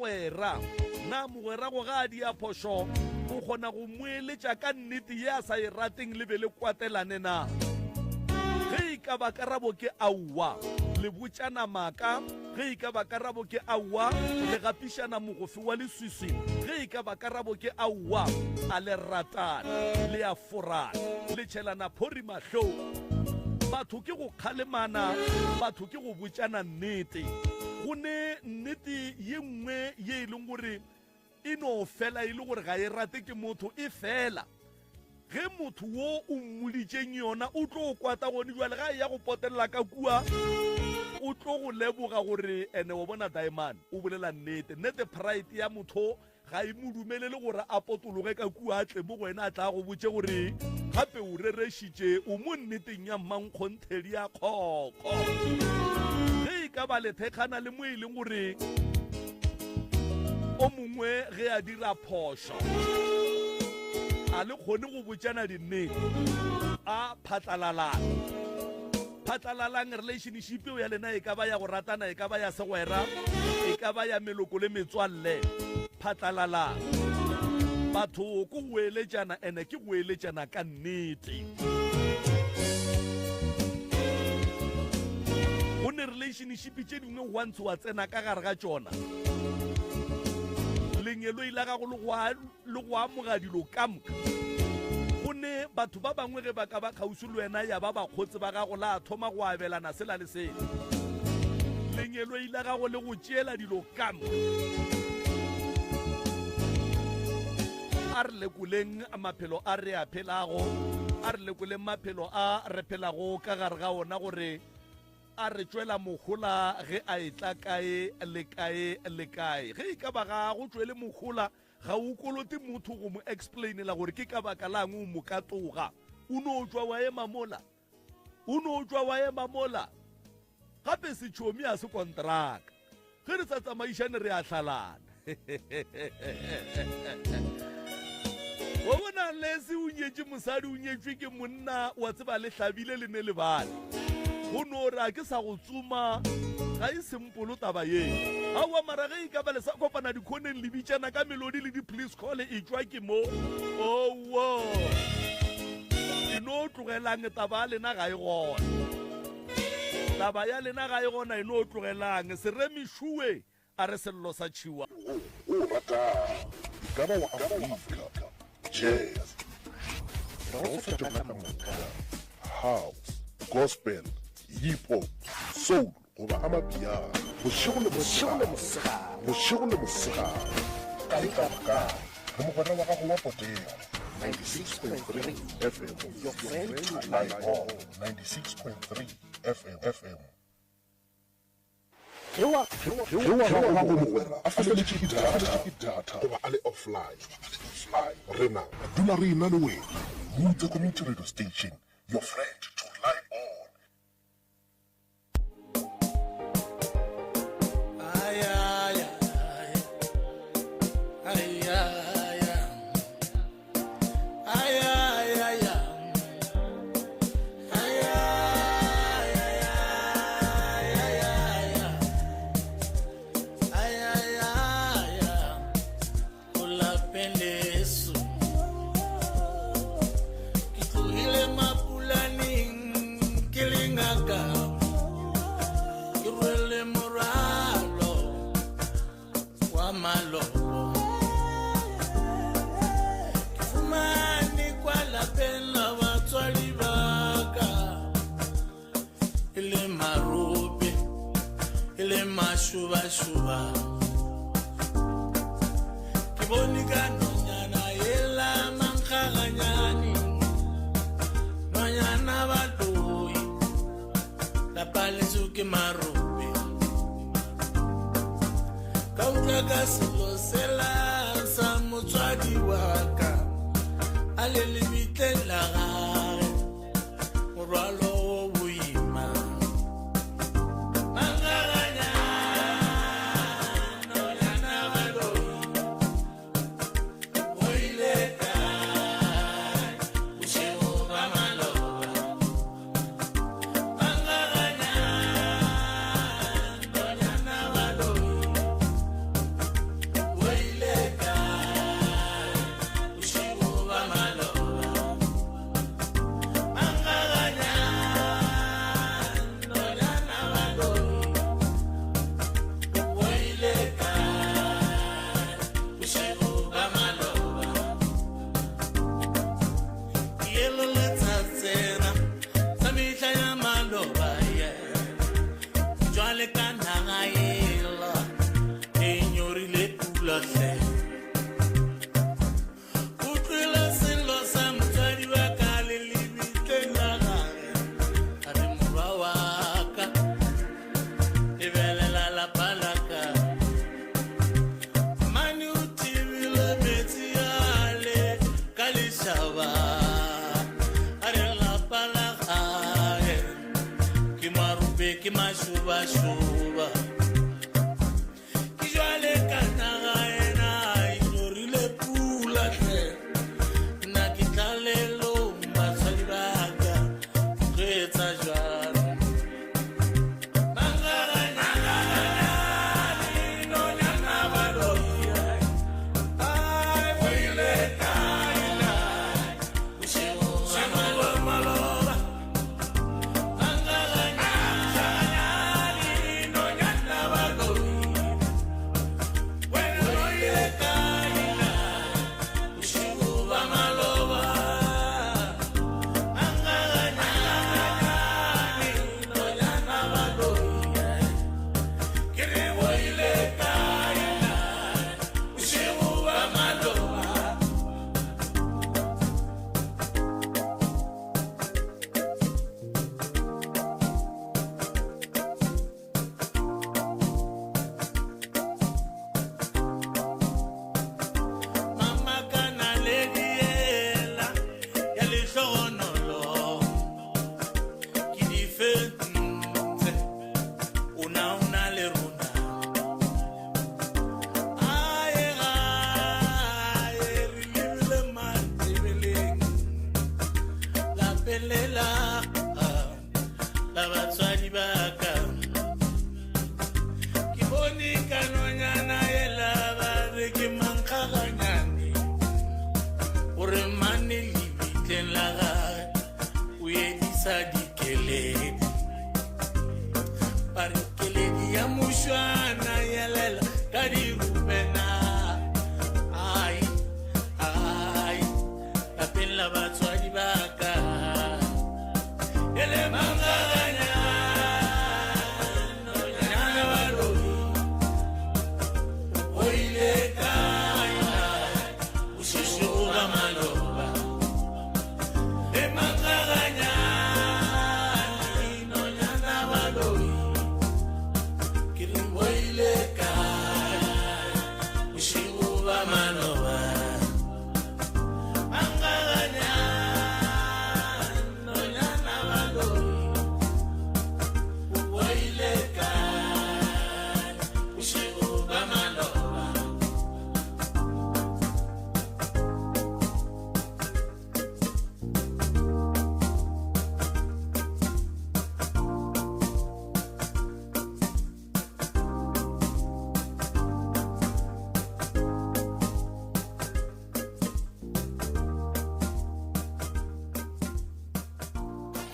mogwera na mogwera go ga di a phošo o kgona go moeletša ka nnete ye a sa e rateng le be le kwatelane na ge e ka ba karabo ke aowa le botšana maka ge e ka ba karabo ke aowa le gapišana mogofe wa leswiswi ge e ka ba karabo ke aowa a le ratana le a forana le tšhelana phori mahlong batho ke go kgalemana batho ke go botšana nnete go ne nnete ye nngwe ye e leng gore e no fela e le gore ga e rate ke motho e fela ge motho wo o mmoditšeng yona o tlo go kwata gone jwale ga e ya go potelela ka kua o tlo go leboga gore ene wa bona diamond o bolela nnete pride ya motho ga e mo dumelele gore a potologe ka kua a tle mo go wena a tla go botse gore gape o rerešitše o mo nneteng ya mmankgonthedi ya kgokgo ge e ka ba lethekgana le mo e leng gore o mongwe ge a dira phošo a le kgone go botšana dinnete a phatlalalang relationship ya lena e ka ba ya go ratana e ka ba ya segwera e ka ba ya meloko le metswalle phatlalalang batho ko go eletšana ene ke go eletšana ka nnete go ne relationship tše dingwe go ntse wa tsena ka gare ga tšona lenyelo ile ga go le go amoga dilo ka moka go ne batho ba bangwe ge ba ka ba kgausi le wena ya ba bakgotsi ba gago la thoma go abelana sela le sela lenyelo ile ga go le go tšeela dilo ka moka a re lekoleng maphelo a re a phelago a re lekoleng maphelo a re phelago ka gare ga ona gore a re tšwela mogola ge a etla kae le kae le kae ge e ka ba ga go tšwele mogola ga o kolote motho go mo explainela gore ke ka baka lang o mo katoga o no tšwa wa ema mola gape setšhomi a se kontraka ge re sa tsamaišane re a hlalana o bona lese o nyetše mosadi o nyetšwe ke monna wa tseba le hlabile le ne le bale go no ra ke sa go tsoma ga e sempolo taba ye aowa mara ge e ka ba le sa kopana dikhoneng le bitšana ka melodi le di-please call e tšwa ke mo owo e no tlogelang taba ya lena ga e gona taba ya lena ga e gona e no tlogelang se remišuwe a re sello sa tšhiwa jazz, house, gospel, hip hop, soul, goba amapiano, bošego le mosega, ka le ka le mogwera wa gago wa potego 96.3 FM, your friend to live on 96.3 FM. Ewa gago mogwera a feleletše ke data goba a le offline rena dula re ena le wena Mutse Community Radio Station, your friend to live on. Shuba Kibonika nonyana yela mankaganyani Nonyana batoi La palesuke marobe Kauka silo sela sa motswadi waka Ale limite la gare Morwalo buima shuba ki jwale kana ga ena inorile pula na ki tlalelo matsadi baka retsa jwalo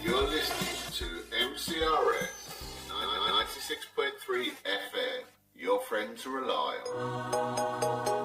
You're listening to MCRS 96.3 FM, your friend to rely on.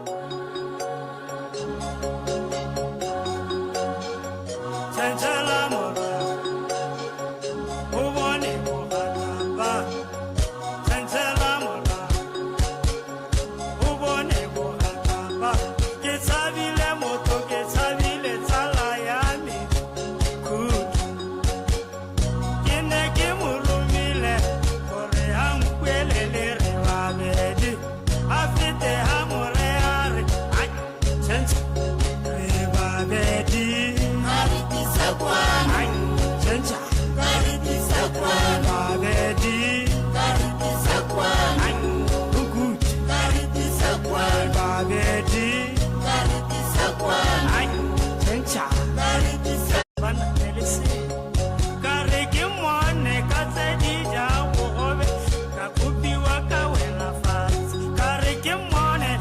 Morning.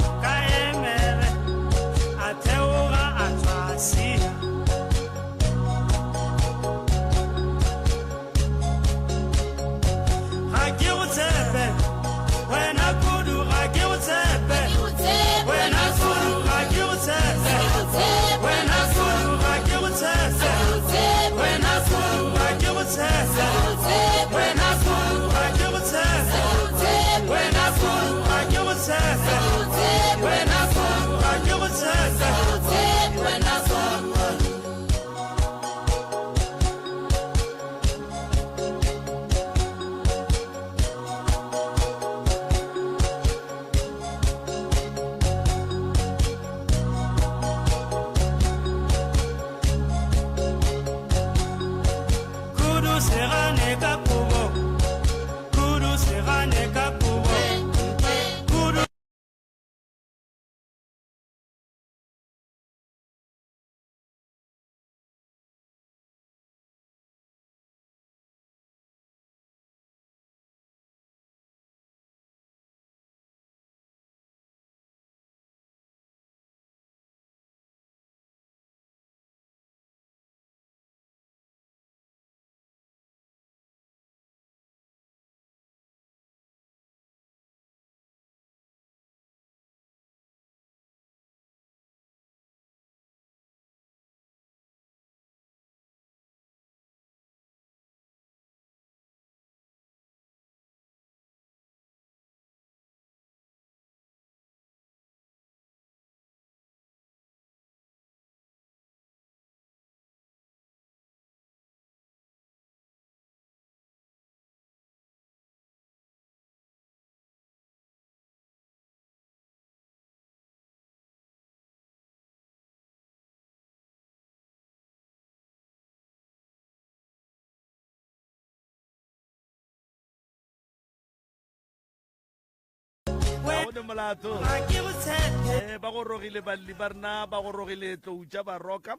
ne molato ga ke go tshepe ba go rogile balli ba rena ba go rogile tlouja ba roka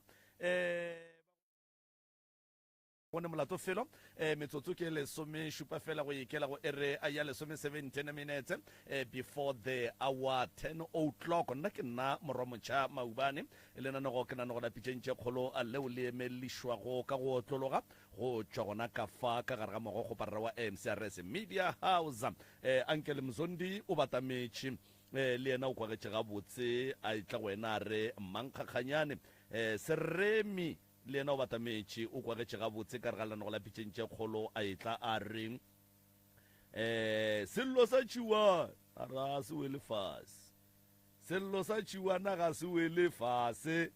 go ne molato felo metsotso ke lesome šupa fela go ikela go ere a ya lesome 7 minutes before the hour 10 o'clock nna ke nna moromotšha maubane e le nanego ke nanego la pitšentše kgolo a leo le emelišwago ka go tlologa go tšwa gona ka fa ka gare ga mogo go parra wa mcrs media house ankele mzondi o batametše le yena o kwagetše gabotse a itla go ena a re mmankgakganyane seremi le yena o batametše o kwagetše gabotse ka re ga lenogo la pitšentše kgolo a itla a reng sello sa tšhiwa a ra se wele fase sello sa tšhiwana ga se wele fase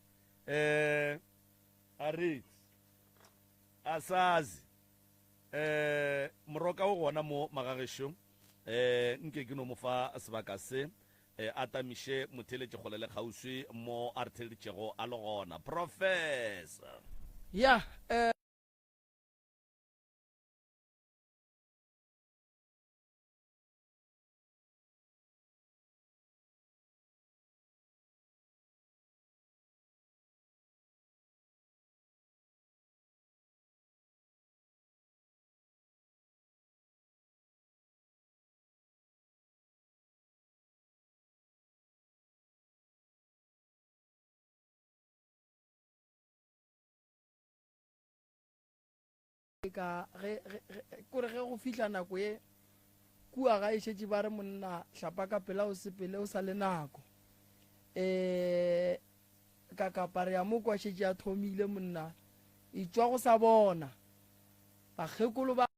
a re a sazi moroka o gona mo magagešong nke ke no mo fa sebaka se a tamiše motheletše kgole le kgauswi mo a re theleditšego a le gona professor ya ka kore ge go fihla nako ye kua ga e šetše ba re monna hlapa ka pela o sepele o sa le nako ka kapare ya mo kwa šetše a thomile monna e tšwa go sa bona bakgekolo ba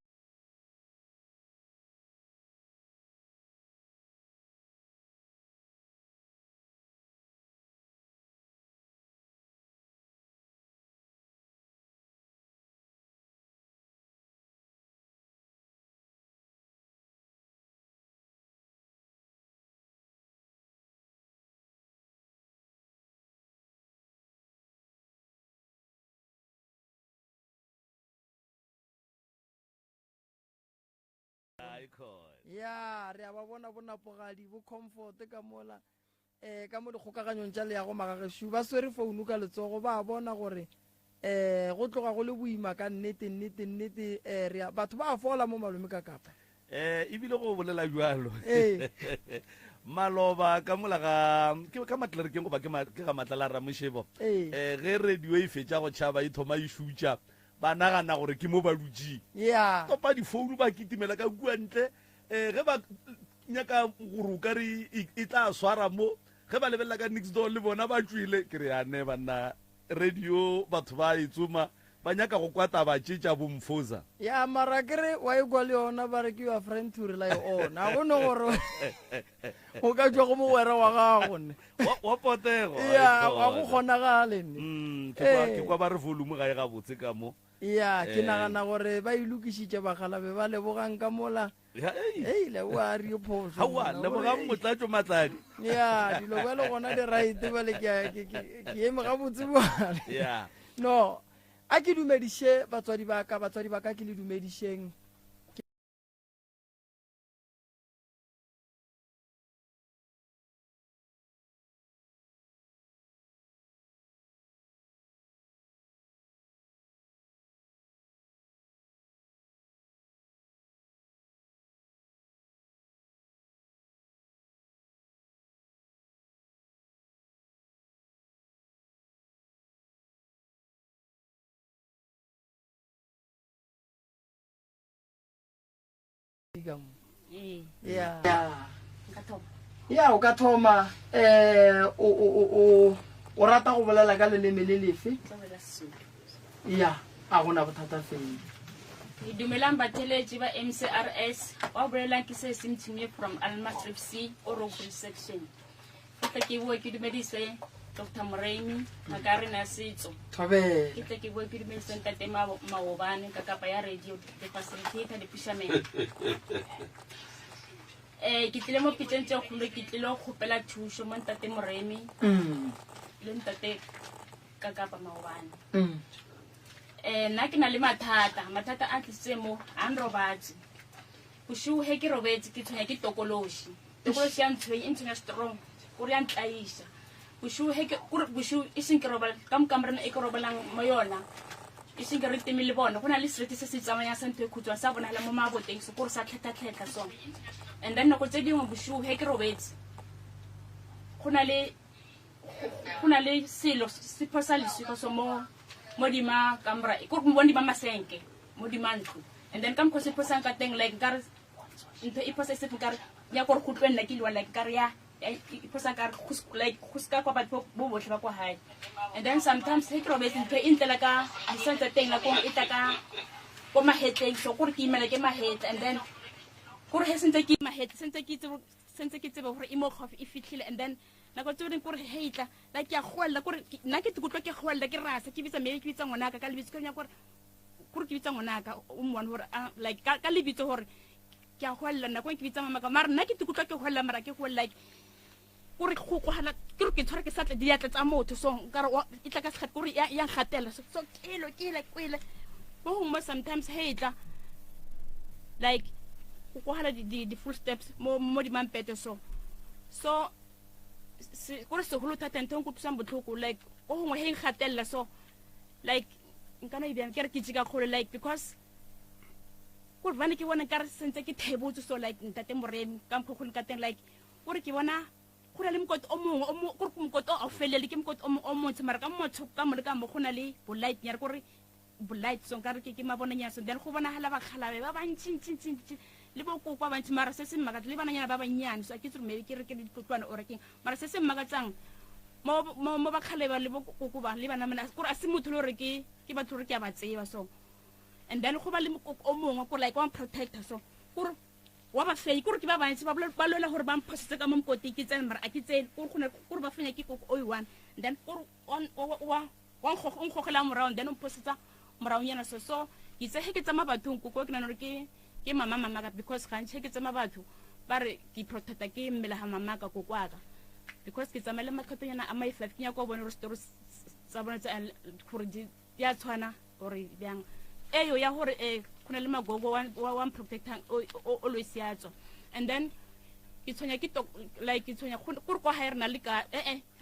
ya re a ba bona bonapogadi bo comfort ka mola ka mo dikgokaganyong tša le ya go magagešo ba swere founu ka letsogo ba bona gore go tloga go le boima ka nnete batho ba fola mo malome ka kapa ebile go bolela jalo maloba ka mola ka matlerekeng goba ke ga matla la ramošebo ge radio e fetša go tšhaba e thoma e šutša ba nagana gore ke mo ba dutšing topa difounu ba kitimela ka kua ntle ge ba nyaka gore o kare e tla swara mo ge ba lebelela ka next door le bona ba tswile ke re ane banna radio batho ba e tsoma ba nyaka go kwata ba tšetša bomfosa ya mara kere wa e kwa le yona ba re ke your friend to rely on a go no gore o ka tšwa go mogwera wa gago ne wa potego ya wa go kgonagale ne ke kwa ba re volume ga e gabotse ka mo ya ke nagana gore ba ilokišitše bagalabe ba lebogang ka mola lebo a rio phoso lebogang motlatso matladi ya dilo ba le gona di-right bale ke eme gabotse bale no a ke dumediše batswadi ba ka ke le dumedišeng ya o ka thoma o rata go bolela ka leleme le lefe ya a gona bothata fela dumelang batheletši ba mcrs wa bolelang ke se semthime from almatrip c o rogfree section ke ke bua ke dumedise dr moremi makarena ya setso thobela ke tle ke bua ke dumedise ntate maobane ka kapa ya radio the facilitator le fisherman ke tlile mo pitšeng tše kgolo ke tlile go kgopela thušo mo ntate moremi le ntate ka kapa maobane nna ke na le mathata a tlisitse mo a nrobatse bosigo he ke robetse ke tshwenya ke tokološi tokolo se yang tshwenya into ya strong o re yang tlaisha bushu heke o bushu iseng ke robala kam kamrena e ke robalang mo yona iseng ke re temi le bona gona le street se se tsamaya sa ntwe khutswa sa bona la mo maboteng se go sa tlhetla so and then go tse dingwe bushu heke robetse gona le selo se phosa le siko so mo dima kamera e go mo di mama senke mo di mantlo and then kam go se phosa ka teng like gar into e phosa se fukar ya go khutlwen la ke lwa like gar ya phosa ka like khuska kwa batho bo bohle ba kwa hae and then sometimes he robetse into intela ka isentse teng la go itaka go mahetleng so go re ke imela ke mahetse and then go re he sentse ke mahetse sentse ke tsebe gore imo coffee e fitlhile and then na go tsore gore heitla la ke a golla gore nna ke tlotlo ke golla ke rasa ke bitsa me ke bitsa ngwana ka lebitso ke nya gore ke bitsa ngwana ka o mwana gore like ka lebitso gore ke a golla nna go ke bitsa mama ka mara nna ke tlotlo ke golla mara ke go like gore go gohala ke re ke tshwara ke satla diatla tsa motho so ka re e tla ka se gore ya gatela so kelo ke like kwele bo mo sometimes heitla like go gohala di full steps mo di mampete so gore se go lotha tenteng go tsa botlhoko like o ngwe he gatella so like nkana e bjang ke re ke tsika khole like because gore bana ke bona ka re sentse ke thebotse so like ntate moremi ka mphokgole ka teng like gore ke bona gore le mkoto o mongwe gore mkoto o felele ke mkoto o motse mara ka motho ka mo le ka mo gona le bollight nya gore bollight so ka re ke mabona nya so then go bona hala ba khalabe ba bantsi le bo kokwa ba ntse mara se se mmaga le bana nyana ba banyane so ke tsore maybe ke re ke ditlotlwana o rekeng mara se se mmagatsang mo ba khaleba le bo kokwa le bana mana gore a se motho le re ke batho re ke a ba tseba so and then go ba le o mongwe go like one protector so gore wa ba fei gore ke ba bantsi ba lola gore ba mphosetse ka mo mkoti ke tsena mara a ke tsene gore ba fenya ke koko o one then gore wa nkgogela morago then o mposetsa morago nyana so ke tse he ke tsama bathong koko ke nana re ke mama ka because ga ntse ke tsama batho ba re ke protecta ke mmela ha mama ka kokwaka because ke tsamale makhato yana a my 5 ke nya go bona story tsa bona tsa gore di ya tshwana gore bjang eyo ya gore khona le magogo wa protector always yatso and then ke tshonya ke like ke tshonya gore go hae rena le ka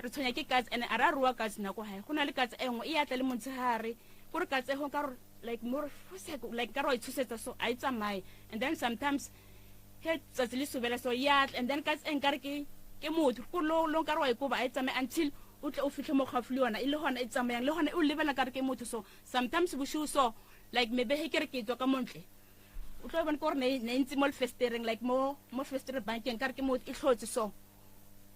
re tshonya ke katse and ara ruwa katse na go hae gona le katse engwe e atla le montshehare gore katse go ka like more like ka ro ithusetsa so a itsamai and then sometimes he tsatsi le sobela so ya and then katse enkare ke motho go lo ka ro e go ba itsame until o tle o fitlhe mo gafuli yona ile hona itsamayang le hona o lebela ka re ke motho so sometimes bushu so like maybe he kere ke tswa ka montle o tlo bona gore ne ntse mo festering like mo festering bankeng ka re ke motho e tlhotse so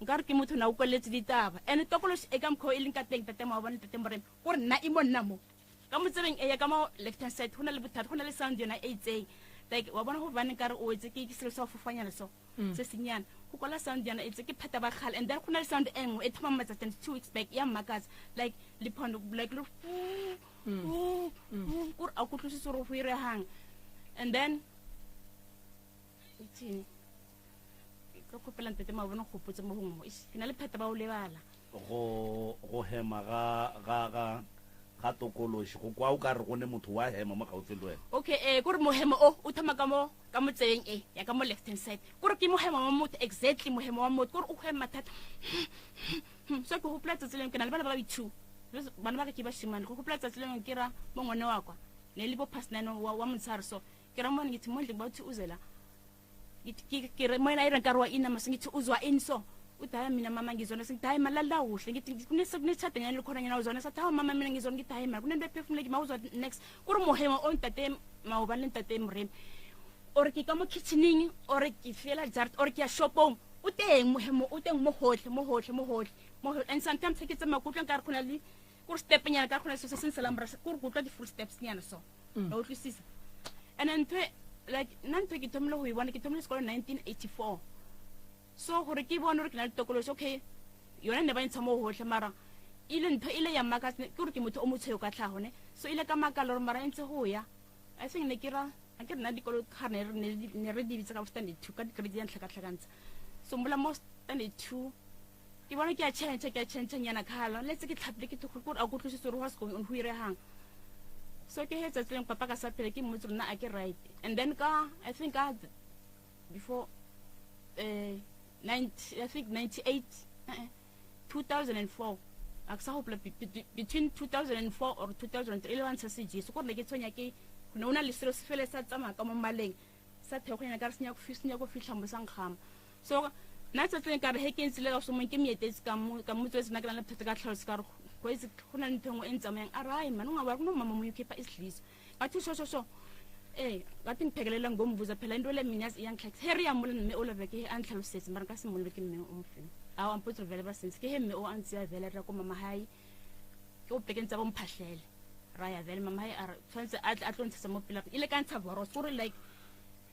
nka re ke motho na o kweletse ditaba and tokolosi e ka mkho e leng ka teng tate mo bona tate morem gore nna e mo nna mo ka mo tsebeng e ya ka mo left hand side hona le bothata hona le sound yona e itseng like wa bona go bana ka re o etse ke selo sa fofanyana so se senyana go kola sound yona e etse ke pheta ba khale and then hona le sound engwe e thoma matsa 2 weeks back ya makazi like lipondo like lo kur a go tlose soro go ire hang and then itsini ka go pelanta te ma bona go potse mo gongwe ke na le pheta ba o lebala go hema ga tokoloshi go kwa o ka re go ne motho wa hema mo gautse le wena okay gore mohemo o thama ka mo tseng ya ka mo left hand side gore ke mohemo wa motho exactly mohemo wa motho gore o hema thata so ke go platsa tseleng ke na le bana ba 2 bana ba ke ba shimane go platsa tseleng ke ra mo ngwane wa kwa ne le bo pasnano wa motshare so ke ra mona ngithi mo ndle ba uzela ke re mo ina ira nkarwa ina masingithi uzwa in so utaya mina mama ngizona singitayi malala uhle ngithi kunethatha nyane likhona nyana uzona sathawa mama mina ngizona ngitayi mara kunento ephefumuleki mawuzwa next kuri mohema on tate mawuba le ntate mrem or ke ka mo kitchening or ke fela jart or ke a shopong o teng mohemo o teng mo hohle and sometimes ke tsama kutla ka re khona le kuri step nyana ka khona so se selambra kuri kutla di full steps nyana so no tlisisa and then like nanto ke tomlo ho ibona ke tomlo sekolo 1984 so gore ke bona re ke na le tokolosi okay yona ne ba ntse mo hohle mara ile ntho ile ya maka ke gore ke motho o motsheo ka tlhago ne so ile ka makala re mara ntse ho ya I think ne ke ra a ke nna dikolo khane ne re di bitsa ka standard 2 ka grade ya ntlha ka tlhakantsa so mbola mo standard 2 ke bona ke a change nyana khala let's ke tlhaple ke gore a go tlose sore what's going on ho ire hang so ke hetsa tseleng papa ka sa phele ke motho rena a ke right and then ka I think before I think 98, 2004. Between 2004 or 2003 ile wantsa seje so gore ke tsonya ke no una le selo se fele sa tsama ka mo maleng sa thegonyana ka re senya go fihla mo sangkhama so na tsa tseng ka re hekens le so mo ke mietetse ka mo tswetse na ke na le phete ka tlhalo se ka re go itse go na ntho engwe e ntsamayang a rai man nga ba no mama mo kepa islist ba thu so ba tin phekelela ngombuza phela into le mina yang tlhax heri ya mo mme o lebe ke an tlhalosetse mara ka se mo le ke mme o mfeng a wa mpotso vele ba sense ke hemme o antsia vele ra ko mama hai ke o pekentsa bo mphahlele ra ya vele mama hai a tshwantse a tlontsa mo pila ile ka ntsha boros gore like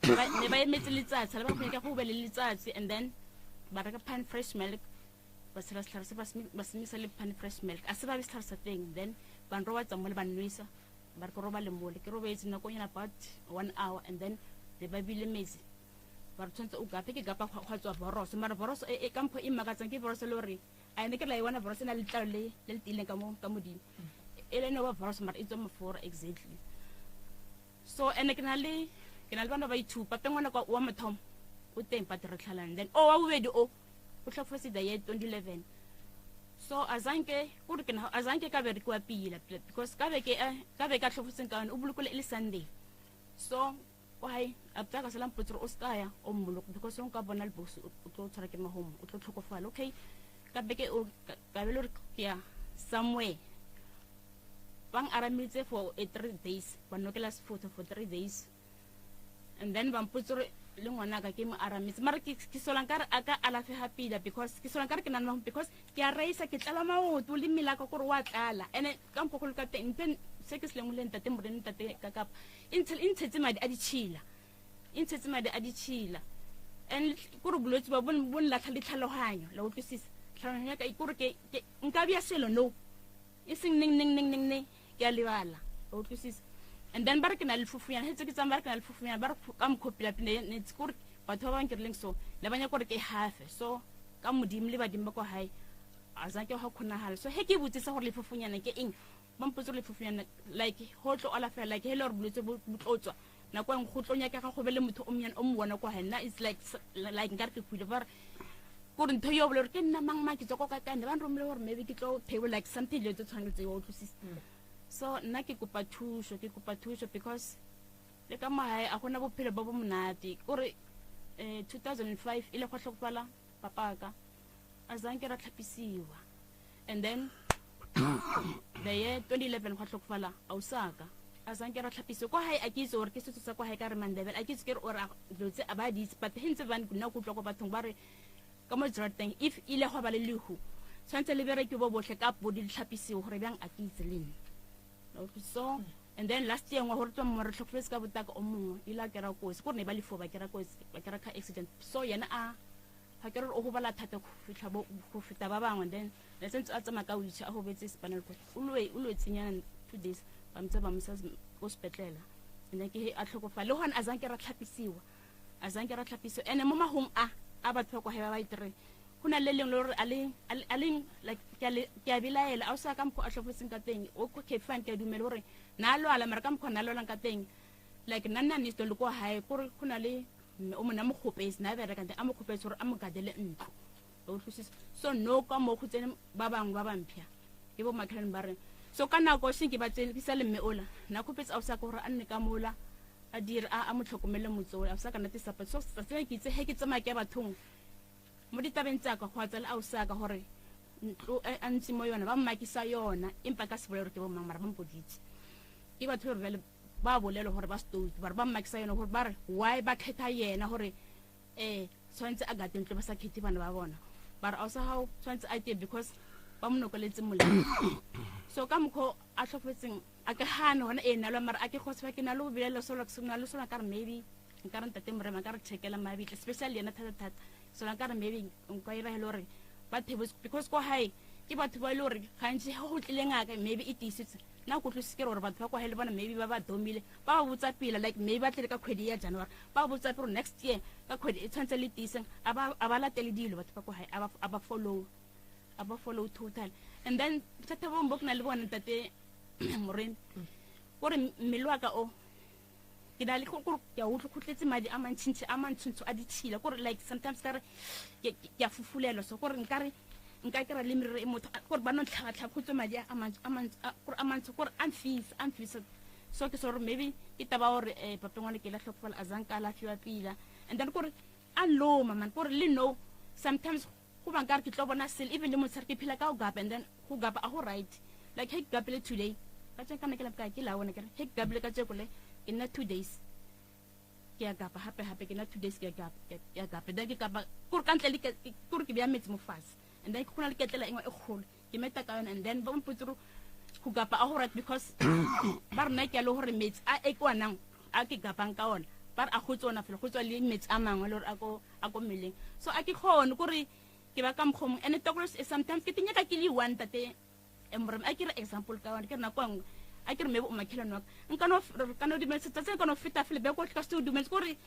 ne ba emetse letsatsi le ba go ka go be le letsatsi and then ba reka pan fresh milk ba sela se ba simisa le pan fresh milk a se ba bistar sa thing then ban roba tsa mo le ban nwisa ba re roba le mole ke roba itse nako yana about 1 hour and then le ba bile metsi ba tshwantse o gape ke gapa kgwatswa boros mara boros e kampo e makatsang ke boros le hore a ne ke la iwana boros na le tlalo le tileng ka modimo ele no ba boros mara itso mo for exactly so ene ke na le bana ba ithupa pengwana kwa wa mathom o teng patro tlhalang then wa bobedi o tlhofose da ye 2011 so azanke ka be re kwa pila because ka be ka tlhofoseng ka o bulukole le Sunday so why abta ka salam putro ostaya o muluk because on ka bona le boss o tlo tshara ke mahomo o tlo tlhokofala okay ka beke o ka be le ya somewhere bang aramitse for 3 days ba nokela photo for 3 days and then bang putro le ngwana ka ke mo aramitse mara ke solankare aka alafe happy because ke solankare ke nana because ke a raisa ke tlala maoto le milaka gore wa tlala ene ka mpokolo ka teng se ke se lengwe ntate morena ntate ka kapa intshetse madi a ditshila and gore bulotse ba bon la tlhaloganyo la utlwisisa tlhaloganyo ka ikore ke nka bia selo no iseng ning ke a lebala la utlwisisa and then barke na le fufuyana hetse ke tsamba barke na le fufuyana bar ka mkhopila pine ne tsikore batho ba bang ke releng so le banya gore ke hafe so ka modimo le badimo ba ko hae azake ha khona hal so he ke butsisa gore le fufuyana ke eng bampotso le fufuyana like hotlo ala fela like hele re buletse botlotswa na kwa ngotlonya ka ga go bele motho o mnyana o mbona kwa hena is like nkare ke khule bar gore ntho yo bole re ke nna mang ke tsoko ka kande ban romele gore maybe ke tlo table like something le tso tshwanetse yo tlosisa so nna ke kopa thusho because le ka mahae a gona bophelo ba bo monate gore 2005 ile go tlhokofala papa ka azanke ra tlhapisiwa and then the year 2011 go tlhokofala ausaka azanke ra tlhapisiwa kwa hae a kitse gore ke setso sa kwa hae ka re mandebele a kitse ke re ora dotse abaditse but hentse van kuna go tloko bathong ba re ka mo jrateng if ile go ba le lehu tshwantse le bere ke bo botle ka bodi tlhapisiwa gore bang a kitse le so and then last year ngwa gore tswa mo re tlhokofetse ka botaka o mongwe ila ke ra kosi gore ne ba lefo ba ke ra kosi ba ke ra ka accident so yena a ha ke re o go bala thata go fitla bo go fita ba bangwe then le sentse a tsama ka witch a go betse spinal cord o lo tsinyana 2 days ba mtsa ba msa hospital and then ke a tlhokofala le hona azanke ra tlhapisiwa ene mo mahong a batho go heba ba itre hona le leng le re a leng like ke a bilaela a sa ka mpo a tlhofoseng ka teng o go ke fan ke dumele hore na lo ala mara ka mpo na lo lang ka teng like nna ni sto le go hae gore hona le o mona mo khopetse na bere ka teng a mo khopetse hore a mo gadele ntlo o tlhosisa so no ka mo go tsene ba bang ba bampya ke bo makhelane ba re so ka nako se ke ba tsene ke sa le mme ola na khopetse a sa ka gore a nne ka mola a dire a mo tlhokomele motso a sa ka nate support so sa tsene ke itse he ke tsama ke bathong mo ditabeng tsa ka go tsela a sa ka gore ntlo a ntse mo yona ba mmakisa yona empa ka se bolelo ke bo mangmara ba mpoditse ke batho re ba bolelo gore ba stouti ba mmakisa yona gore ba re why ba khetha yena gore tshwantse a gate ntlo ba sa khethi bana ba bona ba re a sa how tshwantse a tie because ba mo nokoletse molelo so ka mkho a tlhofetseng a ke hana hona ena lo mara a ke khoswa ke na lo bilelo solo ke sona lo sona ka re maybe nkaranta temre ma ka re checkela mabi especially yena thata so la ka re maybe nka ira hele hore ba thebo because ko hae ke batho ba ile hore gantsi go tlile ngaka maybe it is na go tlosike hore batho ba kwa hele bona maybe ba domile ba botsa pila like maybe ba tle ka khwedi ya January ba botsa pele next year ka khwedi e tshwantse le tiseng aba latele dilo batho ba kwa hae aba follow total and then tata bombo ke na le bona tate morena gore melwa ka o ke na le gore ke a utlwa khutletse madi a mantšintšho a ditšhila gore like sometimes ka re ke a fufulelwa so gore nka kry-a le merero e motho gore ba no tlhagatlhaga madi a mantsho gore amfisa so ke sore maybe ke taba gore papengwane ke la tlhokofala a zanka a lafiwa pila and then gore a loma man gore le no sometimes go ba nkare ke tlo bona sel even le motshare ke phela ka go gapa and then go gapa a go right like hey ke gapile today ka tse kana ke la ke la wona ke hey ke gapile ka tse kole ke na 2 days ke ya gapa hape ke na 2 days ke ya gapa then ke gapa gore ka ntle le gore ke bya metsi mo fase and then ke khona le ketlela engwe e kholo ke meta ka yona and then ba mputsuru go gapa a go right because ba rena ke a le gore metsi a ekwanang a ke gapang ka ona ba a go tsona fela go tswa le metsi a mangwe le gore a ko meleng so a ke khone gore ke ba ka mkhomo and tokros sometimes ke tinya ka ke le one tate emrem a ke re example ka one ke na kwang a ke re mebe o makhelano kana di metse tsa kana fita fele be ko ka stu dumetse gore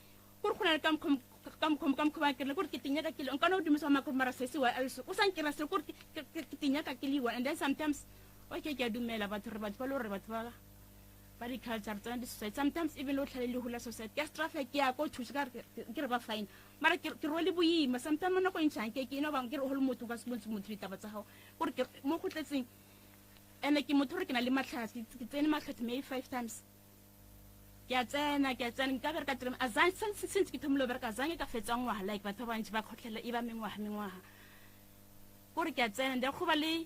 khona ka mkhomo ke le gore ke tinya ka ke le kana di metse ma mara sesi wa also o sang ke ra se gore ke tinya ka ke le one and then sometimes okay ke a dumela batho ba lo re batho ba di culture tsa di society sometimes even lo tlhale le hula society ya traffic ya ko thusa ke re ba fine mara ke role boima sometimes mo go ntshang ke no bang ke re holo motho ka se motho ditaba tsa gago gore ke mo go tletseng ene ke motho re ke na le matlhatsi ke tsene matlhatsi maybe 5 times ke a tsena nka bereka tsena azan since ke thomlo bereka azan ka fetsa ngwa like batho ba ntse ba khotlela e ba mengwaha gore ke a tsena nda go ba le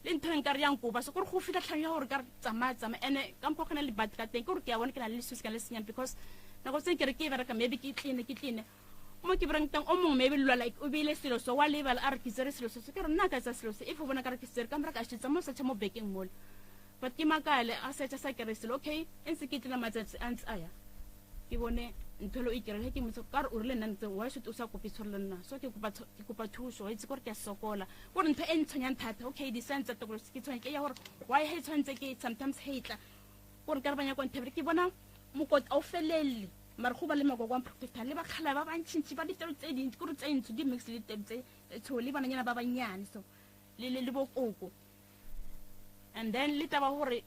ntho nka re yang kuba so gore go fitla tlhanya gore ka tsama ene ka mpo kana le bat ka teng gore ke a bona ke na le susi ka le senyang because na go tseng ke re ke bereka maybe ke clean mo ke brang tang o mongwe maybe lwa like o bile selo so wa level a re ke tsere selo so ke re nna ka tsa selo so if o bona ka re ke tsere ka mra ka shitsa mo sa mo baking mall but ke makale a setsa sa ke re selo okay ense ke tla matsatsi ants aya ke bone ntholo e kere ke motho ka re o rile nna ntse wa se o sa kopi tshorela nna so ke kopa thuso itse gore ke a sokola gore ntho e ntshonyang thata okay di sense to go ke tshwane ke ya gore why he tshwantse ke sometimes hatla gore ka re banya kontebre ke bona mokot o felele mara go ba le mako kwa protector le ba khala ba bantšintši ba ditelo tse dintsi gore tse ntse di mix le tse tshole bana nyana ba banyane so le bokoko and then le taba gore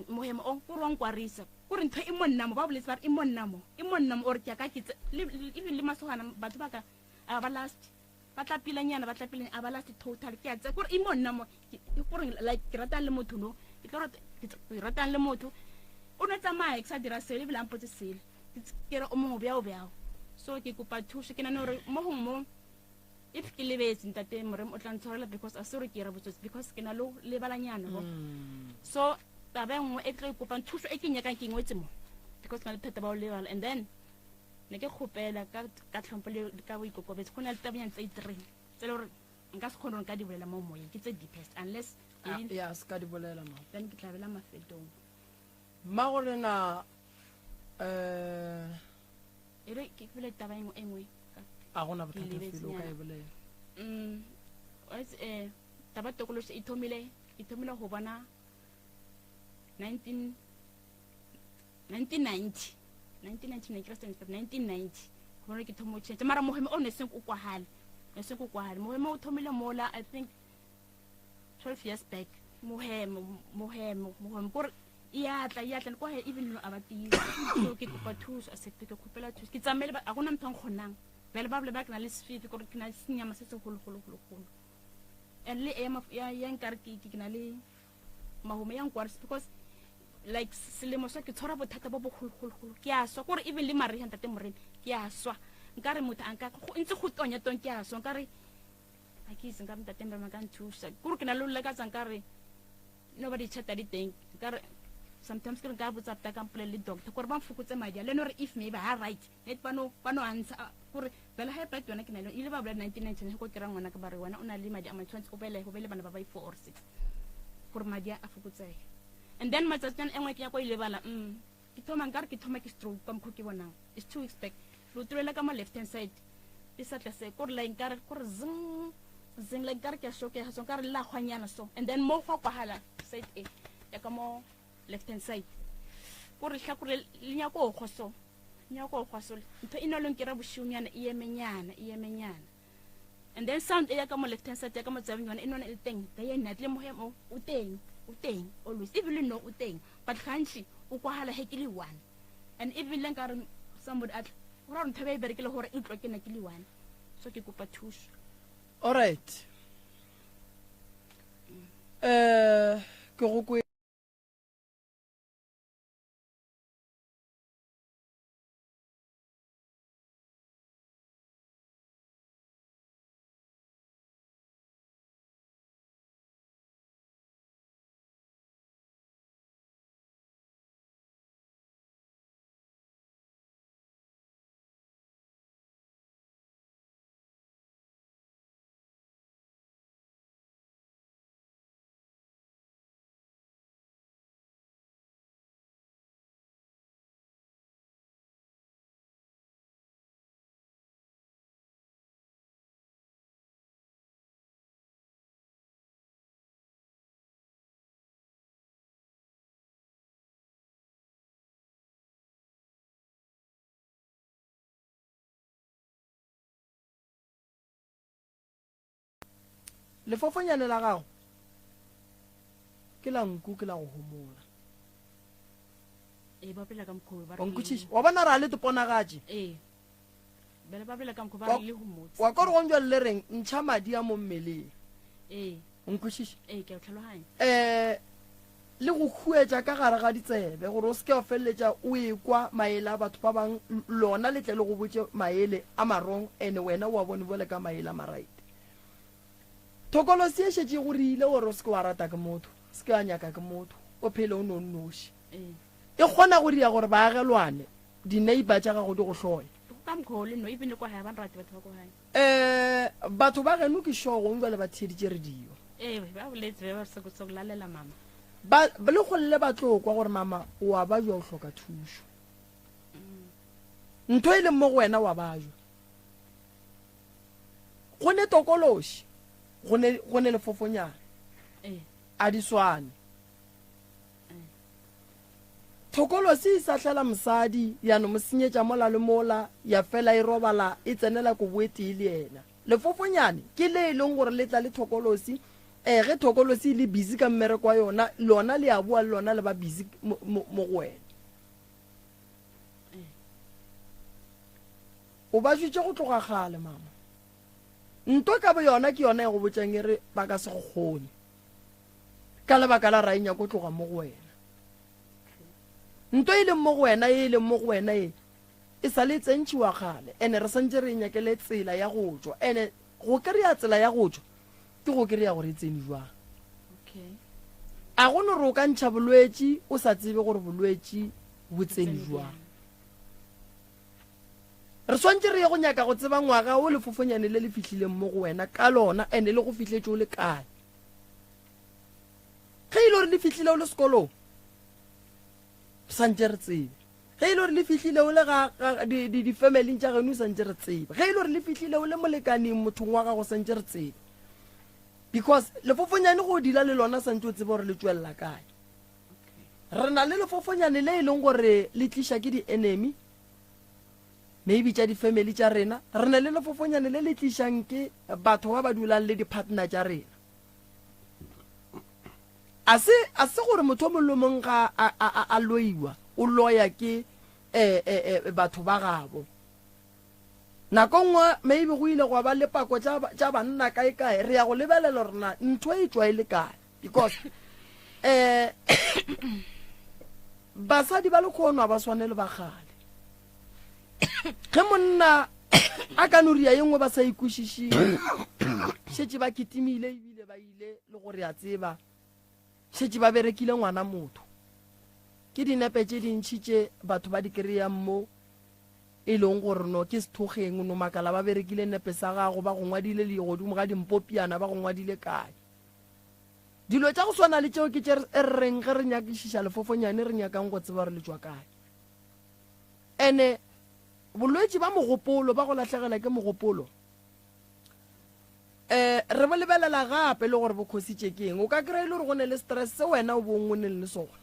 mohemo o go rong kwarisa gore ntho e monna mo ba boletse ba e monna mo or ke ka kitse even le masogana batho ba ka a ba last ba tla pilanyana ba tla pileng a ba last total ke a tse gore e monna mo gore like ke rata le motho no ke rata le motho o ne tsamaya ke sa dira sele bila mpotse sele ke re o mongwe bjao so ke kopa thuso ke nana gore mo if ke lebetse ntate morem o tla ntshwarela because a sore ke ra botsotsi because ke na lo lebalanyana go so taba engwe e tlo kopa thuso e ke nyaka ke ngwetse mo because ka le thata ba o lebala and then ne ke khopela ka tlhompho le ka boikokobetse go na le tabanyana tse 3 tse le gore nka se kgone ka di bolela mo moyeng ke tse deepest unless ya ska di bolela mo then ke tla bela mafetong ma gore na ere ke bile taba engwe a gona bothata felo ka e bolela what's taba tokoloso e thomile go bona 1990 gore ke thomo tshetse mara mohemo o ne se go kwahale mohemo o thomile mola I think 12 years back mohemo gore ya tla kwa even no abati so ke kopa thuso a sekte ke kopela thuso ke tsamele a gona mthang khonang bele ba ka na le sfifi gore ke na senyama se se golo and le ya nkare ke na le mahome yang kwars because like selemo so ke tshora bothata bo bogolo ke a swa gore even le mari hanta te morene ke a swa nkare motho anka go ntse go tonya ke a swa nkare a ke se nka mtatembe maka nthusa gore ke na le ka tsankare nobody chat di teng nkare sometimes ke nka botsa pta ka mpole le doctor gore ba mfukutse madi le no re if maybe ha right net bano answer gore bela ha pta yona ke na le ile ba bla 1999 go kira ngwana ka bare wena o na le madi a matshwantse o bele bana ba 4 or 6 gore madi a fukutsega and then matsatsana engwe ke ya go ile bala ke thoma nkare ke thoma ke stroke ka mkho ke bonang is to expect lo trela ka ma left hand side isa tla se gore la nkare gore zing la nkare ke shoke ha so nkare la khwanyana so and then mo go hala side e ya ka mo left hand side gore hlakore linya go khoso ntho ina lo nkira bushunyana e yemenyana and then sound e ya ka mo left hand side ya ka mo tsabanyana inona e teng ga ye nna tle mohemo o teng o teng always ebile no o teng but gantsi o kwahala he ke le one and ebile nka re somebody at ra ntho ba iberekele gore e tlwa ke na ke le one so ke kopa thuso. All right. Ke go kwe lefofonyane la gago ke la nku ke la go homola ba pela ka mkhobe ba wa nkutšiša wa bona ra le teponagatše bele ba pela ka mkhobe ba le go motse wa kore go njwa le reng ntšha madi a mo mmeleng nkutšiša ke a tlhaloganya le go khuetša ka gare ga ditsebe gore o se ke wa feleletša o ekwa maele a batho ba bang lona le tle le go botse maele a marong ene wena wa bone bole ka maele a maraite thokolosi e šetše go rile gore o se ke wa rata ke motho se ke wa nyaka ke motho o phele o nonnoši e kgona go dia gore baagelwane dineighbor tša gago di go hloya ka mkhole no even kwa ha ba rate batho ba kwa hae batho ba geno ke shogo ngwa le ba theditše radio ba boletse ba se go tsoglalela mama ba le golle ba tlo kwa gore mama wa ba jo hloka thuso ntho ile mo go wena wa ba jo go ne tokološi go ne le fofonyana a di swane thokolosi sa hlela mosadi ya no mosenyetša mola le mola ya fela e robala e tsenela ko boetee le yena lefofonyane ke le leng gore le tla le thokolosi ge thokolosi le busy ka mmereko wa yona lona le a bua le lona le ba busy mo go wena o ba jutše go tloga gale mama nto ka bo yona ke yona e go botsang e re ba ka se go kgone ka lebaka la rainya go tloga mo go wena nto ile mo go wena ile mo go wena e sa le tsentšiwa gale ene re santse re nyakele tsela ya go tswa ene go kry-a tsela ya go tswa ke go kry-a gore e tsene jwang a go no re o ka ntšha bolwetši o sa tsebe gore bolwetši bo tsene jwang re swantse re ye go nyaka go tseba ngwaga o lefofonyane le le fihlileng mo go wena ka lona ene le go fihletse o le kae ge ile gore le fihlile o le sekolong santse re tsebe ge ile gore le fihlile o le di-famileng tša geno santse re tsebe ge ile gore le fihlile o le molekaneng mothong wa gago santse re tsebe because lefofonyane go dila le lona santse o tsebe gore le tswelela kae re na le lefofonyane le e leng gore le tliša ke di-enemy maybe tša di-family tša rena re na le lefofonyane le le tlišang ke batho ba ba dulang le di-partner tša rena a se gore motho o molomong ga a loiwa o loya ke batho ba gabo nako nngwe maybe go ile go ba le pako tša banna kae re ya go lebelela rena ntho e tswa e le kae because basadi ba le kgonwa ba swane le ba gale ge monna a ka noria ye nngwe ba sa ikwešiše šetše ba kitimile ebile ba ile le gore a tseba šetše ba berekile ngwana motho ke dinepe tše dintšhi tše batho ba di kry-ang mo e leng gore no ke sethogeng no makala ba berekile nepe sa gago ba go ngwadile le godimo ga dimpopiana ba go ngwadile kae dilo tša go swana le tšeo ke tše re reng ge re nyakišiša lefofonyane re nyakang go tseba re le tswa kae ene bolwetši ba mogopolo ba go latlhegela ke mogopolo re bo lebelela gape le gore bokhositše ke eng o ka kry-e le gore go ne le stress se wena o bong o ne le sona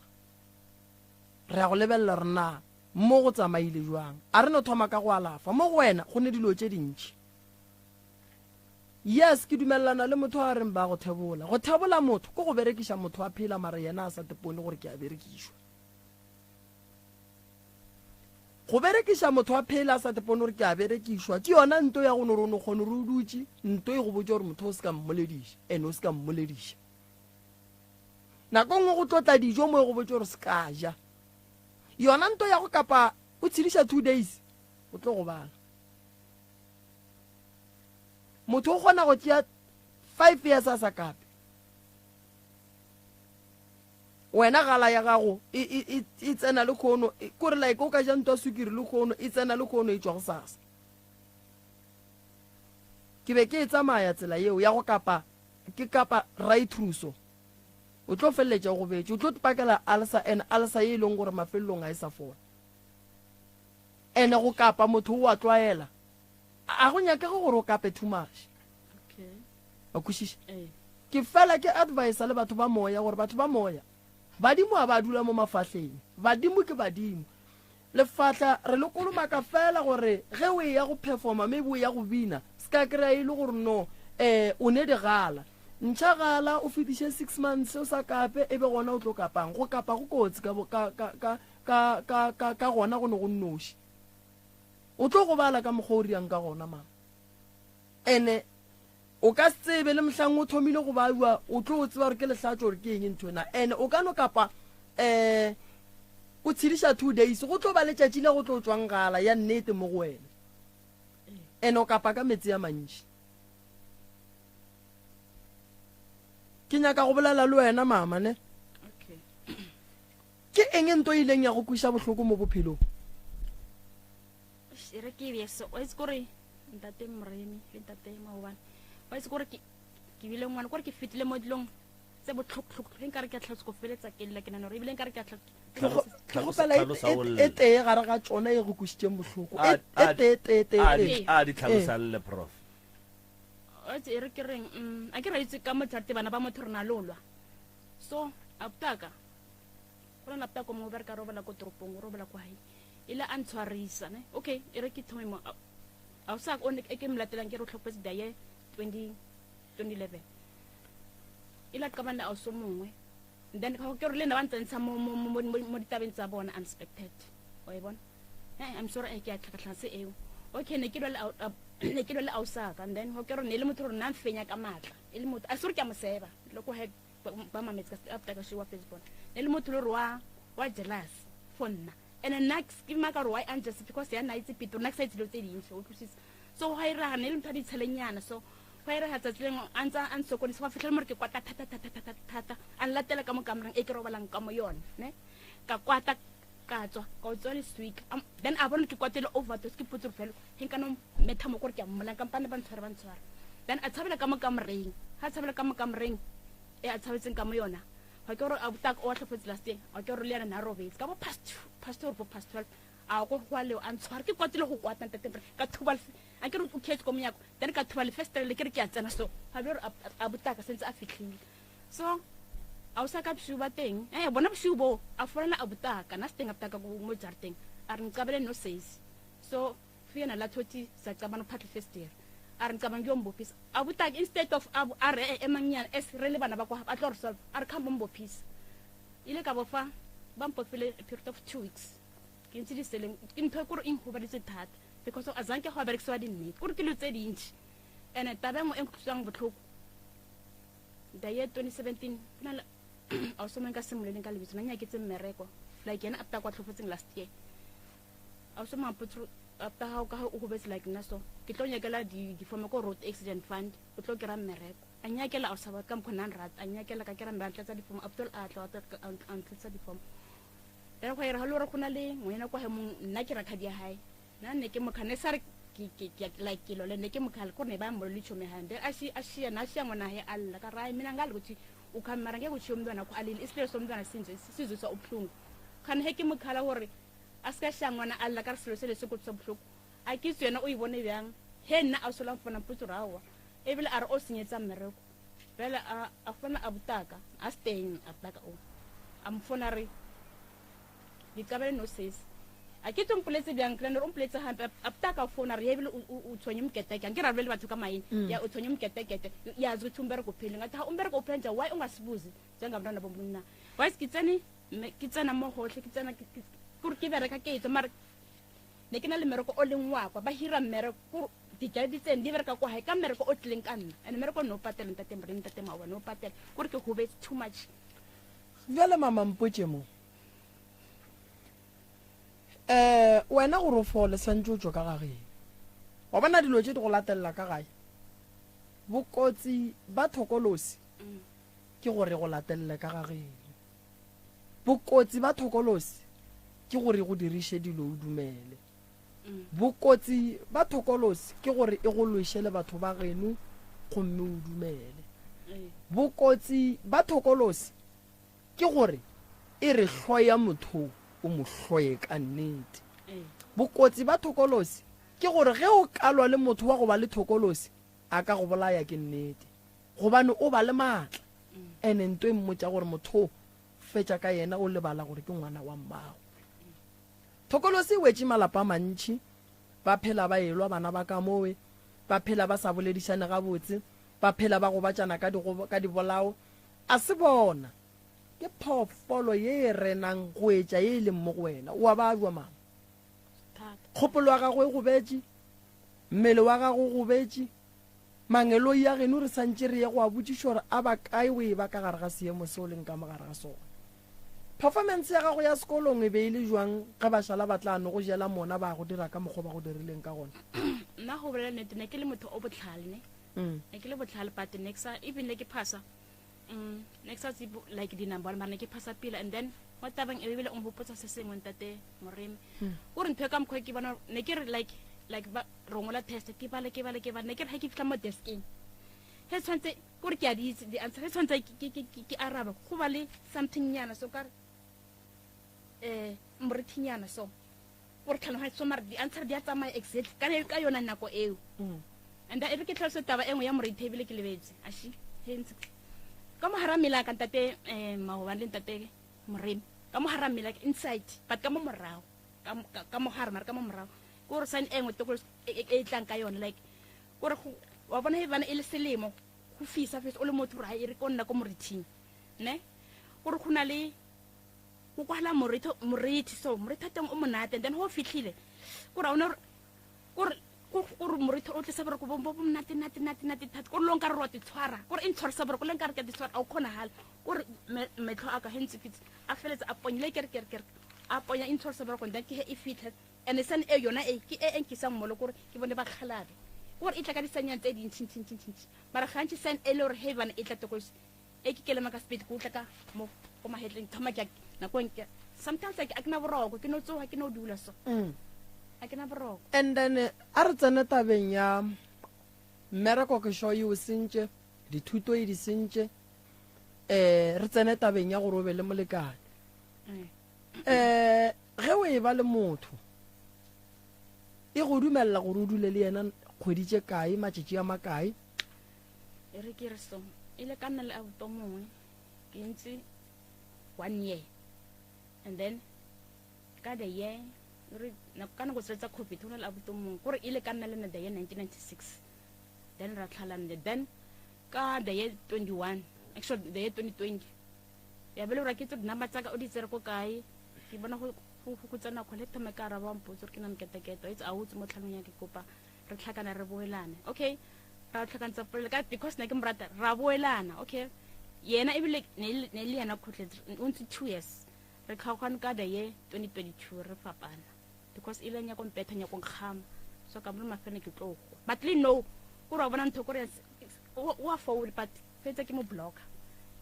re ya go lebelela rena mo go tsamaile jwang a re no thoma ka go alafa mo go wena go ne dilo tše dintšhi yes ke dumelelana le motho a reng ba go thebola motho ko go berekiša motho a phela mara yena a sa tepone gore ke a berekišwa go berekiša motho a phela a sa tepone gore ke a berekišwa ke yona nto ya go nore o ne kgone re o dutse nto e go botse gore motho o se ka mmolediša ene o se ka mmolediša nako nngwe go tlotla dijo mo e go botse gore se ka ja yona nto ya go kapa o tshediša 2 days o tlo go bala motho o kgona go tšea 5 years a sa kape wena gala ya gago e tsena le kgono kore like o ka ja ntwa sukiri le kgono e tsena le kgono e tswa go sasa ke be ke e tsamaya tsela yeo ya go kapa ke kapa right truso o tlo feleletša go betse o tlo pakela alsa and alsa ye e leng gore mafelelong a e sa fola ene go kapa motho o a tlwaela a go nyakege gore o kape too much a kwešiša ke fela ke advice le batho ba moya gore batho ba moya badimo a ba dula mo mafahleng badimo ke badimo lefatla re le kolomaka fela gore ge o ya go performa maybe o ya go bina se ka kry-a e le gore no o ne di gala ntšha gala o fetiše 6 months o sa kape e be gona o tlo kapang go kapa go kotsi ka gona go ne go nnoši o tlo go bala ka mokgwa o riang ka gona mama ene o ka se tsebe le mohlang o thomile go baiwa o tlo o tseba gore ke lehlatso gore ke eng nthwena ene o ka no kapa o tshediša 2 days go tlo ba letšatši le go tlo tswang gala ya nnete mo go wena ene o kapa ka metsi a mantši ke nyaka go bolela le wena mama ne ke eng ento ileng ya go kwiša bohloko mo bophelong re ke beso o itse gore ntate Moremi le ntate Maobane o itse gore ke bile ngwana gore ke fitile mo dilong tse botlhoktlhoktlho le nkare ke a tlhatse go feletsa ke lela ke nana re bile nkare ke a tlhopela e tee gare ga tsona e go kwisitseng bohloko e a di tlhalosalle prof o itse re ke reng a ke ra itse ka mothate bana ba motho re na lolwa so aptaka go na aptaka mo bereka ro bala ko toropong ro bala ko hae ile a ntshwarisa ne okay e re ke thomo a sa o e ke mlatelang ke re tlhopetse daye 2011 ila ka bana a so mongwe then ka ke re le na ba ntsentsha mo ditabeng tsa bona unexpected o e bona I'm sorry ke a tlhakatlhase eo okay ne ke le a usaka and then ho ke re ne le motho re na mfenya ka matla ile motho a sore ke a moseba loko he ba mametsa after ka shiwa Facebook ne le motho le wa jealous for nna and next ke maka re why just because ya na itse pito next side lo tse dintse o tlosisa so ha ira ne le mpha ditshelenyana so ha ira ha tsatleng antsa an sokodisa wa fihlela more ke kwata thata an latela ka mo kamereng e ke robalang ka mo yona ne ka kwata ka tswa ka o tswa le sweek then a bona ke kwatele overdose ke putso fela hinka no metha mo gore ke mmolang kampane ba ntshwara then a tshabela ka mo kamereng ha tshabela ka mo kamereng e a tshabetseng ka mo yona ha ke re a butaka o tlhopetse last day a ke re le yana robetse ka bo pastor 12 a go hwale an tshwara ke kwatile go kwata ntate ka thubal a ke re o khetse ko monyako then ka thubal festival le ke re ke a tsena so ha be re a butaka sentse a fitlhile so a o sa ka bshuba teng bona bshubo a forana a butaka na steng aptaka go mo jarteng a re nkabele no says so fiena la 20 sa tsabana party festival a re nkabang yo mbopisa a butaka instead of a re emanyana es re le bana ba kwa a tlo re solve a re khamba mbopisa ile ka bofa ba mpofile a period of 2 weeks ke ntse di seleng ke ntho gore eng go ba ditse thata because of azanke go ba rekiswa dinne gore ke lutse dintsi ene tabeng e nkutsang botlhoko da ye 2017 na a so menka simoleng ka lebitso nanya ke tse mmereko like yena after kwa tlhofotseng last year a so maputru after how ka o go bese like nna so ke tlo nyakela di form ko road accident fund o tlo kera mmereko a nyakela a sa ba ka mkhona rat a nyakela ka kera mbantla tsa di form after a tlo tsa di form re go ira halora khona le ngwena kwa he mong nna ke ra khadi ya hae na ne ke mokhane sa re ke like ke lo le ne ke mokhale ko ne ba mo le tshome hande a shi na shi ngwana he alla ka rai mina ngali ukuthi ukhamara ngeke kuthi umntwana ko alile isipelo somntwana sinje sizwe ubuhlungu khane he ke mokhala hore a ska shangwana alla ka selo se le se kutsa buhlungu a ke tsena o ibone byang he nna a sola mfana putso rawa ebile a re o senyetsa mmereko bela a fana a butaka a staying a baka o am fona re dikabele no says a ke tsong poletse bjang klan re o poletse hampe apta ka phone re ebile o tshwenye mketeke ke ra bele batho ka maine ya o tshwenye mketeke ya zo thumbere ko phele ngata umbere ko phele why ungasibuzi njengamntwana bomna why ke tsena mo hohle ke tsena kur ke bereka ke itse mara ne ke na le mereko o leng wa kwa ba hira mereko di jadi tsen di bereka ko ha ka mereko o tleng ka nna and mereko no patela ntate mre ntate mawa no patela kur ke go be too much bjale mama mpotse mo wena gore o fole santse ka gage wa bona dilo tse di go latelela ka gae bokotsi ba thokolosi ke gore go latelele ka gage bokotsi ba thokolosi ke gore go dirishe dilo o dumele bokotsi ba thokolosi ke gore e go loishele batho ba geno gomme o dumele bokotsi ba thokolosi ke gore e re hloya motho o mo hloye ka nnete bokotsi ba thokolosi ke gore ge o kalwa le motho wa go ba le thokolosi a ka go bolaya ke nnete gobane o ba le maatla ene ntwe mmotsa gore motho fetša ka yena o lebala gore ke ngwana wa mmago thokolosi wetše malapa mantši ba phela ba elwa bana ba ka mowe ba phela ba sa boledišane gabotse ba phela ba go batšana ka dibolao a se bona ke phoofolo ye e renang go etša ye e leng mo go wena o a ba bua mama kgopolo wa gago e go betše mmele wa gago go betše mangelo ya geno re santše re ye go a botšiša gore a ba kae o e ba ka gare ga seemo se o leng ka mogare ga sona performance ya gago ya sekolong e be e le jwang ge bašala ba tla no go jela mona ba go dira ka mokgwa ba go dirileng ka gona nna go bolela nnete ne ke le motho o botlhale ne ke le botlhale but nexa even ne ke phasa nexa like dinamba mara ne ke phasa pila and then mo tabang e bile o mpotsa se sengwe ntate moremi o re ntho ka mkhwe ke bona ne ke re like ba rongola test ke bale ne ke re ha ke fitla mo desking he tshwantse gore ke a di answer he tshwantse ke araba go ba le something nyana so ka mrethinyana so gore tlhano so mara di answer di a tsamaya exact ka yona nako eo and e re ke tlhalosa taba engwe ya moretebile ke lebetse ashi hence ka mo haramela ka ntate mahoba le ntate moremi ka mo haramela inside but ka mo morao ka mo harama ka mo morao gore sign engwe to e tlang ka yona like gore wa bona he bana ile selemo go fisa fisa o le motho ra e re ko nna ko morithing ne gore khuna le go kwala moriti so moriti teng o monate then ho fitlhile gore ona gore moriti o tle sa bere go bombo monate nate that go lonka re rote tshwara gore in tshwara sa bere go lenka re ke di tshwara o khona hal gore metlo aka hentse fitse a feletse a ponyle ke a ponya in tshwara sa bere go then ke e fitlhe and sen e yona e ke e enkisang molo gore ke bone ba khalabe gore itla ka disanyang tse di ntšintšintšintšintši mara gantši sen e le gore heaven e tla tokos e ke kelema ka speed go tla ka mo go mahetleng thoma ke nako nke sometimes like a ke na boroko ke no tsoga ke no dula so a ke na boroko and then a re tsene tabeng ya mmereko ke sho yo sentše dithuto e di sentše re tsene tabeng ya gore o be le molekane ge o e ba le motho e go dumella gore o dule le yena kgweditše kae matšatši a makae e re ke re so ile ka nna le abuto mongwe ke ntse 1 year and then ka the year re na ka nako tsa covid ho na le abuto mongwe gore ile ka nna le na the year 1996 then ra tlhalane then ka the year 21 actually the year 2020 ya bele ra ke tse number tsa ka o di tsere ko kae ke bona go tsena collect me ka ra ba mpotso ke nna keteketo it's a utse mo tlhanong ya ke kopa re tlhakana re boelane okay ra tlhakantsa pele ka because ne ke mrata ra boelana okay yena e bile ne le yana khotletse unti 2 years re tlhakwana ka the year 2022 re fapana because ile nya go mpetha nya go khama so ka bona mafene ke tlo but le no go ra bona ntho gore wa forward but fetsa ke mo block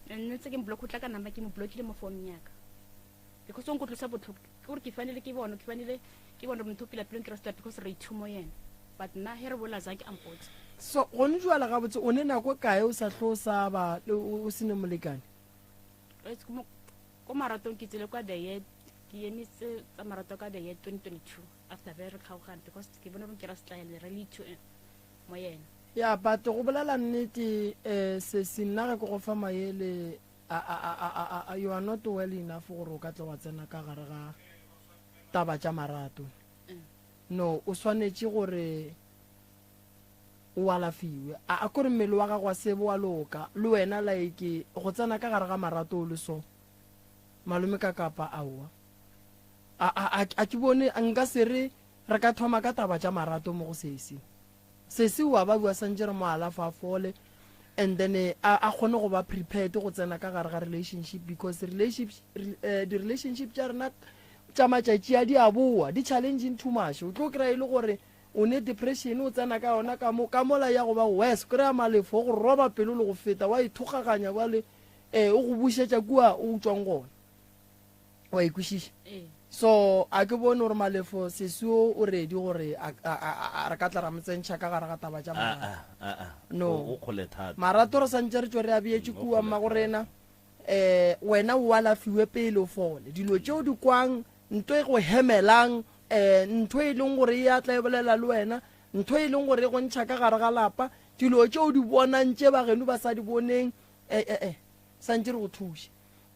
nne tse ke mo block tla ka namba ke mo block le mo phone nyaka because on go tlosa botho gore ke fanele ke bona motho pila pele ke resta because re ithumo yena but na here bola zaki ampotse so go ne jwa la ga botse o ne nako kae o sa tlosa ba o sine molekane it's ko marathon ke tsile kwa the year ke emise tsa marathon ka the year 2022 after very khaugana because ke bona re ke ra style really to mo yena ya but go bolela nnete se sinna go go fa maele you are not well enough gore o ka tla wa tsena ka gare ga taba tša marato no o swanetše gore o alafiwe a kore mmele wa gago wa sebe wa loka le wena like go tsena ka gare ga marato o le so malome ka kapa aowa a ke bone nka se re ka thoma ka taba tša marato mo go sese wa ba bua santse re mo alafa a fole and then a kgone go ba prepared go tsena ka gare ga relationship because the relationship tša rena tša matšatši a di a boa di challenging too much o tlo kry-a e le gore o ne depression o tsena ka yona ka mola ya go ba wes kry-a malefo go roba pelo le go feta wa ithogaganya bale o go bušetša kua o tswang gona wa ikwešiša so a ke bone gore malefo seseo o ready gore re ka tla ra motsentšha ka gare ga taba tša no marato re santse re tswe re a beetše kua mma gorena wena o alafiwe pele o fole dilo tšeo di kwang ntho e go hemelang ntho e leng gore e a tla e bolela le wena ntho e leng gore e go ntšha ka gare ga lapa dilo tšeo di bonang tše bageno ba sa di boneng santse re go thuše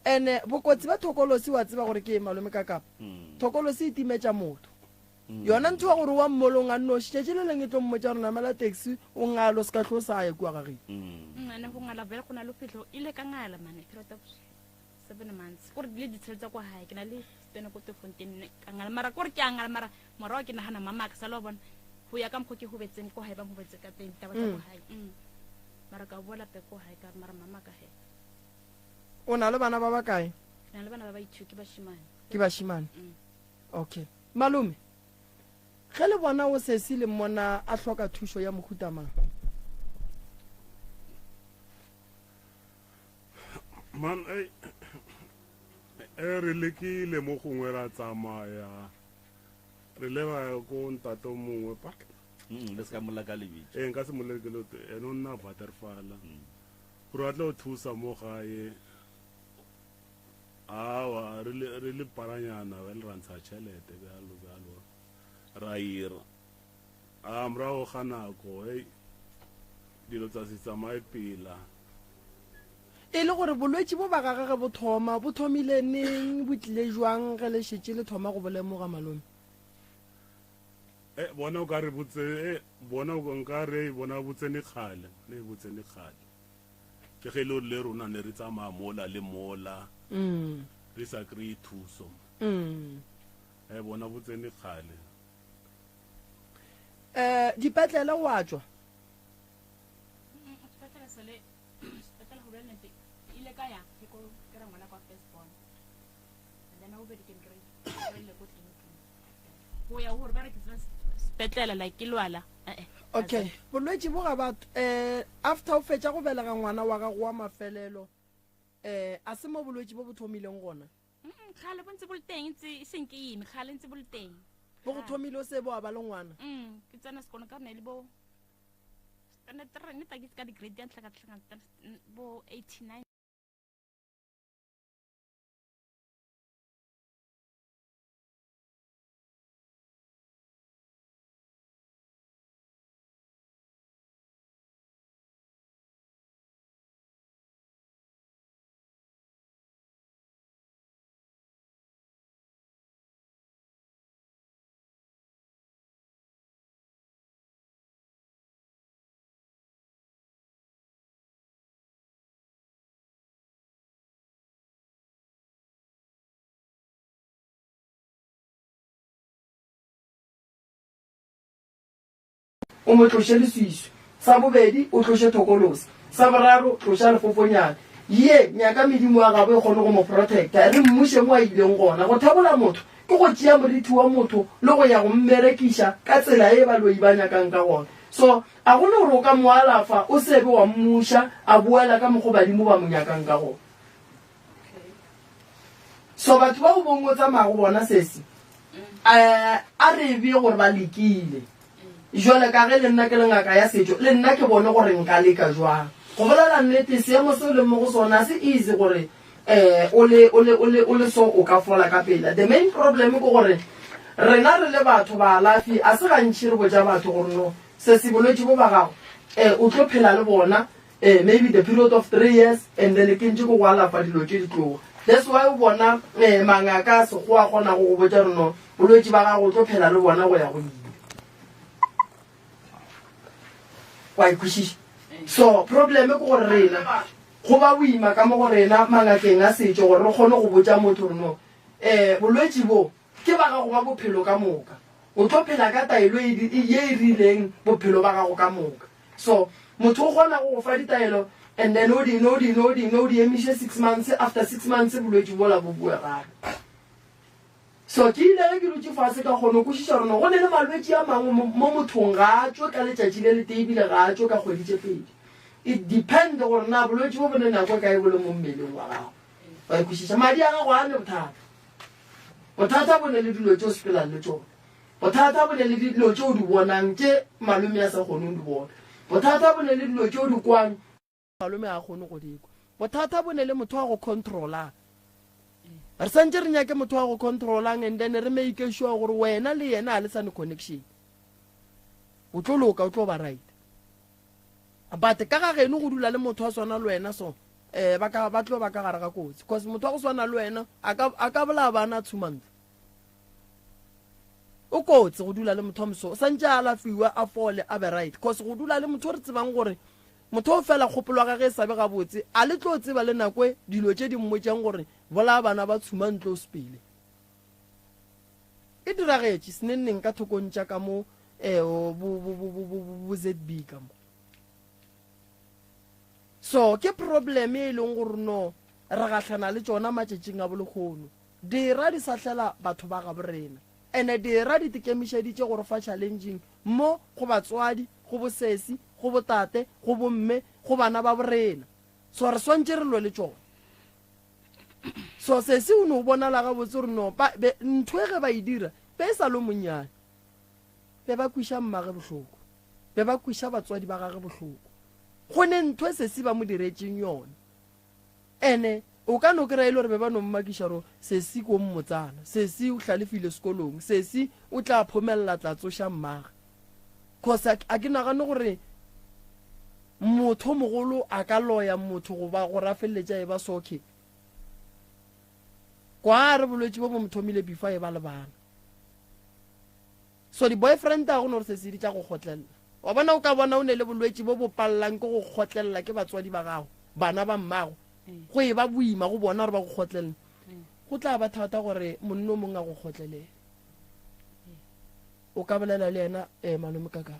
and bokotsi ba thokolosi wa tseba gore ke malome ka kapa thokolosi e timetša motho yona ntho wa gore wa mmolong a nnošitšetše le leng e tlo mmotša gore namela taxi o ngalo se ka tlo sa ye kua gageng ane go ngala vele go na le fitlho ile ka ngala mane period of 7 months gore le ditshelo tsa kwa hae ke na le tsena ko Tefontein ka ngala mara gore ke ngala mara mara ke nagana mama ka sa lo bona go ya ka mgo ke go betseng ko hae ba mo betse ka teng taba tsa go hae mara ka bola pe ko hae ka mara mama ka he o na le bana ba ba kae na le bana ba ithu ke ba shimane okay malome ge le bona o sesi le mmona a hloka thušo ya mohuta mang man re lekile mo gongwe ra tsamaya re leba ko ntato mongwe pa le ska mola ka lebitso nka se molekelo eno nna butterfly gore a tlo thusa mo gae awa re le paranyana ba le rantsha tšhelete bjalo ra ira morago ga nako dilo tsa se tsamaye pila e le gore bolwetši bo ba gagage bo thomile neng bo tlile jwang ge le šetše le thoma go bolemoga malome bona o ka re bona botsene kgale ke ge le rona ne re tsamaya mola le mola re sa kry-e thuso bona botsene kgale dipetlele wa tswa okay bolwetši bo ga batho after o fetša go belega ngwana wa gago wa mafelelo a se mo bolwetši bo bo thomileng gona kgale bo ntse bo le teng e seng ke ime kgale ntse bo le teng bo go thomile o se bo a ba le ngwana ke tsena sekolo ka rona le bo neta ke ka di-grade ya ntlhakatlhaka bo 89 o mo tloše leswiswi sa bobedi o tloše thokolosi sa boraro tloša lefofonyana ye nyaka medimo ya gabo e kgone go mo protecta re mmuše mo a ileng gona go thabola motho ke go tšea moriti wa motho le go ya go mmerekiša ka tsela e baloi ba nyakang ka gona so a gone gore o ka mo alafa o sebe wa mmuša a boela ka mogo badimo ba mo nyakang ka gona so batho ba go bongo tsamaya go bona sesi a re be gore ba lekile jwale ka ge le nna ke lengaka ya setšo le nna ke bone gore nka leka jwang go bolela nnete seemo seo le mo go sona se easy gore o le so o ka fola ka pela the main problem ke gore rena re le batho ba alafi a se gantšhi re botša batho gore no se se bolwetši bo ba gago o tlo phela le bona maybe the period of 3 years and then ke ntse go alafa dilo tše di tloga that's why o bona mangaka a sekgowa a kgona go go botsa reno bolwetse ba gago o tlo phela le bona go ya go ile wa ikwešiša so probleme ke gore rena go ba boima ka mo go rena mangakeng a setso gore re kgone go botsa motho reno bolwetse bo ke ba gago ba bophelo ka moka o tlo phela ka taelo ye e rileng bophelo ba gago ka moka so motho o kgona go go fa ditaelo and then o di emiše 6 months after 6 months bolwetse bola bo bue gape so ke ile ge ke dutse fase ka kgone o kwešiša rona go ne le malwetse a mangwe mo mothong ga a tswe ka letšatši le lete ebile ga a tswe ka kgweditše pedi it depend gore na bolwetse bo bone nako kae bole mo mmeleng wa gago wa ikwešiša madi a gago a ne bothata bo ne le dilo tse o sepelang le tsone bothata bo ne le dilo tse o di bonang tse malome a sa kgoneng di bona bothata bo ne le dilo tse o di kwang malome a kgone go dikwa bothata bo ne le motho wa go controlang re santse re nyake motho wa go controlang and then re make sure gore wena le yena a le sane connection o tlo loka o tlo ba right but ka ga geno go dula le motho wa swana le wena so ba tlo ba ka gare ga kotsi because motho wa go swana le wena a ka bola bana 2 months o kotsi go dula le motho wa moso santse a lafiwa a fole a be right because go dula le motho re tsebang gore motho o fela kgopolo ga ge sabe ga botse a le tlo tseba le nakwe dilo tše di mmotšang gore bola bana ba tshuma ntlo sepele e diragetše senenneng ka thokontša ka mo bo ZB ka mo so ke problem e leng gore no re gatlhana le tsona matšatšing a bolekgono dira di sahlela batho ba ga borena ene dira di tekemišeditše gore fa challenging mo go batswadi go bosesi go botate go bomme go bana ba borena so re swantse re lwe le tsona so sesi o ne o bonala ga botse gore no ntho e ge ba e dira be e sa lo monnyane be ba kwiša mmage bohloko be ba kwiša batswadi ba gage bohloko go ne ntho e sesi ba mo diretseng yone ene o ka no kry-e le gore be ba no mmakiša ro sesi ko mmotsana sesi o hlalefile sekolong sesi o tla phomelela tla tsoša mmage cause a ke nagane gore motho mogolo a ka loya motho go ba go rafeletša e ba soke kwa re bolwetse bo mo thomile before e ba le bana so di-boyfriend a go ne gore se se di tša go kgotlelela wa bona o ka bona o ne le bolwetse bo bo palelang ke go kgotlelela ke batswadi ba gago bana ba mmago go e ba boima go bona gore ba go kgotlelela go tla ba thata gore monno o mongwe a go kgotlelela o ka bolela le yena malome kaka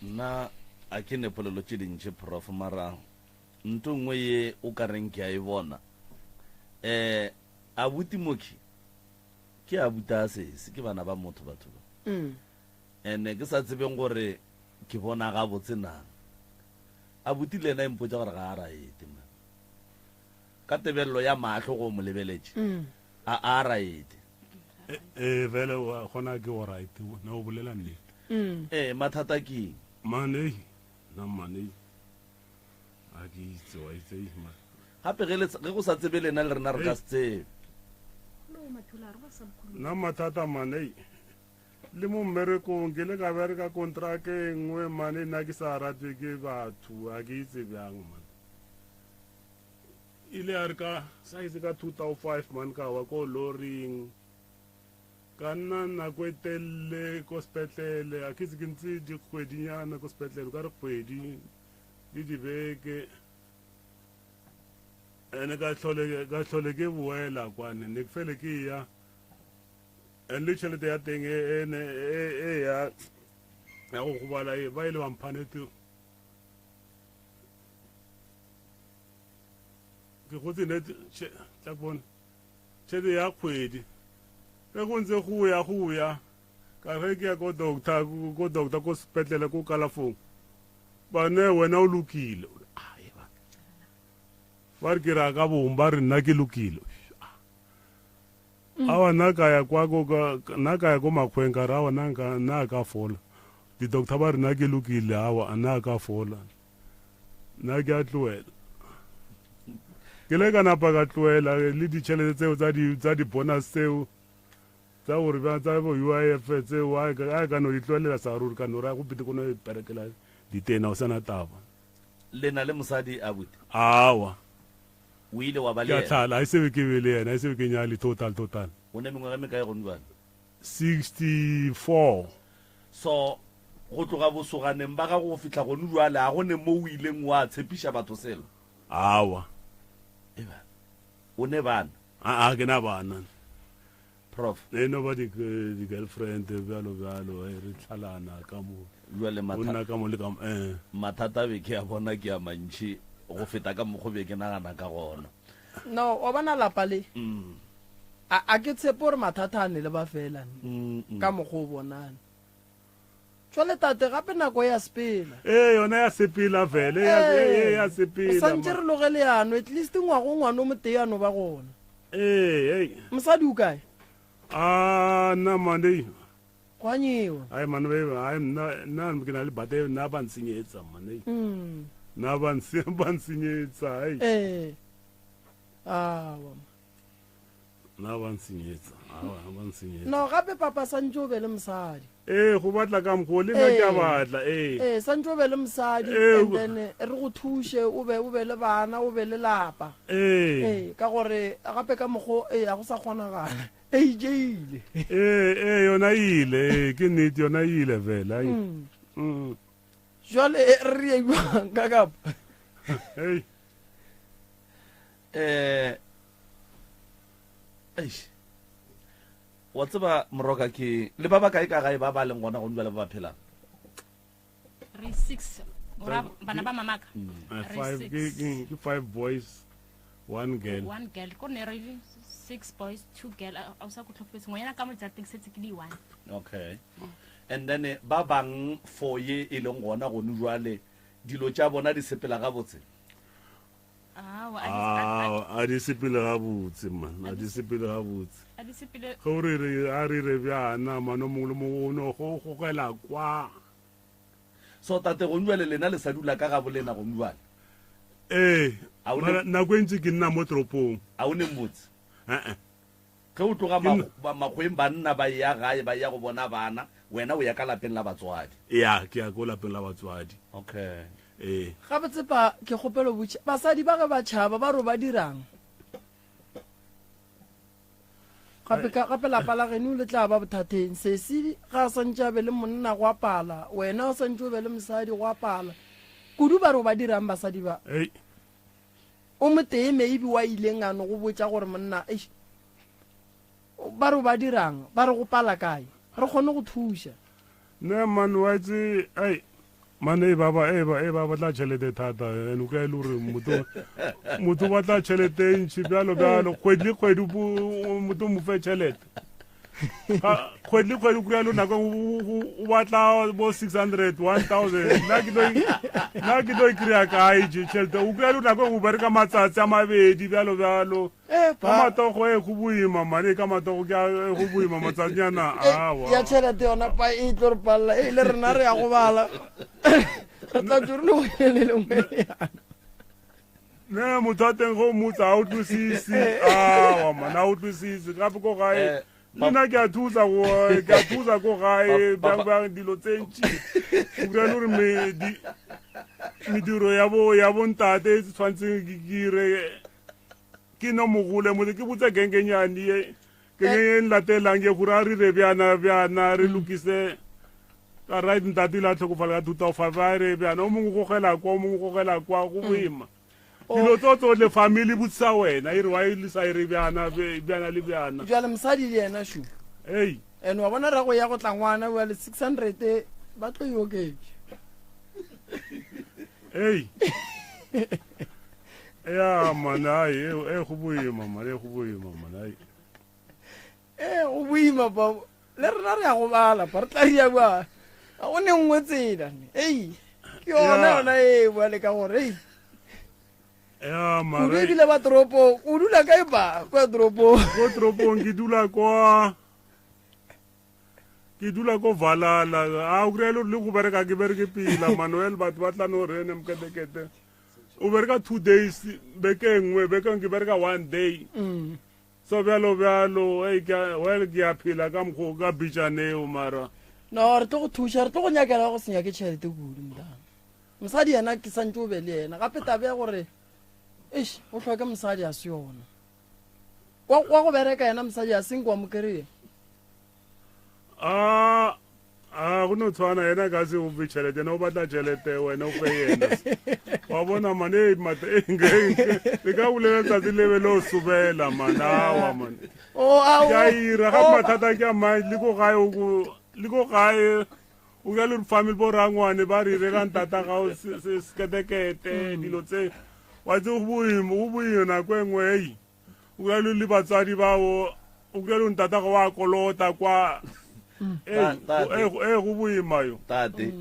nna a ke nepolelo tše dintšhe prof mara nto nngwe ye o ka reng ke a e bona a butimoki ke a buta sese ke bana ba motho batho ba ene ke sa tsebeng gore ke bona ga botse nang a buti le ena impotsa gore ga a raete man ka tebelelo ya matlho go mo lebeletše a raete vele wa gona ke go right na o bolela nnete mathata ke mane na mane a ke itse wa itse gape ge go sa tsebe lena le rena re ka se tsebe na mathata mane le mo mmerekong ke le ka bereka contract e nngwe mane nna ke sa ratwe ke batho a ke itse bjang man ile a re ka size ka 2005 man ka wa ko loring ka nna nako e telele ko sepetlele a ke itse ke ntse dikgwedinyana ko sepetlele ka re kgwedi le dibeke ene ka tlhole ke boela kwane ne ke fele ke ya and le tšhelete ya teng e ya go gobala ba ile wamphanete ke gotse ne tla bona tšhelete ya kgwedi ge go ntse go ya ka ge ke ya ko doctor ko sepetlele ko kalafong bane wena o lokile ba re ke ra ka bong ba re nna ke lokile awa nna ka ya ko makgweng ka re awa nna ka fola di-doctor ba re nna ke lokile awa nna ka fola nna ke a tloela ke le ka napa ka tloela le ditšhelete tseo tsa di-bonus tseo tsa gore tsa bo UIF tseo a ka no di tloelela sa ruri ka no raya go pete kono perekela ditena o sana taba lena le mosadi a bute awa o ile wa ba ke le a ena tlhala a sebe ke be le yena a sebe ke nyale total o ne mengwe ga me kae gone jale 64 so go tloga bosoganeng ba ga go fitlha gone jale ga gone mo o ileng wa tshepiša batho selo awa o ne bana a ke na bana prof nobody di girlfriend bjalo re tlhalana ka mo jale o nna ka mo le ka mathata be ke a bona ke a mantšhi go feta ka mokgo be ke nagana ka gona no wa bona lapa le a ke tshepe gore mathata a ne le ba fela ka mokgo o bonane jwale tate gape nako ya sepela yona ya sepela vele ya sepela santse re loge leano at least ngwago ngwane o moteano ba gona mosadi o kae nna mane go a nyewa ai mane nna ke na le bate nna ba ntsenyetsa mane nna ba ntsenyetsa awa nna ba ntsenyetsa ba ntsenyetsa no gape papa santse o be le mosadi go batla ka mokgo le nna ke a batla santse o be le mosadi and then re go thushe o be le bana o be le lapa ka gore gape ka mokgo a go sa kgonagala jeile yona ile ke nnete yona ile vela jwale re ya ibang ka kapa wa tseba moroka ke le ba ba kae ka gae ba ba leng gona go nwa le ba ba phelang re 6 bana ba mamaka ke 5 boys 1 girl ko ne re 6 boys 2 girl a sa go tlhopetse ngwana ka mo tsating setse ke di 1 okay and then ba bang for ye e leng gona go njuale dilo tša bona di sepela ga botse a di sepele ga botse man a di sepele ga botse go re re bjana mano mongwe le mongwe o no go gogela kwa so tate go njuale lena le sa dula ka ga bolena go njuale nako e ntse ke nna mo toropong a o ne mbotse ge o tloga makgweng banna ba ya gae ba ya go bona bana wena o ya ka lapeng la batswadi ya ke ya ko lapeng la batswadi okay gape tsepa ke kgopelo botšha basadi ba ge ba tšhaba ba ro ba dirang gape lapa la geno le tla ba bothateng sesi ga a santse a be le monna go apala wena o santse o be le mosadi go apala kudu ba ro ba dirang basadi ba o motee maybe wa ileng ano go botša gore monna ba ro ba dirang ba re go pala kae re kgone go thuša ne man wa itse mane baba tla tšhelete thata ene o ka e le gore motho ba tla tšhelete ntšhi bjalo kgwedi le kgwedi motho mo fe tšhelete kgwedi le kgwedi kuyalo nako o batla bo 600 1000 nna ke do ikry-a kae je tšhelete o kuyalo nako o bereka matsatsi a mabedi bjalo ka matogo go boima mane ka matogo go boima matsatsinyana ya tšhelete yona pa e tlo re palela e le rena re ya go bala re tla tsore le go elelengwe yana ne motho a teng go motsa a utlwisise mana a utlwisise gape ko gae nna ke a thusa ko gae bjang dilo tse ntši o kry le gore mediro ya bontate e tshwanetseng ke kire ke no mogole motse ke botsa kenkenyane kenkenyeng latelang ke gore a re re bjana re lokise ka right ntate la tlhokofala ka 2005 a re bjana o mongwe gogela kwa go boima dilo tsotle family botsisa wena e re wa ile sa e re bjana le bjana jwale mosadi le yena shu and wa bona ra go ya go tla ngwana wa le 600 ba tlo yo oketse ya mana go boima mane go boima ba le rena re ya go bala pa re tla ria ba a o ne nngwe tsela ke yona wa le ka gore kudu ebile ba toropong o dula kae ba kwa toropong ke dula ko valala a o kry-e le go bereka ke bereke pila manuel batho ba tla no rene moketekete o bereka 2 days beke nngwe bekeng ke bereka 1 day so bjalo well ke a phela ka mokgo ka bitšaneo mara no re tlo go thuša re tlo go nyakela go senya ke tšhelete kudu mosadi yena ke santse o be le yena gape tabe ya gore eish o tlhoke mosadi a se yona wa go bereka yena mosadi a seng kwa mo kry-e go no tshwana yena ka se o fe tšhelete yena o batla tšhelete wena o fe yena wa bona mane le ka bolela tsatsi lebe le o sobela manawa mane ka ira ga mathata ke a mae le ko gae o ka le family bo rangwane ba re relang tata gao seketekete dilo tse wa tse go boima nako e nngwe ei o ka le batswadi bao o ka le ntata go wa kolota kwa go boima yo tate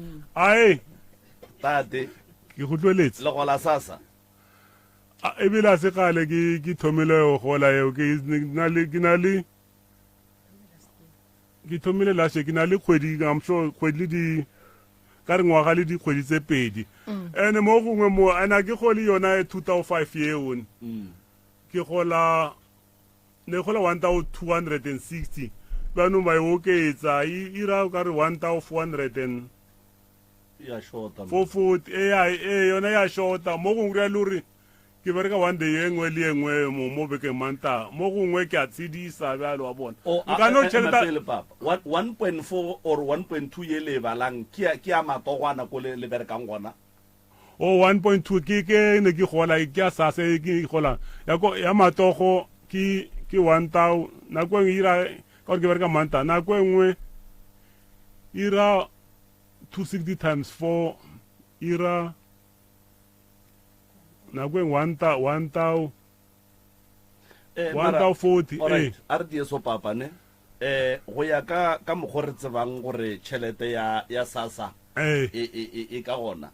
ke go tlweletse le gola sasa ebile a se gale ke thomile go gola eo ke thomile lashe ke na le kgwedi I'm sure kgwedi di ka re ngwaga le dikgwedi tse pedi ene mo gongwe mo ana ke gole yona 2005 yeo ke gola 1260 bano ba oketsa ira ka re 1400 ya shota 440 yona ya shota mo gongwe le re ke bereka one day engwe le engwe mo beke manta mo gongwe ke a tshedisa bjalo wa bona ka no tšheleta 1.4 or 1.2 ye le balang ke a matogwana ko le berekang gona 1.2 ke ne ke gola ke a sase ke gola ya matogo ke 1000 na go ira ka ke bereka manta na go engwe ira 260 times 4 ira na go 1040 a re die so papa ne go ya ka mokgwa re tsebang gore tšhelete ya sasa e ka gona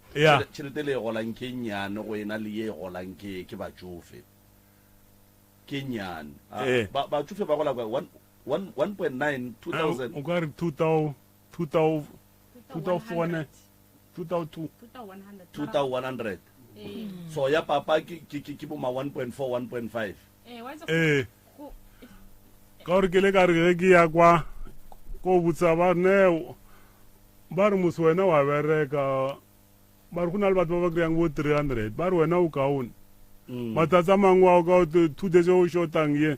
tšhelete le e golang ke nnyane go ena le ye e golang ke batsofe ke nnyane batsofe ba gola 1.9 2000 o ka re 2100 so ya papa ke bo ma 1.4 1.5 ka gore ke le ka re ke ya kwa ko botsa ba re mose wena wa bereka ba re go na le batho ba ba kry-ang bo 300 ba re wena o kaone matsatsi a mangwe wa ka 2 days o shotang ye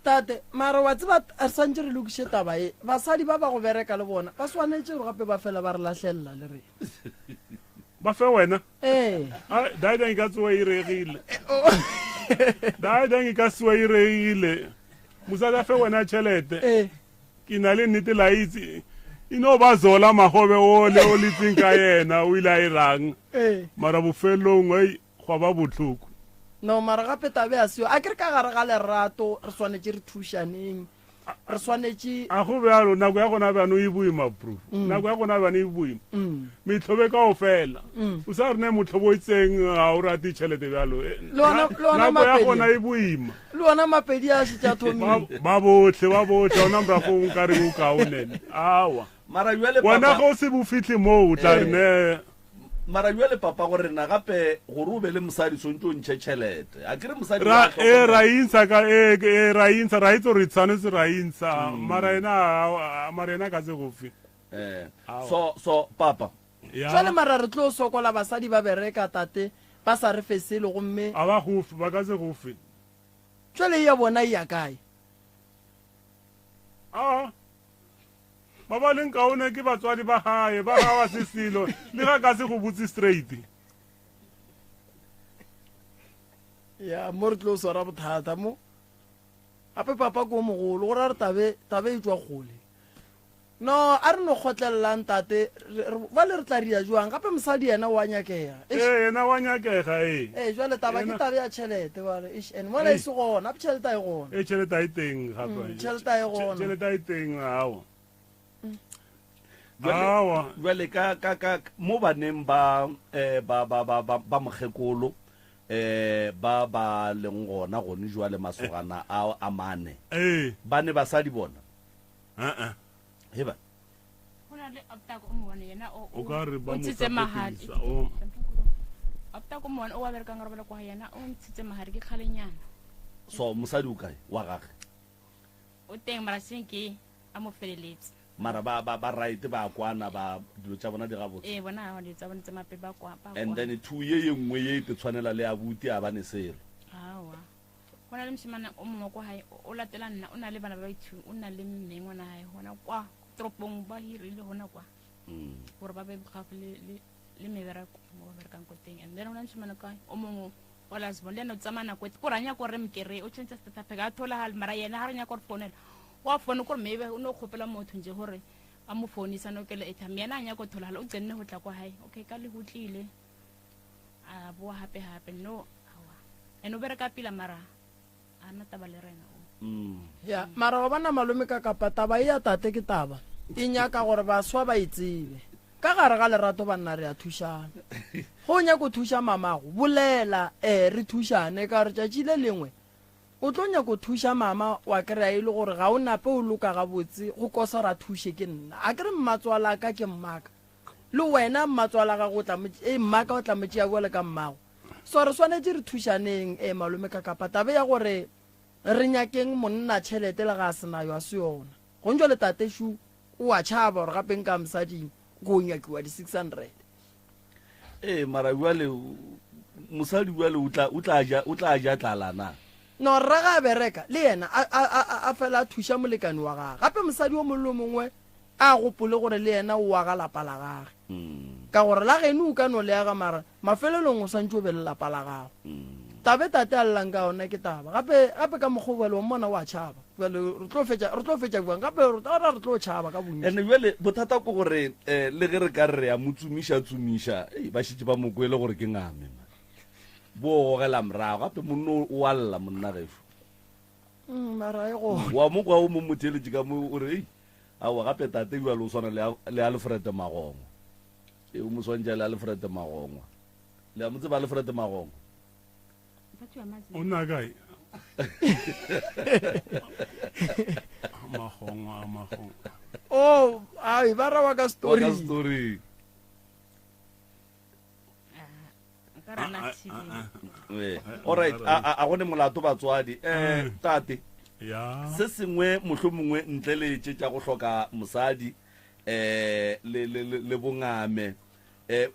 tate mara wa tseba a santse re lokiše taba e basadi ba ba go bereka le bona ba swanetse gore gape ba fela ba re lahlelela le re ba fe wena daedang ka tsewa iregile daedang ka sewa iregile mosadi a fe wena tšhelete ke na le nnete la itse ino ba zola magobe ole o letseng ka yena o ile a irang mara bofelong go ba botlhoko no mara gape tabe a seo a kere ka gare ga lerato re swanetse re thušaneng re swanetse a go bjalo nako ya gona bjano e boima proof nako ya gona bjano e boima metlhobe ka o fela o sa re ne motlhobo o itseng ga o rate tšhelete bjalo nako ya gona e boima le ona mapedi a setša thomile ba botlhe ona morago o ka re o kaonene awa wena ga o se bofitlhe moo o tla rene mara jwale papa gore na gape gore o be le mosadi sontse o ntšhe tšhelete a kere mosadi ra intsa ra itse gore tshwanetse ra intsa mara ena ka se go fe so papa jwale mara re tlo sokola basadi ba bereka tate ba sa re fesele gomme a ba gofe ba ka se go fe jwale ya bona e ya kae ba ba leng kaone ke batswadi ba gae ba gawa se selo le ga ka se go botse straight ya mo re tlo swara bothata mo gape papa ko mogolo gore a re tabe e tswa kgole no a re no kgotlelelang tate ba le re tla ria jwang gape mosadi yena wa nyakega yena wa nyakega jwale taba ke tabe ya tšhelete and mola e se gona ape tšhelete a e gona tšhelete a e teng gape tšhelete a e gona tšhelete a e teng awa jwale ka mo baneng ba mokgekolo ba leng gona gone jwale masogana a mane ba ne basadi bona heba o ka re ba ntshitse mahadi o wa berekang re bela kwa yena o ntshitse mahadi ke kgalenyana so mosadi o kae wa gage o teng mara seng ke a mo feleletse mara ba right ba kwana ba dilo tsa bona di gabotse ee bona ga ditsa bone tse mape ba kwa and then two ye nngwe ye te tshwanela le abuti a bane selo awa go na le mosimane o mongwe kwa gae o latela nna o na le bana ba baithu o na le mme ngwana gae gona kwa toropong ba hirile gona kwa gore ba be gafe le mebereko mo ba berekang ko teng and then go na le mosimane ka o mongwe o lasbon le ene o tsamaya nako ete ko ranya kore mkere o tshwentse statape ka thola ga mara yena ga re nya kore founela wa fone gore maybe o ne o kgopela motho nje gore a mo founisa no kele etha yena a nya go tholagala o tsenne go tla kwa hae okay ka le hutlile a boa hape no awa ene o bereka pila mara a na taba le rena ya mara go bana malome ka kapa taba e ya tate ke taba e nyaka gore baswa ba itsebe ka gare ga lerato banna re a thušana go nya go thuša mamago bolela re thušane ka re tšatši le lengwe o tlo nya go thuša mama wa kry-a e le gore ga o nape o loka gabotse go kosa ra thuše ke nna a kere mmatswala ka ke mmaka le wena mmatswala ga go mmaka o tlametse ya boele ka mmago so re swanetse re thušaneng malome ka kapa tabe ya gore re nyakeng monna tšhelete le ga a senayo a se yona go ntšwa le tateshu o a tšhaba gore gape nka mosading go nyakiwa di 600 mara jwale mosadi jwale o tla ja tlalana no rra ga a bereka le yena a fela a thuša molekani wa gage gape mosadi o mongwe le mongwe a gopole gore le yena o wa ga lapa la gage ka gore la gene o ka no le yaga mara mafelelong o santse o be le lapa la gago tabe tate a lelang ka ona ke taba gape ka mokgobelo wa mmona o a tšhaba re tlo fetša buang gape re tlo tšhaba ka bontši ene jwale bothata ko gore le ge re ka re ya mo tsomiša ba šitse ba mokwele gore ke ngame bo gogela morago gape monno o a lla monna gefo mara e go wa mo kwa o mo motheletše ka mo o re awa gape tate jwale o swana le Alfred Magongwa o mo swantša le Alfred Magongwa le a motse ba Alfred Magongwa o na kae magongwa oh ai ba rawa ka story alright a gone molato batswadi tate ya se sengwe mohlomongwe ntle le tša go hloka mosadi le bongame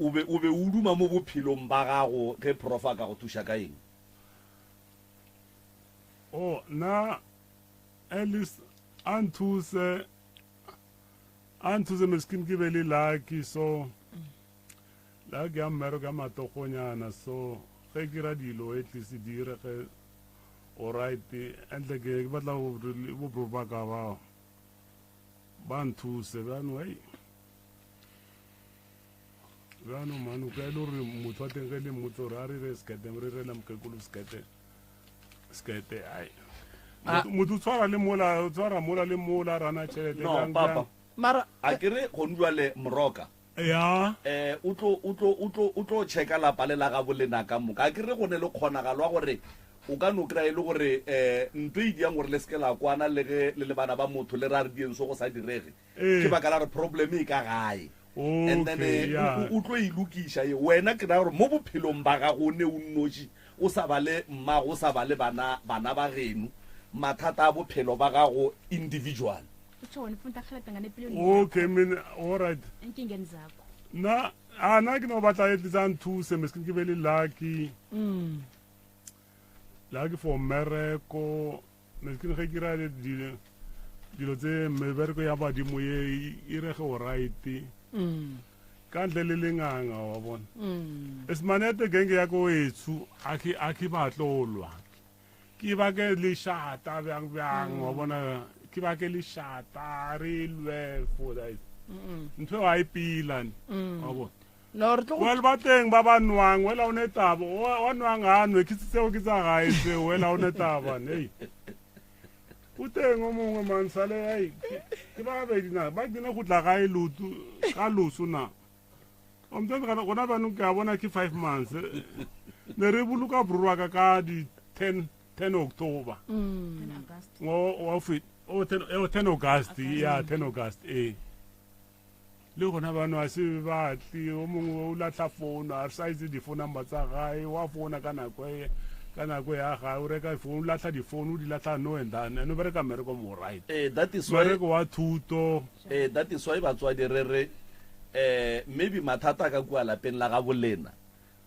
o be o duma mo bophelong ba gago ge profa ka go thuša ka eng oh na at least anthuse meskin ke be le lucky so lucky ya mmero ka matogonyana so ge ke ra dilo at least dire ge alright entle ke batla bo ba ka ba nthuse bano bano manu ka le re motho a teng ge le motho re a re skete re re la mkekolo skete ai motho tswara mola le mola rana tšhelete no papa mara a kere go ndwale moroka ya o tlo checka lapa le la ga bolena ka moka a kere go ne le kgonagalo wa gore o ka no kry-a e le gore ntho e diang gore le seke la kwana le ge le bana ba motho le ra re dienso go sa direge ke baka la re problem e ka gae and then o tlo e lokiša ye wena ke ra gore mo bophelong ba gago o ne o nnoši o sa ba le mmago o sa ba le bana ba geno mathata a bophelo ba gago individual okay mina alright na ke no batla e tlisa nthuse meskin ke be le lucky lucky for mereko meskin ge ke ra le dilo tse mebereko ya badimo ye e rege o right ka ntle le lenganga wa bona esmanete genge ya ko etsu a ke batlolwa ke ba ke le shata bjang wa bona ke ba ke le shata re lwe for that ntho wa ipila wa bona no re tlo well ba teng ba ba nwang wela o netaba wa nwang anwe ke tseo ke tsa gae se wela o netaba nei o teng o mongwe mansale ai ke ba be dina ba dina go tla gae lutu ka loso na o mtse ga gona ba no ka bona ke 5 months ne re buluka brwa ka di 10 October o fit o 10 August ya 10 August le gona ba no a se batli o mongwe o latla phone a size di phone number tsa gae wa phone ka nako ka nako ya ga o reka phone latla di phone o di latla no and then no bereka mereko mo right that is why mereko wa thuto that is why batswadi re maybe mathata ka kua lapeng la ga bolena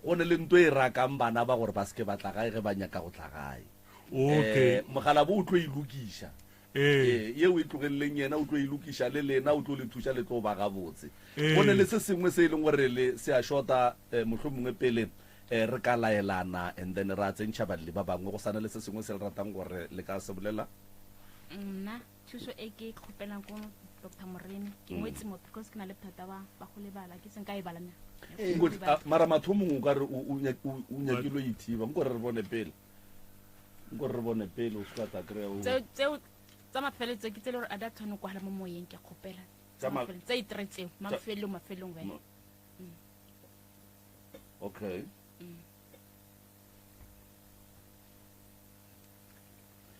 go ne le ntwe e rakang bana ba gore ba se ke ba tla gae ge ba nyaka go tla gae okay mogala bo o tlo ilukisha ye o e tlogeleleng yena o tlo ilukisha le lena o tlo le thuša le tlo ba ga botse go ne le se sengwe se e leng gore le se a shota motlho mongwe pele re ka laelana and then ra tsentšha badile ba bangwe go sana le se sengwe se le ratang gore le ka se bolela nna thuso e ke kgopelang ko Dr. Moremi ke ngwetse mo because ke na le thata ba go lebala ke seng ka e balana mara matho mongwe o ka re o nyakilo ithiba nkore re bone pele o se ka tla kry-a tseo tsa mafelo tse ke tse le gore a da tshwane kwa hala mo moyeng ke kgopela tse iteretseo mafelong wena okay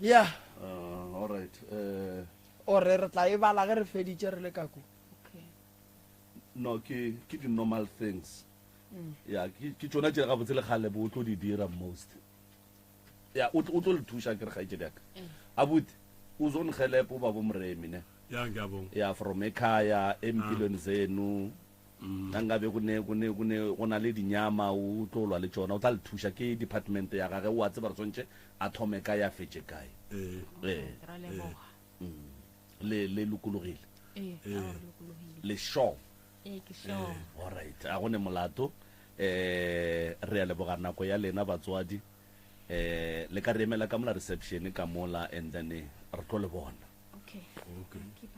yeah all right ore re tla e bala ge re feditše re le kako okay no ke di normal things ya ke tsona tše gabotse le gale bo o tlo di dira most ya o tlo le thuša ke re ga etse diaka abuti o zo ngelepo ba bo Moremi ne ya ngiyabonga ya from ekhaya empilweni zenu nangabe go na le dinyama o tlo lwa le tsona o tla le thuša ke department ya gage o a tseba re tshwantse a thome ka ya fetse kae le lokologile le sure all right a go ne molato re a leboga nako ya lena batswadi le ka re emela ka mola reception ka mola and then re tlo le bona okay okay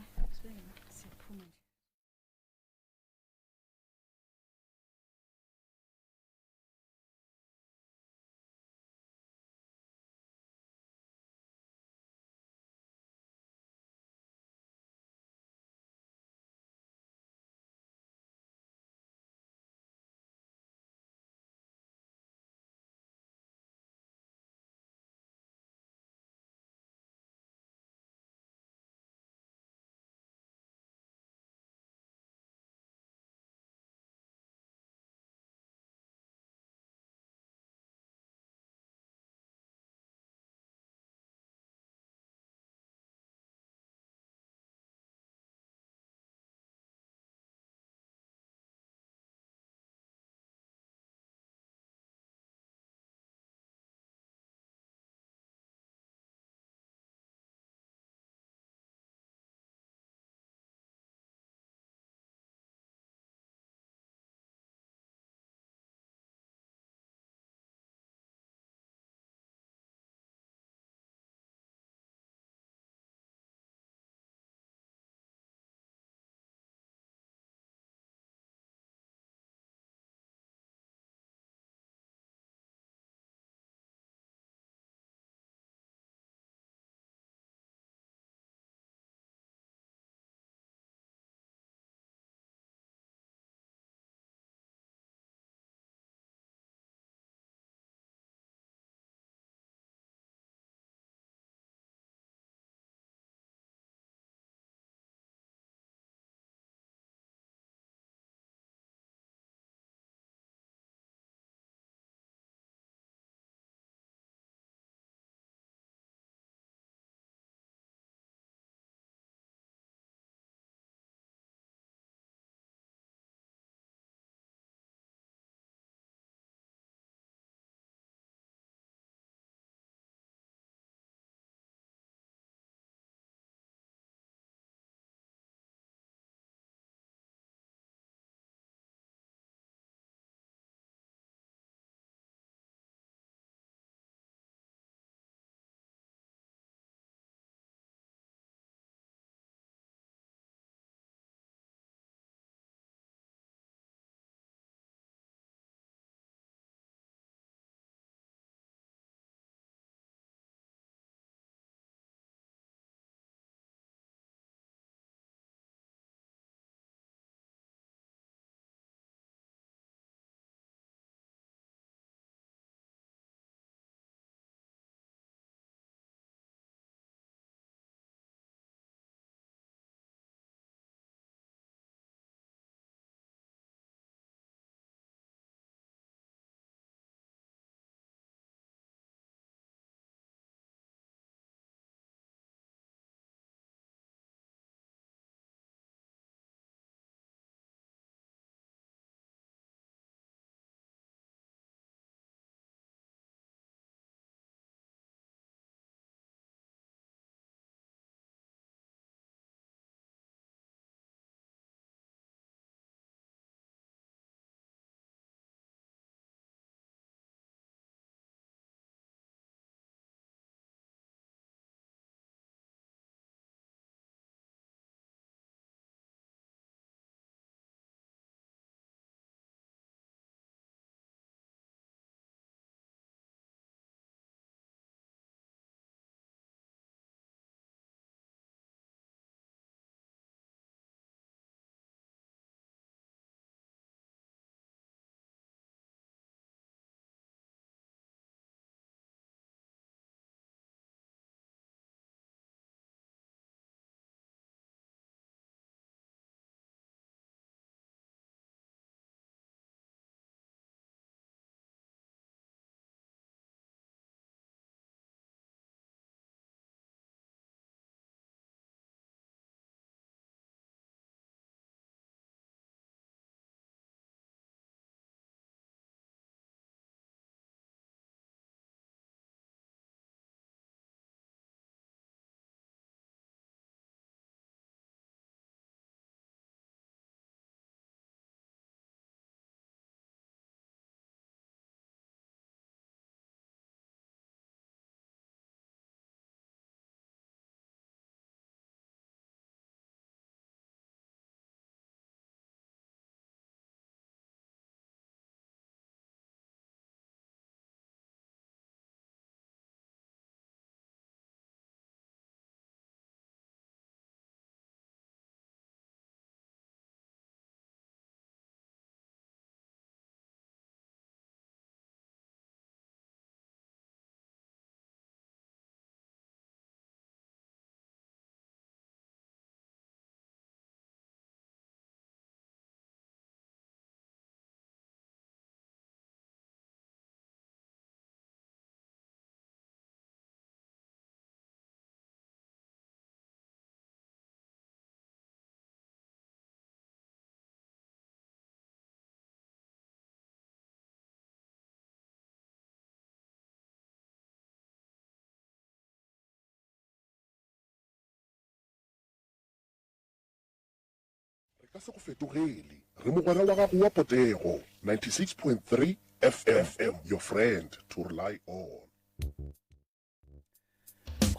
ka se go fetogele re mogwera wa gago wa potego 96.3 FM, your friend to rely on.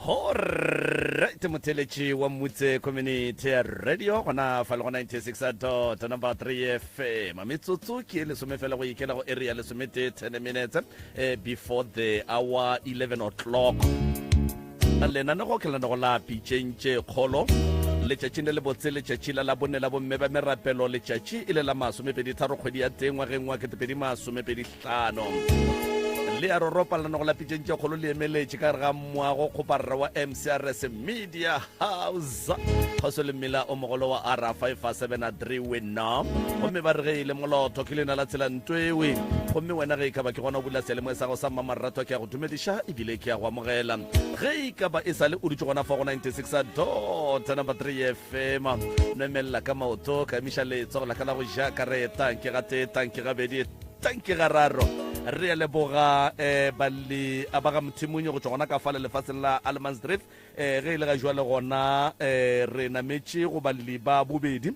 Alright, motheletši wa Mmutse Community Radio gona fa le go 96 number 3 FM metsotso ke lesome fela go ikela go area lesome 10 minutes before the hour 11 o'clock lenanego ke lenanego la pitšentše kgolo letšatši le botse letšatši la bone la bomme ba merapelo letšatši e le la masomepedi tharo kgwedi ya teng ngwageng wa ketepedi masomepedi hlano le a roropa lenanego la pitšentše kgolo le emeletše ka re ga moago kgoparra wa MCRS Media House kgoso le mmila o mogolo wa R573 wena gomme ba re ge e le moloto ke lena la tsela ntwewe gomme wena ge e ka ba ke gona o bula selemo sa go sa mmamoratwa ke ya go dumediša ebile ke ya go amogela ge e ka ba e sa le o ditse gona fa go 96 number 3 FM no emelela ka maoto ka emiša letsogo la ka la go ja kareta nke ga te tanke ga bedi tanke ga raro re a leboga balli a baga mthimونyo go tswa gona ka fa le lefatsheng la Allemansdrift ge e le ga jwa le gona re nametše go balli ba bobedi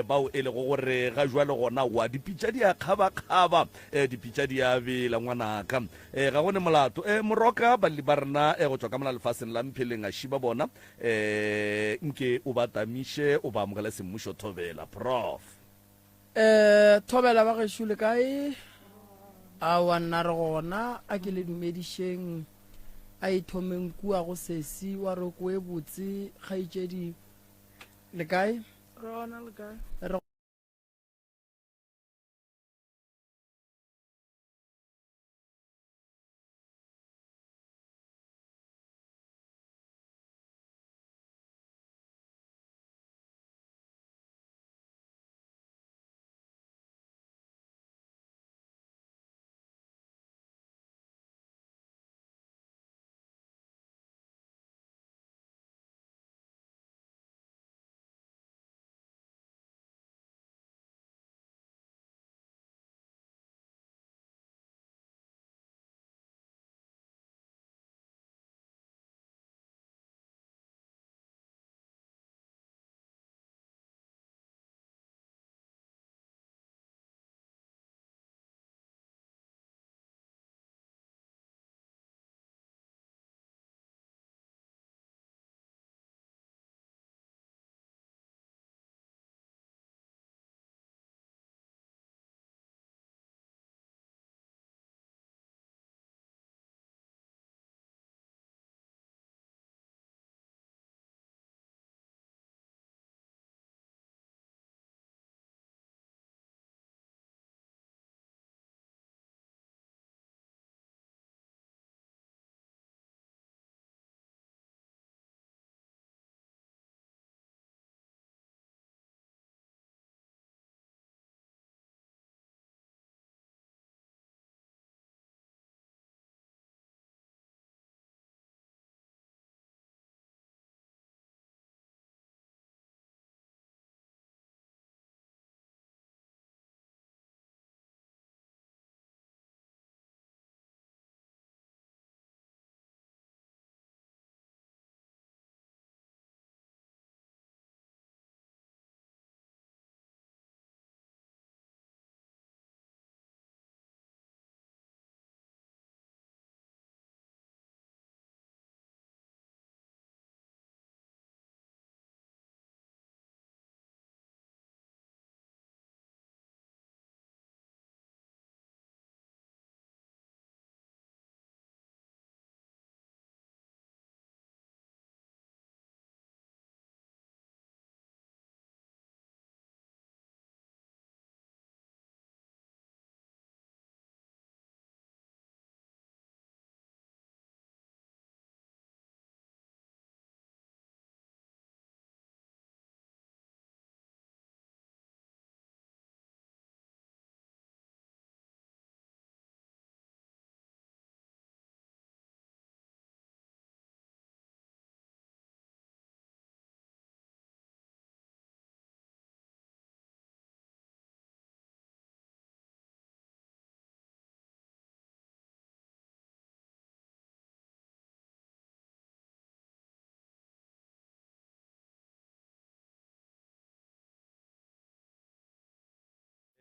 bao e le go gore ga jwa le gona wa dipitša di a kgaba-kgaba dipitša di a bela ngwanaka ga gone molato moroka balli ba rena go tswa ka mola lefatsheng la mpheleng a šiba bona nke o ba tamiše o ba amogele semmušo Thobela prof Thobela ba gešo le kae a wa nna re gona a ke le dumedišeng a ithomeng kua go sesi wa re ko e botse kgaitšedi le kae re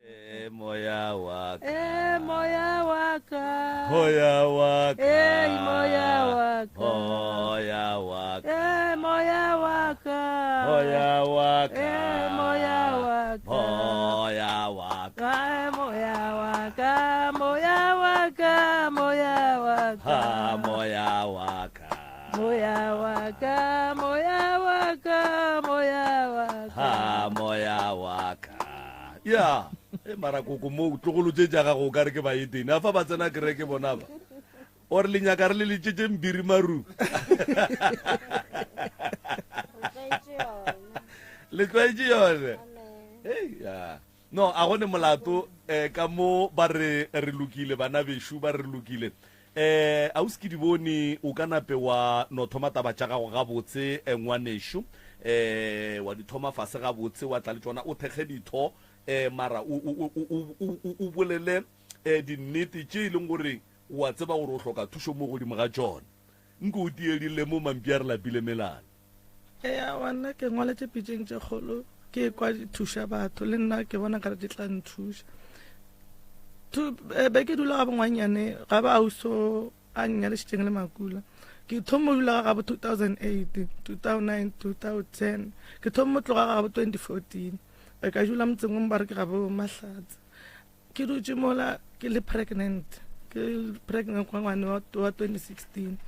moya wa ka moya wa ka moya wa ka moya wa ka moya wa ka moya wa ka moya wa ka moya wa ka moya wa ka moya wa ka moya wa ka moya wa ka ha moya wa ka moya wa ka moya wa ka moya wa ka ha moya wa ka ya mara koko mo tlogolo tse jaga go ka re ke baeteni a fa ba tsena kereke bona ba or le nyaka re le letsetse mbiri maru le tlwaetse yone no a gone molato ka mo ba re lokile bana beshu ba re lokile a o se ke di bone o ka nape wa no thoma taba tša gago gabotse ngwanesho wa di thoma fase gabotse wa tla le tsona o thekge ditho mara o bolele dinnete tše e leng gore wa tseba gore o hloka thušo mo godimo ga tsona nke o tiedile mo mampi a re lapile melano wanna ke ngwaletse pitšeng tše kgolo ke kwa di thuša batho le nna ke bona kare di tla nthuša be ke dula ga bongwanyane ga ba auso a nnyalešitšeng le makula ke thomo dula ga gabo 2008 2009 2010 ke thomo tloga ga gabo 2014 ka dula motseng o mbare ke gabo mahlatse ke dutse mola ke le pregnant kwa ngwane wa 2016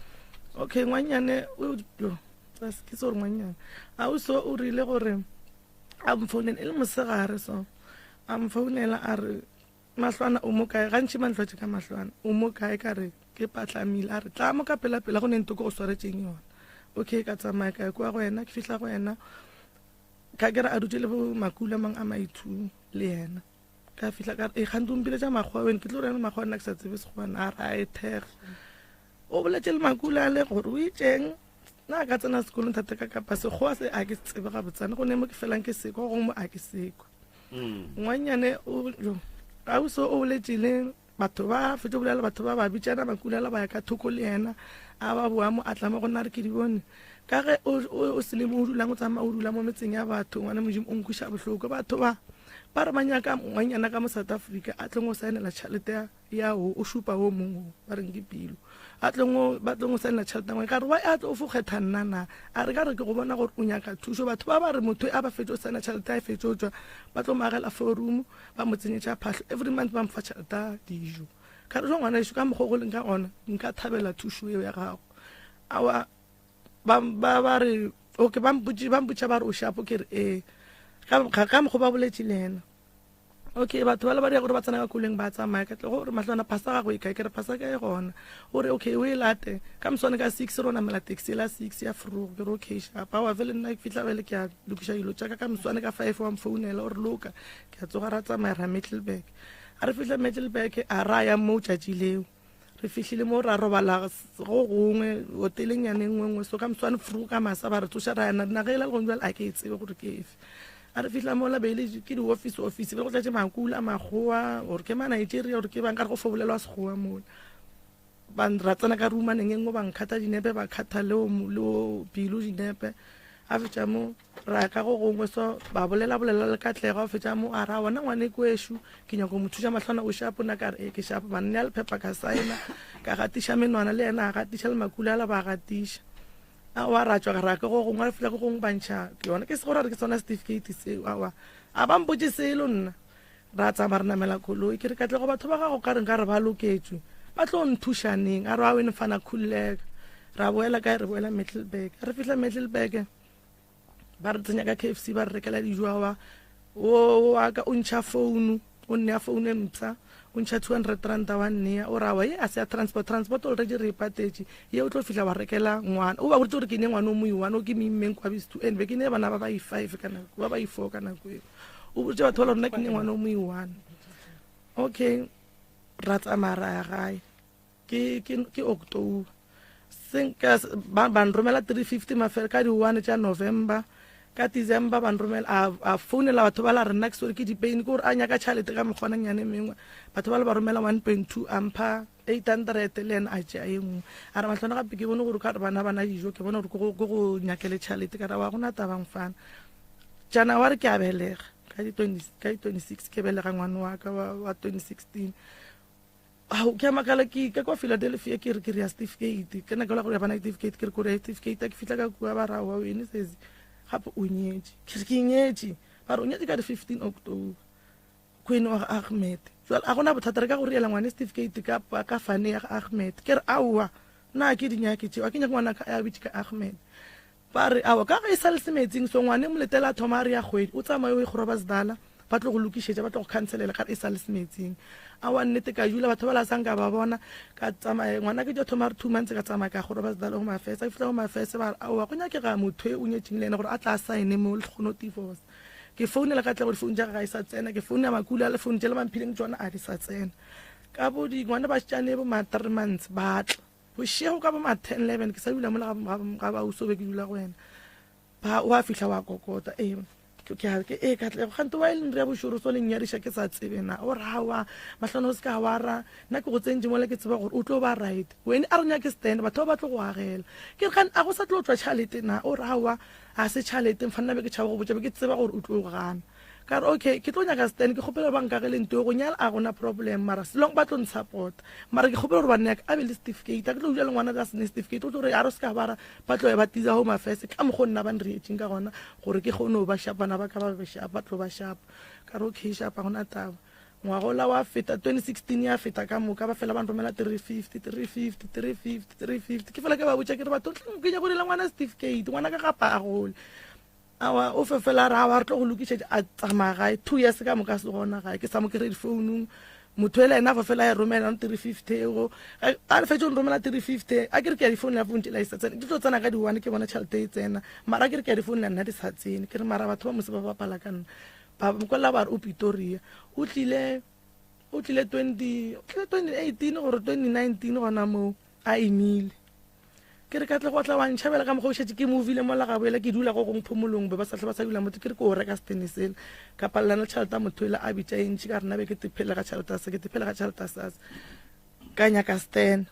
okay ngwanyane ke so ngwanyane a o so o rile gore a mfounela e le mosegare so a mfounela a re mahlwana o mo kae gantši mantlwatše ka mahlwana o mo kae ka re ke patlamile a re tla mo ka pela-pela go nento ke go swaretšeng yona okay ka tsamaya kae kwa go wena ke fihla go wena ka kere a dutse le bo makula mang a maithu le yena ka fihla ka re kgante ompile tša makgwa wena ke tlo rena makgwa nna ke sa tsebe segwana a re a e thega o boletse le makula le gore o itšeng na ka tsena sekolong thata ka kapa sekgowa se a ke tsebe ga botsane go ne mo ke felang ke seko go mo a ke seko ngwanyane ga o so o boletsele batho ba fete bolela batho ba ba bitsana makulela ba ya ka thoko le yena a ba boa mo a tlama go nna re ke di bone ka ge o selemo o dulang o tsamaya o dula mo metseng ya batho ngwana modimo o nkwiša bohloko batho ba re banyaka ngwanyana ka mo South Africa a tleng go saenela tšhalete ya o šupa o mongwe ba reng ke pilo ba tleng go saenela tšhalete ngwe ka re wa a tlo fo kgetha nnana a re ka re ke go bona gore o nyaka thušo batho ba re motho a ba fetse o saena tšhalete a e fetse o tswa ba tlo magela forum ba mo tsenyetša phatlho every month ba mfa tšhalete a dijo ka re jo ngwana ešo ka mokgwa go leng ka gona nka thabela thušo eo ya gago awa ba re okay ba mpotša ba re o shapo ke re ka mokgwa ba boletše le ena okay batho ba le ba dia gore ba tsena ka koleng ba tsamaya ka tle gore mahlwana phasa gago e kae ke re phasa ka e gona gore okay o e late ka moswane ka 6 ro namela taxi la 6 ya frugo ke re okay shapa wa vele nna ke fitla vele ke a lokiša dilo tša ka moswane ka 5 wa mfounela gore loka ke a tsoga ra tsamaya ra Middelburg a re fihla Middelburg a raya mo tšatši leo re fihlile mo ra robala go gongwe hoteleng ya nngwe so ka moswane frugo ka masa ba re tsoša ra yana nna ge le go njwale a ke tsebe gore ke efe a re fihla mo la beile ke di office be go tlatše makula maggoa gore ke Nigeria gore ke bang ka re go fobolelwa sekgowa mola ba ra tsena ka rumaneng e nngwe ba nkgatha dinepe ba kgatha leo pilo dinepe a fetša mo ra ka go gongwe so ba bolela le Katlego a fetša mo a ra wona ngwane kwešo ke nyako mo thuša mahlwana o shapo na ka re ke shapo ba nne le phepa ka saena ka gatiša menwana le yena a gatiša le makula la ba gatiša a wa ra tswa ra ka go gongwe re fela go gongwe bantšha ke yona ke se gore ke tsona certificate seo a ba mpotse selo nna ra tsamaya re namela koloi ke re Katlego batho ba gago ka reng ka re ba loketswe ba tlo nthušaneng a re wa wene fana khulega ra boela kae re boela Middelburg re fihla Middelburg ba re tsenya ka KFC ba re rekela dijo o wa ka o ntšha founu o nne ya founu e mpsa o ntšha 200 ranta wa nnea o rawa ye a se ya transport already re ipatetše ye o tlo fihla wa rekela ngwana o ba botse gore ke ne ngwana o mo i-1 o ke memmeng kwa bis 2 and be ke ne bana ba ba i-5 ka nako ba ba i-4 ka nako eo o botse batho ba le rona ke ne ngwana o mo i-1 okay ra tsamaya ra ya gae ke October ba nromela 350 mafele ka di-1 tša November ka December ba nromela a founela batho ba la rena ke sore ke dipain ke gore a nyaka tšhalete ka mekgwananyane mengwe batho ba le ba romela 1.2 ampha 800 le ena a tšea e nngwe a re matlhwana gape ke bone gore ka re bana dijo ke bone gore ke go nyakele tšhalete ka ra wa gona tabang fana January ke a belega ka di 26 ke belega ngwana wa ka wa 2016 ke makala ke ka kwa Philadelphia ke re ke re certificate ke na ka la go ya bana certificate ke re ko re certificate ke fitla ka kwa ba ra wa wena sezi gape o nyetse ke nyetse ba re o nyetse ka di 15 October Queen wa Ahmed jwale a gona bothata re ka go riela ngwana certificate ka fane ya Ahmed ke re awa na ke dinyake tšeo a ke nyaka ngwana ka ya bitse ka Ahmed ba re awa ka ga e sa le semetseng so ngwane moletela thoma re ya kgwedi o tsamaye o ikgoroba sedala ba tlo go lokišetša ba tlo go cancelela ka e sa le semetseng a wa nnete ka jula batho ba la sang ka ba bona ka tsamaye ngwana ke jo thoma re 2 months ka tsamaya ka gore ba sedala go mafese a fitla go mafese ba a wa go nyake ga motho o nyetseng le ene gore a tla sign mo le go no divorce ke founela ka tla go phone ja ga isa tsena ke founela makula le phone tlela mampileng tsona a di sa tsena ka bo di ngwana ba tšane bo ma 3 months ba tla bo shego ka bo ma 10 11 ke sa dula mo ga ba usobe ke dula go wena ba wa fitla wa kokota ke ka tle ga ntwe wa ile re bo shuru so le nyarisha ke sa tsebena o rawa mahlano se ka wara na ke go tsentse mo le ke tseba gore o tlo ba right when a renya ke stand batho ba tlo go agela ke ga a go sa tlo tswa chalete na o rawa a se chalete mfanna be ke tšhaba go botsa be ke tseba gore o tlo gana ka re okay ke tlo nyaka stand ke gopela banka ge le ntwe go nyala a gona problem mara selong ba tlo support mara ke gopela gore ba nna a be le certificate a ke tlo dula le ngwana ka se certificate o tlo re a re se ka bara ba tlo ba tiza home affairs ka mo go nna ba nreetseng ka gona gore ke gone ba shapana ba ka ba shapa tlo ba shapa ka re okay shapa gona taba ngwagola wa feta 2016 ya feta ka moka ba fela ba romela 350 ke fela ke ba botsa ke re ba tlo ke nya go le ngwana certificate ngwana ka gapa a gole awa o fefela ra wa re tlo go lokišetša a tsamaya gae 2 years ka moka se gona gae ke sa mo credit phone motho ele ena fefela ya romela 350 ego a le fetše o romela 350 a ke re ke ya diphone la phone tela isa tsena ke tlo tsena ka di-1 ke bona tšhelete e tsena mara ke re ke ya diphone la nna di sa tsene ke re mara batho ba mose ba bapala ka nna ba mkola ba re o Pretoria o tlile 2018 gore 2019 gona mo a emile ke re ka tle go tla wa ntšhabela ka mogo šetse ke movile mo la ga boela ke dula go gong phomolong be ba sa tle ba sa dula motho ke re ko o reka stenisele ka palelana tšhelete motho ele a bitša entši ka rena be ke tephelela ga tšhelete sasa ka nyaka stan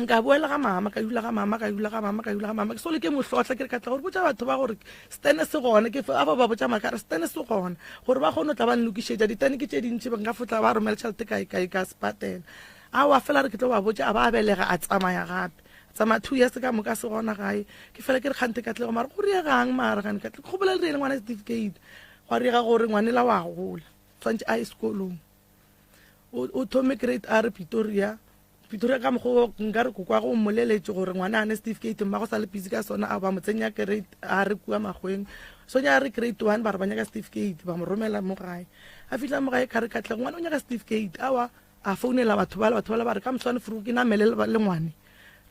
nka boela ga mama ka dula ga mama ke sole ke mohlotla ke re ka tla gore botsa batho ba gore stene se gone ke a ba botsa makare stene se gone gore ba kgone o tla ba nlokišetša ditane ke tše dintši ba nka fotla ba romela tšhelete kae ka spatela a wa fela re ke tlo ba botsa a ba belega a tsamaya gape tsama 2 years ka moka se gona gae ke fela ke re kgante ka tlego mara go riegang mara gane ka tle go bolela le ngwana certificate go riega gore ngwane la wa gola tsantse a sekolong o thome grade R Pretoria ka mogo nka re kokwa go mmoleletse gore ngwana a ne certificate mma go sa le busy ka sona a ba mo tsenya grade R kua magweng so nya re grade 1 ba re banya ka certificate ba mo romela mo gae a fitla mo gae ka re ka tle ngwana o nya ka certificate awa a founela batho ba ba re ka moswane furu ke na melela le ngwane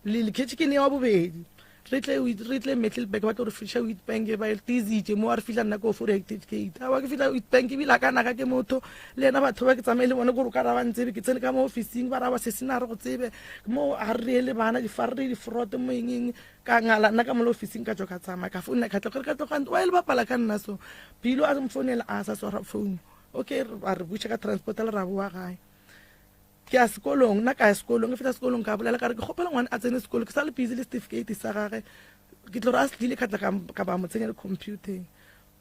le kitchen wa bobedi re tle Middelburg ba tlo re fisha Witbank ba tizitse mo a re fitla nna ko for certificate a wa ke fitla Witbank bila kana ka ke motho le ena batho ba ke tsamaile bone go ka ra ba ntsebe ke tsene ka mo officing ba ra ba se sena re go tsebe mo a re le bana di farre di fraud mo eng ka ngala nna ka mo officing ka joka tsama ka phone ka tlo ka wa ile ba pala ka nna so bilo a mo phonela a sa swara phone okay a re butša ka transport la ra boa gae ke a sekolong nna ka ya sekolong ke feta sekolong ka bolela ka re ke gopela ngwane a tsene sekolo ke sa le busy le certificate sa gage ke tlo re a se dile ka tla ka ba mo tsenya le computing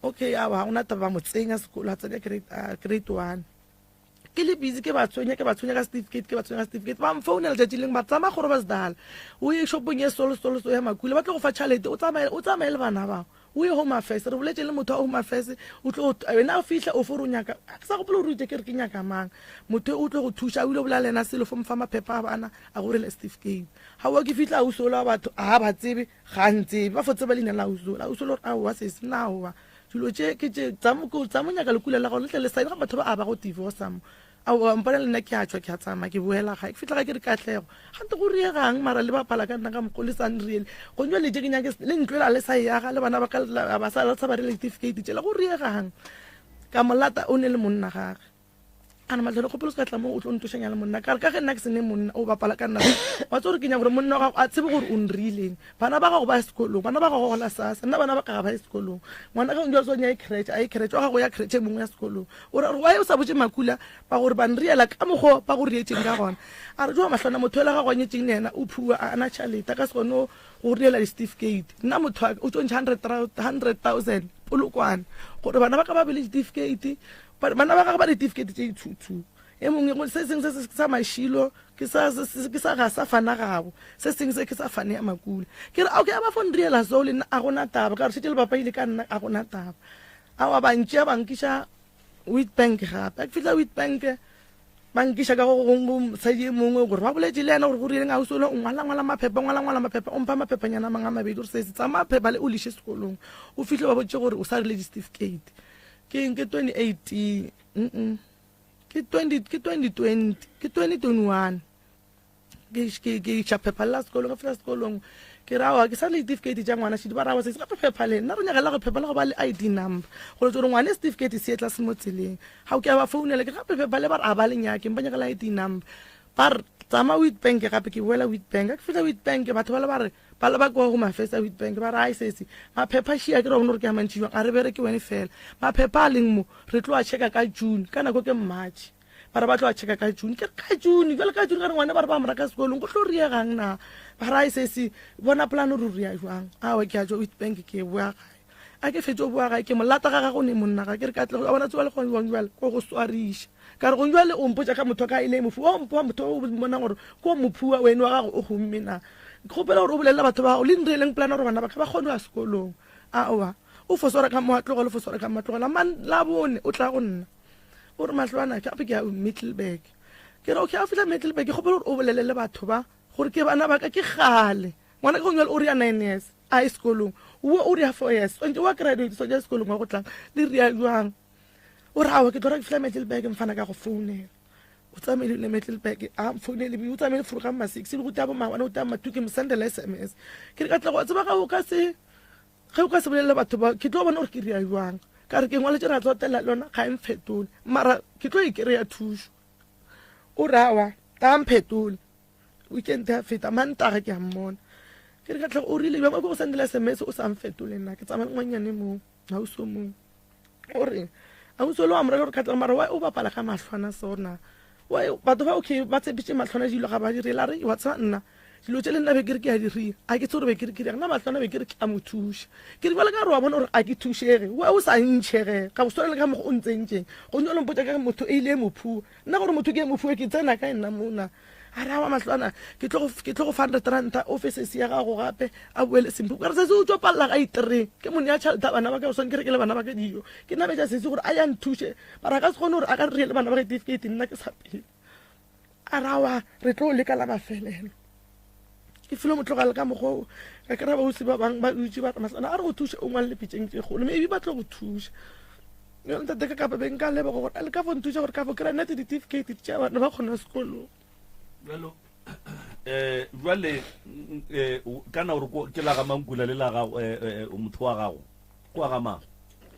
okay a ba ona taba mo tsenya sekolo a tsena grade 1 ke le busy ke ba tsonya ka certificate ba mfounela tšatši leng ba tsama gore ba sedala o ye shopong ye solo so ya makule ba tlo go fa tšhalete o tsamaye le bana bao o ye home affairs re boletse le motho wa home affairs o tlo wena o fihla o for o nyaka ke sa gopela o rute ke re ke nyaka mang motho o tlo go thuša o ile o bola lena selo fo mfa maphepha a bana a gore le certificate ha wa ke fihla o sola batho a ba tsebe ga ntse ba fotse ba lena la o sola a wa se sna wa dilo tše ke tše tsa mo nyaka le kulela go le tle le sa ga batho ba a ba go divorce mo a mpona le nna ke a tswa ke a tsama ke boela ga ke fitla ga ke re katlego ga nte go riegang mara le bapala ka nna ka mokgo le san reele go nywa le jekinya ke le ntlela le sa yaga le bana ba ka ba sa ba re certificate tšela go riegang ka molata o ne le monna gage ana matlhelo go polosa ka tla mo o tlo ntušanya le monna ka re ka ge nna ke sene monna o bapala ka nna wa tsore ke nya gore monna wa gago a tsebe gore o nrileng bana ba gago ba sekolong bana ba gago gola sasa nna bana ba ka ba sekolong ngwana ga ntse o nya i crèche wa gago ya crèche mongwe ya sekolong o re wa yo sa botse makula ba gore ba nriela ka mogo ba go rietseng ka gona a re jwa mahlona motho ela ga go nyetseng nena o phua ana chaleta ka se gone go riela certificate nna motho o tšontšha 100,000 polokwane gore bana ba ka ba be le certificate bana ba ka ba le certificate tse ithutu e mongwe se sengwe se sa mashilo ke sa ga sa fana gabo se sengwe se ke sa fane ya makula ke re okay ba fon reela so le a gona taba ka re se le ba paile ka nna a gona taba a wa bantše ba nkisha Witbank gape a fitla Witbank bankisha ka go sa di mongwe gore ba boletse le ena gore go rileng a usolo ngwala maphepha o mpha maphephanyana manga mabedi gore se tsa maphepha le o lishe sekolong o fihle ba botse gore o sa rile certificate ke 2018 ke 2020 ke 2021 ke cha phepha la sekolong ka fela sekolong ke rawa ke sa le certificate ja ngwana se di ba rawa se ka phepha le nna re nyaka la go phepha le go ba le ID number go le gore ngwana certificate se etla se mo tseleng ha o ke ba founela ke ga phepha le ba ba le nyake mpa nyaka la ID number par tsama Witbank gape ke boela Witbank ke fitla Witbank batho ba le ba re ba le ba go go mafesa Witbank ba ra isese maphepha shia ke re go ke amantsi jwa a re bere ke wena fela maphepha a leng mo re tlo a checka ka June kana go ke March ba tlo a checka ka June ke ka June jwale ka June ka ngwana ba re ba mraka sekolong go tlo ria gang na ba ra isese bona plan ru ria jwang a wa ke a jo Witbank ke bua a ke fetso bua ga ke molata ga go ne monna ga ke re ka tlo a bona tswa le go jwale go go swarisha ka re go jwale o mpotsa ka motho ka ile mofu o mpo motho o bona gore ko mophua wena wa gago o go mmena go pela gore o bolela batho ba o le nreleng plan gore bana ba ka ba gone a sekolong a owa o fosora ka moatlo le fosora ka matlo la man la bone o tla go nna o re matlwana ke ape ke a Middelburg ke re okay a fitla Middelburg go pela gore o bolelele batho ba gore ke bana ba ka ke gale ngwana go nyela o ria 9 years a sekolong o ria 4 years o ntse wa graduate so ja sekolong wa go tlang le ria jwang o rawa ke dora ke fitla Middelburg mfana ka go founela o tsamele le Middelburg a founele bi o tsamele furu ka ma 6 le go taba ma wana o tama tuke mo sendela SMS ke re ka tla go tseba ga o ka se bolelele batho ba ke tlo bona gore ke ria jwang ka re ke ngwale tse ra tlotela lona ga mfetole mara ke tlo ikere ya thusho o rawa ta mfetole weekend ya feta mantaga ke a mmona ke re ka tla o rile ba go sendela SMS o sa mfetole nna ke tsamaya ngwanyane mo ha o so mo o re a o so lo amra gore ka tla mara wa o bapala ka mahlwana sona wa batho ba okay ba tsebitse mahlwana dilo ga ba direla re wa tsa nna dilo tse le nna be ke re ke a diri a ke tsore be ke re ke nna mahlwana be ke re ke a mothusha ke re bala ka re wa bona gore a ke thushege wa o sa ntshege ka bo sona le ka mo go ntsentse go nyo lo mpotsa ka motho e ile mophu nna gore motho ke mophu ke tsena ka nna mona a ra wa mahlwana ke tlo go fanda tranta offices ya ga go gape a boele simpu ka re se o tswa palla ga itre ke monna ya tšhalta bana ba ka so ke re ke le bana ba ka dijo ke nna be ja se gore a ya nthushe bara ka se gone gore a ka re le bana ba ka certificate nna ke sa pele a rawa re tlo le ka la mafelelo ke filo motlogale ka mogo ka kra ba o se ba bang ba utsi ba masana a re go thushe o ngwale pitšeng tse golo maybe ba tlo go thusha yo nta te ka ba ben ka leba go le ka fo nthusha gore ka fo kra net certificate tša bana ba khona sekolo jalo jwale kana gore ke la ga mankula le la ga motho wa gago kwa ga mang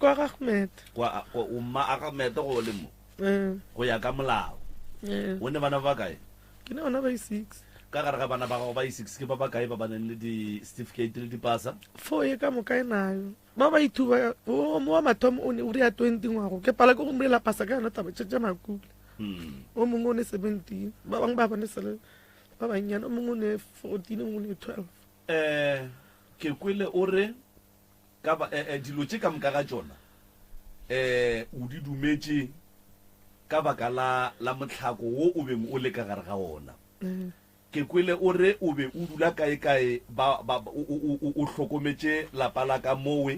kwa ga Ahmed kwa o ma Ahmed go le mo go ya ka molao o ne bana ba kae ke ne ona ba 6 ka gare ga bana ba gago ba 6 ke ba ba kae ba baneng le di certificate le di pasa 4 ye ka mo kae nayo ba ba ithuba o mo wa mathomo o ne o ria 20 ngwago ke pala go mrela pasa ka na taba tša makula o mongwe o ne 17 ba bang ba bane sele ba banyana o mongwe o ne 14 o mongwe o ne 12 ke kwele o re ka ba dilo tše ka moka ga tšona o di dumetse ka baka la motlhako wo o beng o le ka gare ga ona ke kwele o re o be o dula kae o hlokometse lapa la ka mowe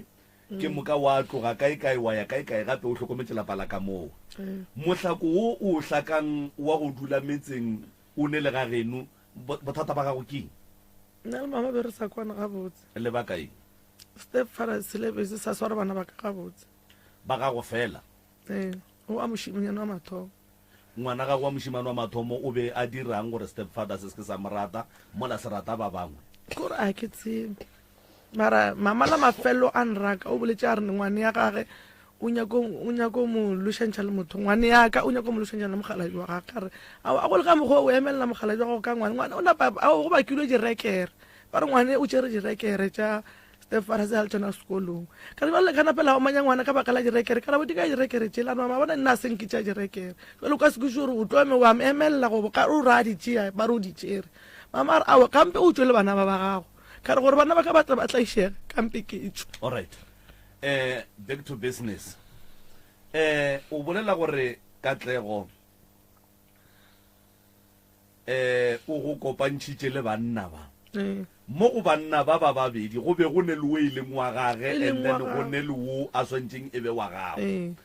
ke moka wa tloga kae wa ya kae gape o hlokometse lapa la ka mowe motlhako wo o hlakang wa go dula metseng o ne le ga geno bothata ba gago keng nna le mama be re sa kwana ga botse le ba kae step father syllabus sa swara bana ba ka ga botse ba gago fela o a moshimanyana wa mathomo ngwana ga wa moshimane wa mathomo o be a dirang gore stepfather se se sa morata mola se rata ba bangwe gore a ke tsebe mara mama la mafelo a nraka o boletse a re ngwane ya gage o nyako mo lushantšha le motho ngwane yaka o nyako mo lushantšha le mogalaji wa gage kare a go le ka mokgwa o emelela mogalaji wa gago ka ngwane o napa go bakilwe direkere ba re ngwane o tšere direkere tša stepfather se a le tsona sekolong ka re ba le kana pela o manya ngwana ka baka la direkere ka bo di ka direkere tšela mama bona nna senke tša direkere jalo ka se ke gore o tlome wa mo emelela go ka o ra di tšea ba ro di tšere mama a wa kampe o tswele bana ba gago ka re gore bana ba ka batla ba tla ishega kampe ke itšo alright back to business o bolela gore Katlego o go kopantšhitše le banna ba mo go banna ba babedi go be go ne le o e leng wa gage and then go ne le o a swantšeng e be wa gago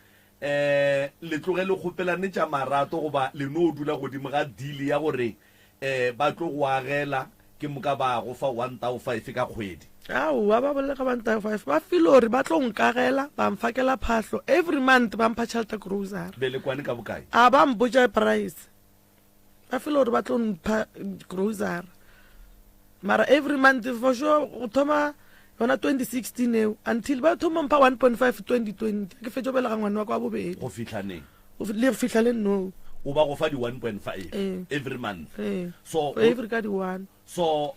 le tloge le kgopelane tša marato goba le no dula godimo ga deal ya gore ba tlo go agela ke moka ba go fa 1,500 ka kgwedi aowa ba bolela ka 1,500 ba file gore ba tlo nkagela ba mfakela phahlo every month ba mpha tšhelete grocery be le kwane ka bokae a ba mpotša price ba file gore ba tlo mpha grocery mara every month for sure go thoma yona 2016 eo until ba thoma mpha 1,5 2020 ke fetša belega ngwane wa kwa bobedi go fitlhaneng le fihla le no o ba go fa di 1,5 every month so every ka di one so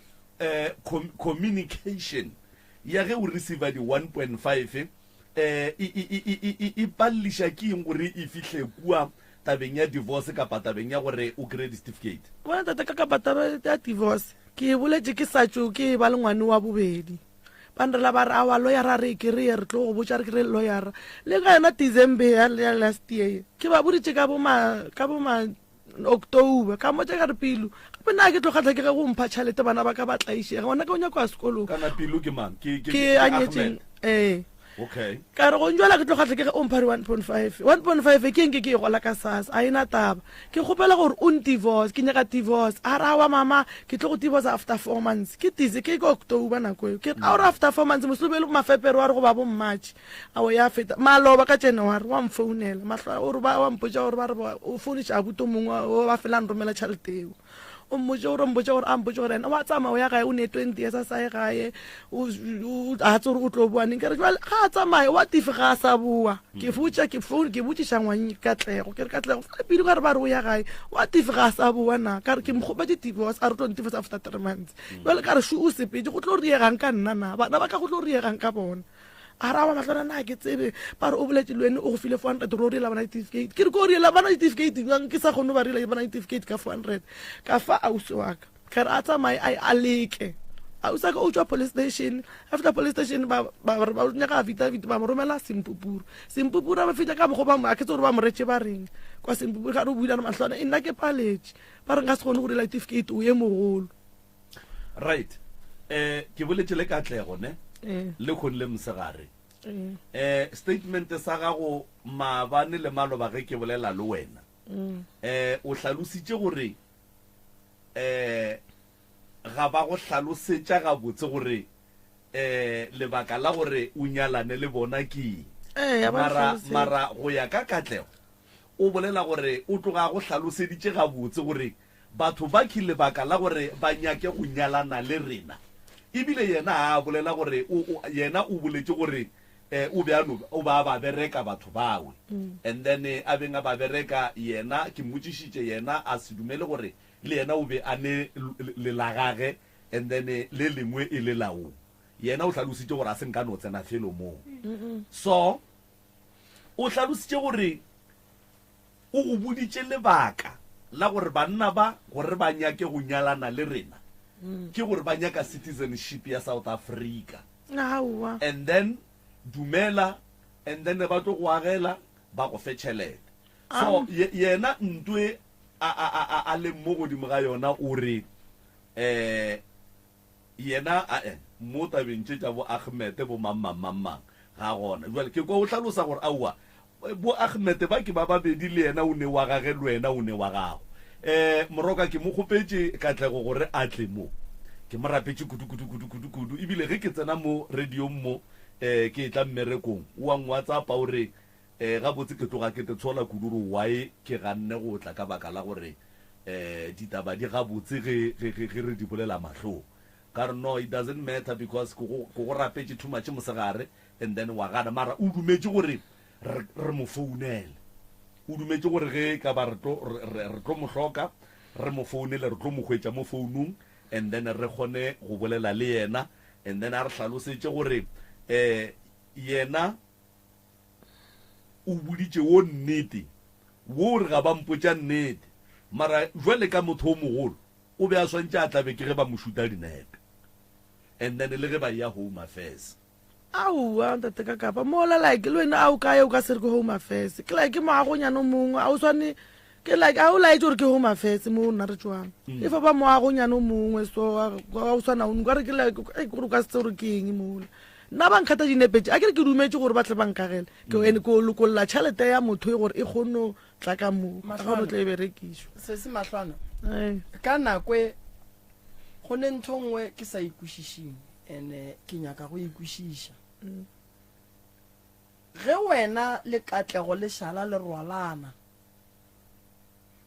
communication ya ge o receive di 1,5 e pallisha ke eng gore e fihle kua tabeng ya divorce kapa tabeng ya gore o credit certificate bona tata ka taba ya divorce ke boletse ke sa tšo ke ba le ngwane wa bobedi bandrela ba re awa lawyer re ke re tlo go botša re ke re lawyer le ga yona December ya last year ke ba boditše ka bo ma October ka mo tšeka re pilu gape nna ke tlo kgatlha ke ge go mpha tšhalete bana ba ka ba tlaišega gona ka o nyako ya sekolong kana pilu ke mang ke anyetseng okay ka re go njwela ke tlo kgatlha ke ge o mphari 1.5 ke nke ke e gola ka sasa a ena taba ke kgopela gore o ndivorce ke nyaka divorce a rawa mama ke tlo go divorce after 4 months ke tize ke October nako eo ke a gore after 4 months moslobele go mafepere wa re go ba bo March a o ya feta maloba ka January wa mfounela mahla o re ba wa mpotša gore ba re o founiša abuto mongwe o ba fela nromela tšhelete eo o mmotse gore ampotse gore ena wa tsamaya o ya gae o ne 20 years a sae gae a tse gore o tlo boaneng ke re jale ga a tsamaya wa tife ga a sa boa ke botšiša ngwanye Katlego ke re Katlego fa pele ka re ba re o ya gae wa tife ga a sa boa na ka re ke mokgopetse divorce a re tlo ntifosa after 3 months jale ka re shu o sepedi go tlo riegang ka nna na bana ba ka go tlo riegang ka bona a rawa matlwana na ke tsebe ba re o boletse le wena o go file 400 ro riela bana certificate ke re ko riela bana certificate ke sa kgone ba riela bana certificate ka 400 ka fa ausi wa ka re a tsamaye a leke ausi ka o tswa police station after police station ba nyaka affidavit ba mo romela Simpupuru ba fitla ka mo go ba mo a ke tsore ba mo retse ba reng kwa Simpupuru ga re builana matlwana nna ke paletse ba re nga se kgone go riela certificate o ye mogolo right ke boletse le Katlego ne le khonle msegare statement sa gago maabane le maloba ge ke bolela le wena o hlalositše gore ga ba go hlalosetša ga botse gore lebaka la gore o nyalane le bona ke mara go ya ka Katlego o bolela gore o tloga go hlaloseditše ga botse gore batho ba ke lebaka la gore ba nyake go nyalana le rena ebile yena a bolela gore yena o boletse gore o ba bereka batho bawe and then a beng a ba bereka yena ke mmotsišitše yena a se dumele gore le yena o be a ne le lagage and then le lengwe e le lao yena o hlalositše gore a se nka no tsena felo moo so o hlalositše gore o go boditše lebaka la gore banna ba gore ba nyake go nyalana le rena ke gore ba nyaka citizenship ya South Africa and then dumela and then ba tlo go agela ba go fe tšhelete so yena ntwe a le mo godimo ga yona o re yena mo tabeng tše tša bo Ahmed bo mamang ga gona jwale ke go hlalosa gore aua bo Ahmed ba ke ba babedi le yena o ne wa gage le wena o ne wa gago moroka ke mo khopetse Katlego gore a tle mo ke mo rapetse kudu ebile ge ke tsena mo radio mo ke tla mmerekong wa WhatsApp o re ga botse ke tloga ke te tshola kuduru why ke ganne go tla ka baka la gore ditaba di ga botse ge re di bolela mahlo ka re no it doesn't matter because go rapetse too much mosegare and then wa gana mara o dumetse gore re mo founele o dumetse gore ge ka ba re tlo mo hloka re mo founele re tlo mo hwetša mo founung and then re gone go bolela le yena and then a re hlalosetše gore yena o boditše wo nnete wo re ga ba mpotša nnete mara jwale ka motho o mogolo o be a swantše a tlabe ke ge ba mo šuta dinepe and then le ge ba ya home affairs aowa ntate ka kapa mola like le wena a o kae o ka se re ke home affairs ke like moagonyana o mongwe a o swane ke like a o laetse gore ke home affairs mo nna re tswang e fa ba moagonyana o mongwe so a o swana o nkare ke like gore o ka se gore ke eng mola nna ba nkgatha dinepetse a ke re ke dumetse gore ba tle ba nkagele ke ene ko lokolla tšhelete ya motho e gore e kgone tla ka moo ka gore tle e berekiswa se se matlwana ka nakwe go ne ntho nngwe ke sa ikwešišing ene ke nyaka go ikwešiša ge wena le katlego le šala le rwalana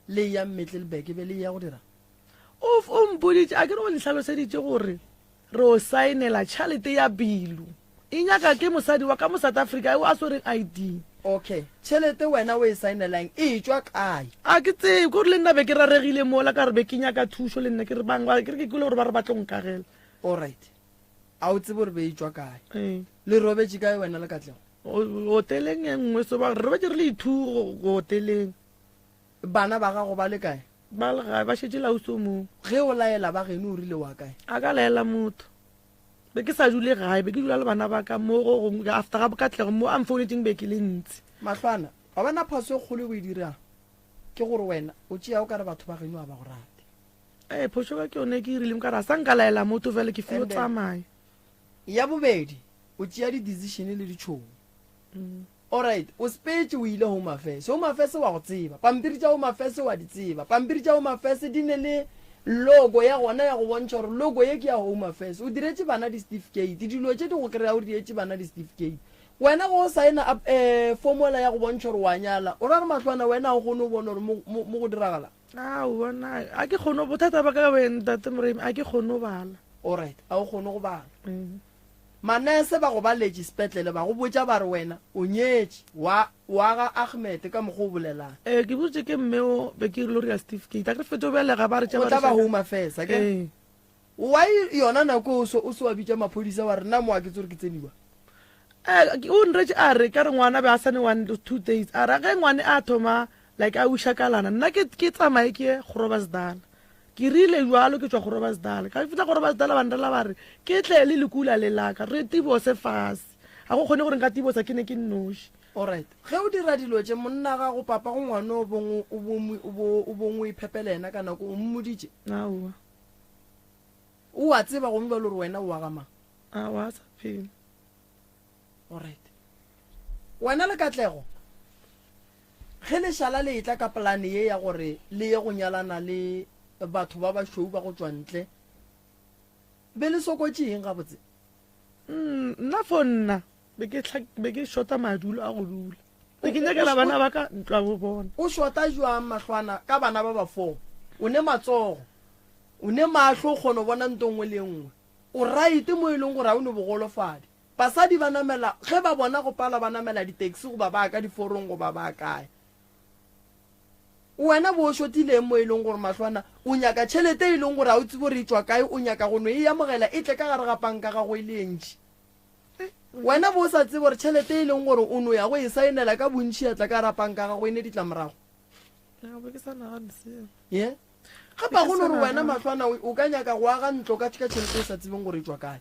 le ya Middelburg be le ya go dira o mpoditše a ke re go letlhaloseditše gore re o saenela tšhelete ya bilu e nyaka ke mosadi wa ka mo South Africa o a swereng ID okay tšhelete wena o e saenelang e tšwa kae a ke tsebe kore le nna be ke raregile mola ka re be ke nyaka thušo le nna ke re bangwa ke re ke kule gore ba re batlo nkagela alright a o tsebe gore be e tšwa kae le robetse kae wena le katlego hoteleng e nngwe so ba re robetse re le ithugo go hoteleng bana ba gago ba le kae ba le gae ba šetse lauso moo ge o laela ba geno o rile wa kae a ka laela motho be ke sa dule gae be ke dula le bana ba ka mo after ga bokatlego mo am founetseng be ke le ntsi matlwana ba bana phaso e kgolo go e dirang ke gore wena o tšea o ka re batho ba geno a ba go rate phoso ka ke yone ke irileng ka re a sa nka laela motho fele ke filo tsamaya ya bobedi o tšea di-decision le ditšhomo alright o spetse o ile home affairs wa go tseba pampiri tša home affairs wa di tseba pampiri tša home affairs di ne le logo ya gona ya go bontšha gore logo ye ke ya home affairs o diretse bana di-certificate dilo tše di go kry-a o diretse bana di-certificate wena go saena formula ya go bontšha gore wa nyala o ra re matlwana wena a o kgone o bone gore mo go diragala bona a ke kgone bothata ba ka wena tate Moremi a ke kgone o bala alright a o kgone go bala manese ba go baletše sepetlele ba go botša ba re wena o nyetše wa ga Ahmed ka mokgwa o bolelang ke botse ke mmeo be ke rile gore ya certificate a ke fete o belega ba re o tla ba home affairs ake why yona nako o se wa bitša maphodisa wa re nna mo a ke tse gore ke tseniwa o nretse a re ka re ngwana be a sane 1-2 days a ra ge ngwane a thoma like a ushakalana nna ke tsamaye ke Groblersdal ke rile jalo ke tswa Groblersdal ka feta Groblersdal ba ndela ba re ke tle le lekula le laka re tibose fase a go kgone gore nka tibosa ke ne ke nnoši alright ge o dira dilo tše monna ga go papa go ngwane o bongwe iphepelena ka nako o mmoditše aowa o a tseba go mba le gore wena o wa gamang a wa sa phela alright wena le katlego ge le šala le etla ka polane ye ya gore le ye go nyalana le batho ba ba šweu ba go tswa ntle be le sokotše eng gabotse nna for nna be ke shota madulo a go dula be ke nyakela bana ba ka ntwa bo bona o shota jwang mahlwana ka bana ba ba 4 o ne matsogo o ne mahlo o kgone o bona ntongwe le nngwe o raite mo e leng gore a o ne bogolofadi basadi ba namela ge ba bona go pala ba namela di-taxi go ba ba ka diforong go ba ba kae wena bo shotile mo e leng gore mahlwana o nyaka tšhelete e leng gore a o tsebo re tswa kae o nyaka go no e amogela e tle ka gare ga panka ga go e le ntši wena bo sa tsebe gore tšhelete e leng gore o no ya go e saenela ka bontšhi ya tla ka gare panka ga go e ne ditlamorago ye gape a gone gore wena mahlwana o ka nyaka go aga ntlo ka tšhelete o sa tsebeng gore e tswa kae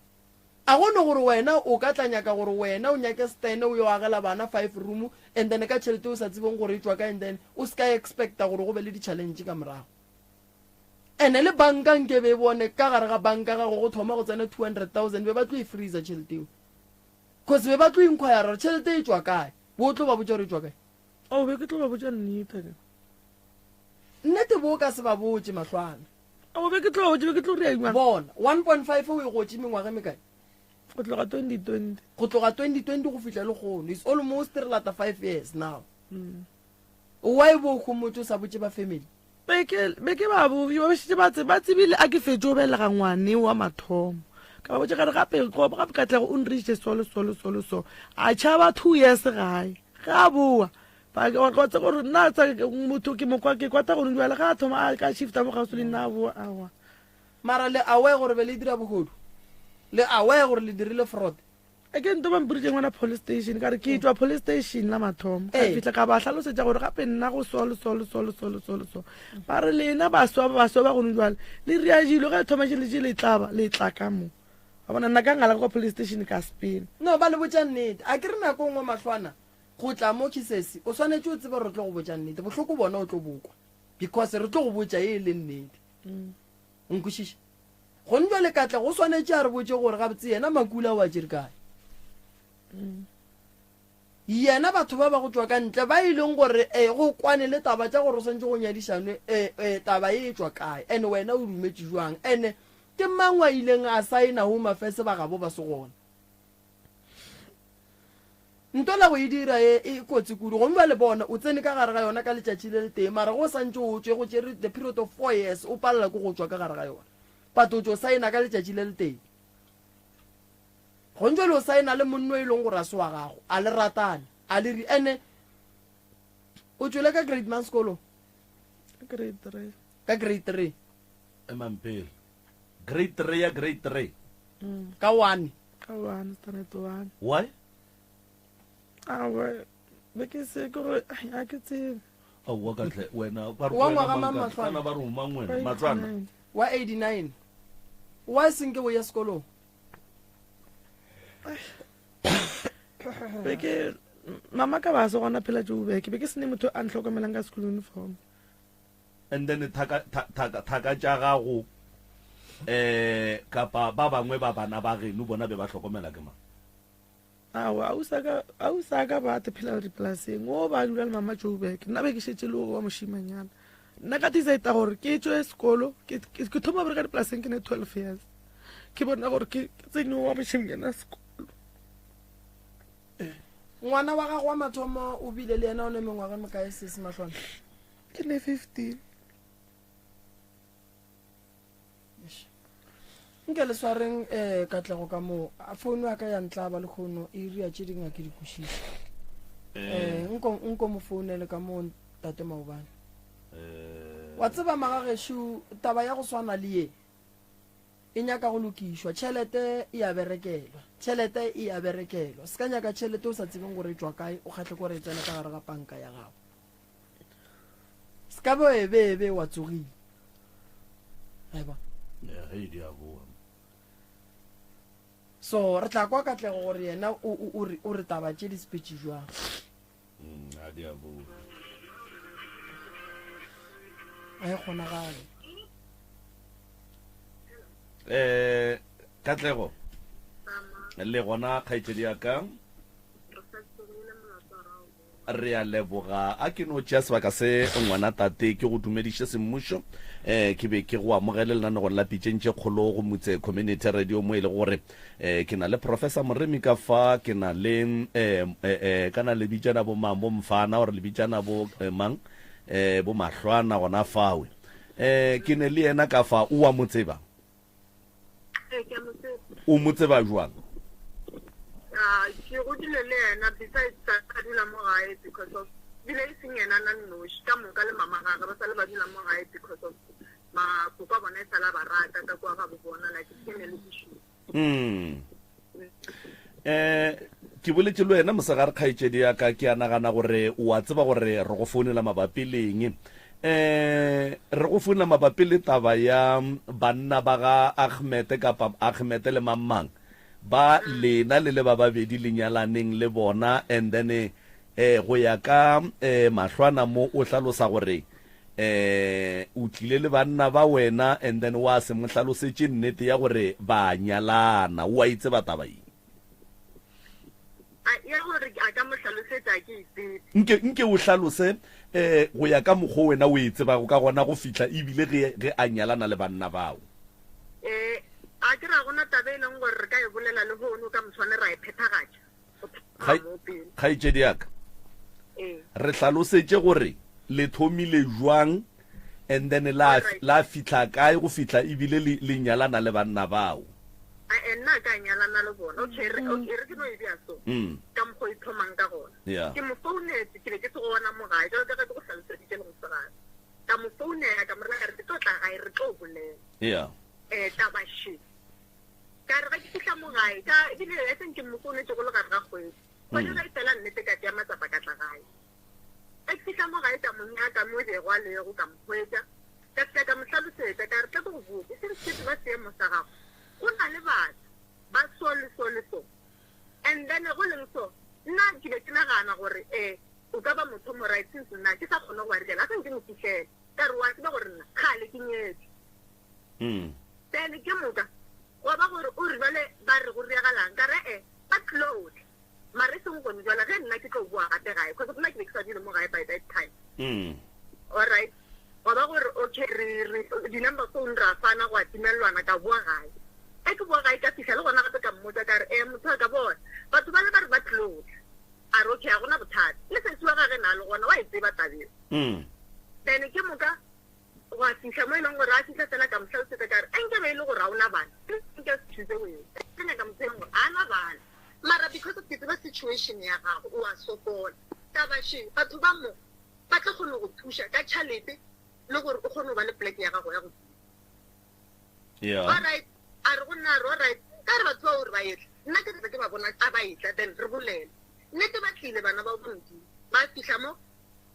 a gone gore wena o ka tla nyaka gore wena o nyake stene o yo agela bana 5 room and then ka tšhelete o sa tsebeng gore e tswa ka and then o se ka expecta gore go be le di-challenge ka morago ene le banka nke be bone ka gare ga banka ga go thoma go tsena 200,000 be ba tlo e freeza tšhelete eo cause be ba tlo inquire gore tšhelete e tswa kae bo tlo ba botša gore e tswa kae o be ke tlo ba botša nnete nnete bo ka se ba botše mahlwana o be ke tlo re ya bona 1.5 o e gotše mengwaga mekae go tloga 2020 go tloga 2020 go fihla le gono it's almost re lata 5 years now why bo go motho sa botse ba family be ke ba bobi ba šitse ba tsebile a ke fetse o belega ngwane wa mathomo ka ba botse gare gape katlego o nreitše solo a tšhaba 2 years gae ga boa batse gore nna motho ke mokwa ke kwata gore duela ga thoma a ka shifta mo gauso le nna a boa awa mara le awe gore be le dira bogodu le awe gore le dirile fraud ke nto ba mpoditse ngwana police station ka re ke tswa police station la mathomo ka fitla ka ba hlalosetša gore gape nna go solo ba re lena baswa ba go nudwale le reagile ge thoma le tla ka mo wa bona nna ka ngala go police station ka spin no ba le botsa nnete a ke re nako ngwe matlhwana go tla mo kisesi o tshwanetse o tsebe re tlo go botsa nnete botlhoko bona o tlo bokwa because re tlo go botsa e le nnete nkwishisha go ntwa le katle go tshwanetse a re botse gore ga botse yena makula wa jere kae yena batho ba ba go tswa ka ntle ba ileng gore go kwane le taba tsa gore o santse go nyadišanwe taba e tswa kae ene wena o rumetse jwang ene ke mang wa ileng a saena Home Affairs ba gabo ba se gona ntola go e dira e kotsi kudu go mba le bona o tsene ka gare ga yona ka letšatši le le teng mara go santse o tswe go tšere the period of 4 years o palela ko go tswa ka gare ga yona but o tswe o saena ka letšatši le le teng go ntse le o saena le monno e leng gore a se wa gago a le ratane a le ri ene o tswele ka grade man sekolo grade 3 ka grade 3 emampele grade 3 ya grade 3 ka 1 ka 1 standard 1 why awe be ke se gore a ke tsebe wa katle wena ba Wa ngwaga mang Matlwana? ba re mang wena Matlwana wa 89 wa senke bo ya sekolo be ke mama ka ba se gona phela Joburg be ke se ne motho a ntlhokomelang ka school uniform and then thaka tša gago kapa ba bangwe ba bana ba geno bona be ba hlokomela ke mang awa a usaka ba te phela dipolaseng o ba dula le mama Joburg nna be ke šetse le wa moshimanyana nna ka decide gore ke tswe sekolo ke thoma bere ka dipolaseng ke ne 12 years ke bona gore ke tsene wa moshimanyana sekolo ngwana wa gago wa mathomo o bile le yena o ne mengwaga mokae sese Matlwana ke ne 15 nke le swareng katlego ka mo phone wa ka ya ntla ba le khono e ria tše dinga ke dikhušiša nko mo founele ka mo tate Maobane wa tseba magageshu taba ya go swana le ye e nyaka go lokišwa tšhelete e a berekelwa se ka nyaka tšhelete o sa tsebeng gore e tswa kae o kgatle gore e tsena ka gare ga panka ya gago se ka be wa tsogile aiba so re tla kwa katlego gore yena o re taba tše di sepetše jwang a e kgonagale Katlego le gona kgaitsedi ya ka re a leboga a ke no tšea sebaka se ngwana tate ke go dumediše semmušo ke be ke go amogele lenanegong la pitšentše kgolo go motse community radio mo e le gore ke na le professor Moremi ka fa ke na le kana le bitšana bo mang bo Mfana gore le bitšana bo mang bo Mahlwana gona fawe ke ne le yena ka fa o a mo tseba o mo tseba jwang ke godile le yena besides ka dula mo gae because of dile e seng yena na nnoši ka moka le mama gage ba sale ba dula mo gae because of makoko a bona e sala ba rata ka kwa ga bo bona like ke ne le boshu ke boletse le wena mosegare kgaitsedi ya ka ke a nagana gore o a tseba gore re go founela mabapi leng re go founela mabapi le taba ya banna ba ga Ahmed kapa Ahmed le Mamang ba lena le ba babedi lenyalaneng le bona and then go ya ka Mahlwana mo o hlalosa gore o tlile le banna ba wena and then wa se mo hlalosetse nnete ya gore ba nyalana o a itse ba taba eng ya gore a ka mo hlalosetsa ke itse nke o hlalose go ya ka mokgwa wena o etse ba go ka gona go fitla ebile ge a nyalana le banna bao a ke ra gona tabe leng gore re ka e bolela le hono ka motshwane ra e phethagatsha kgaitsedi yaka re hlalosetse gore le thomile jwang and then la fitla kae go fitla ebile le nyalana le banna bao nna ka nyalana le bona okay re ke no e bia so ka mo go ithomang ka gona ke mo founetse ke be ke se gona mo gae ka ke go hlaloseditse le mosegare ka mo founela ka mo re re tlo tla gae re tlo bolela tabashi ka re ke fihla mo gae ka ebile e seng ke mo founetse go le gare ga kgwedi ba le ga itela nnete ka tea matsapa ka tla gae e fihla mo gae ka monyaka mo be go le go ka mphwetsa ka tla ka mo hlalosetsa ka re tla go botsa se se ba seemo sa gago o na le batho le so and then go leng so nna ke ke nagana gore o ka ba motho mo right since nna ke sa kgona go arela ka ntse mo fitlhela ka re wa ke ba gore nna khale ke nyetse then ke moka wa ba gore o re bale ba re go reagalang ka re ba close mare se go nna jala ge nna ke tlo bua gape gae because nna ke sa dile mo gae by that time all right wa ba gore okay re di number phone ra fana go atimelwana ka bua gae ke bua gae ka fihla le gona gape ka mmotsa ka re motho ka bona batho ba le ba re ba close a re okay a gona bothata le se tswa ga re na le gona wa itseba tabile then ke moka wa fihla mo ileng gore a fihla tsena ka mhlalosetsa ka re enke be ile go rauna bana ke se we tsena ka mtseng gore ana bana mara because of the situation ya gago o a sokola ka ba shi batho ba mo ba tla go go thusha ka chalete le gore o kgone ba le plek ya gago ya go all right a re go nna all right ka re batho ba o re ba etla nna ke ba bona a ba etla then re bolele nnete ba tlile bana ba bontsi ba fihla mo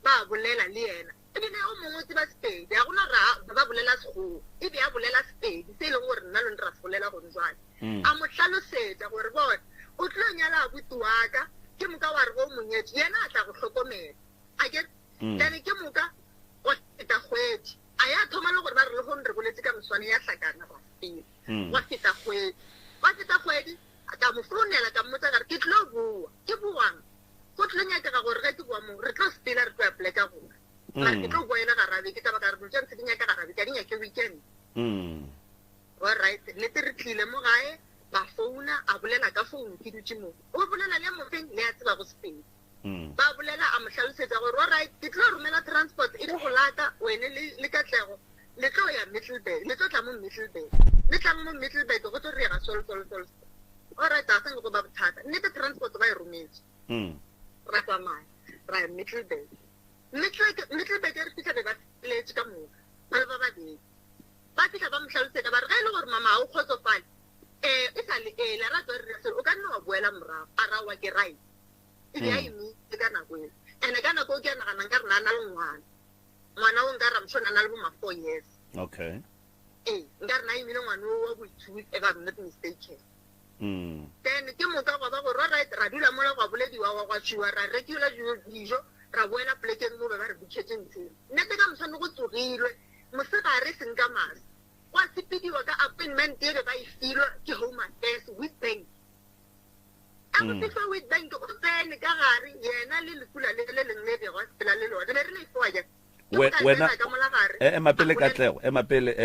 ba bolela le yena ebile o mongwe tse ba spedi a gona ra ba bolela sego ebe a bolela spedi se e leng gore nna le nra se bolela go njwane a mo tlhalosetsa gore bona o tlo nyala abuti wa ka ke moka wa re go monyetsi yena a tla go tlhokomela a ke then ke moka wa feta kgwedi a ya thoma le gore ba re le gone re boletse ka moswane ya hlakana ba fela wa feta kgwedi a ka mo founela ka mmotsa ka re ke tlo bua ke buang go tlo nyakega gore ge ke bua mo re tlo stela re tlo apply ka gona mara ke tlo bua ena garabe ke taba ka re botsa ntse di nyaka garabe ka di nyake weekend all right nnete re tlile mo gae ba founa a bolela ka founu ke dutse mo o bolela le mofeng le a tseba go spedi ba bolela a mo hlalosetsa gore all right ke tlo romela transport e le go lata wene le katlego le tlo ya Middelburg le tlo tla mo Middelburg le tla mo Middelburg go tlo re ga sol all right a seng go ba bothata nnete transport ba e rometse ra tsamaya ra ya Middelburg re fihla be ba letse ka moo ba le ba babedi ba fihla ba mo hlalosetsa ba re ga e le gore mama a o kgotsofale e sa le la ra tswa re o ka nna wa boela morago a ra wa ke right e ya imi ke ka nako e ene ka nako ke nagana nka re na le ngwana o nka ra mshona na le bo 4 years okay nka re na imile ngwana wa bo 2 if I'm not mistaken then ke moka go ba go right ra dula mo la go bolediwa wa gwa tshiwa ra rekile dijo ra boela plekeng mo ba re butshetse ntse nnete ka mosane go tsogilwe mosegare seng ka masa wa sepediwa ka appointment e ba e filwa ke home affairs with bank a go fihla with bank o tsene ka gare yena le lekula le leng le be go sepela le lona le re le foa ja wena mapele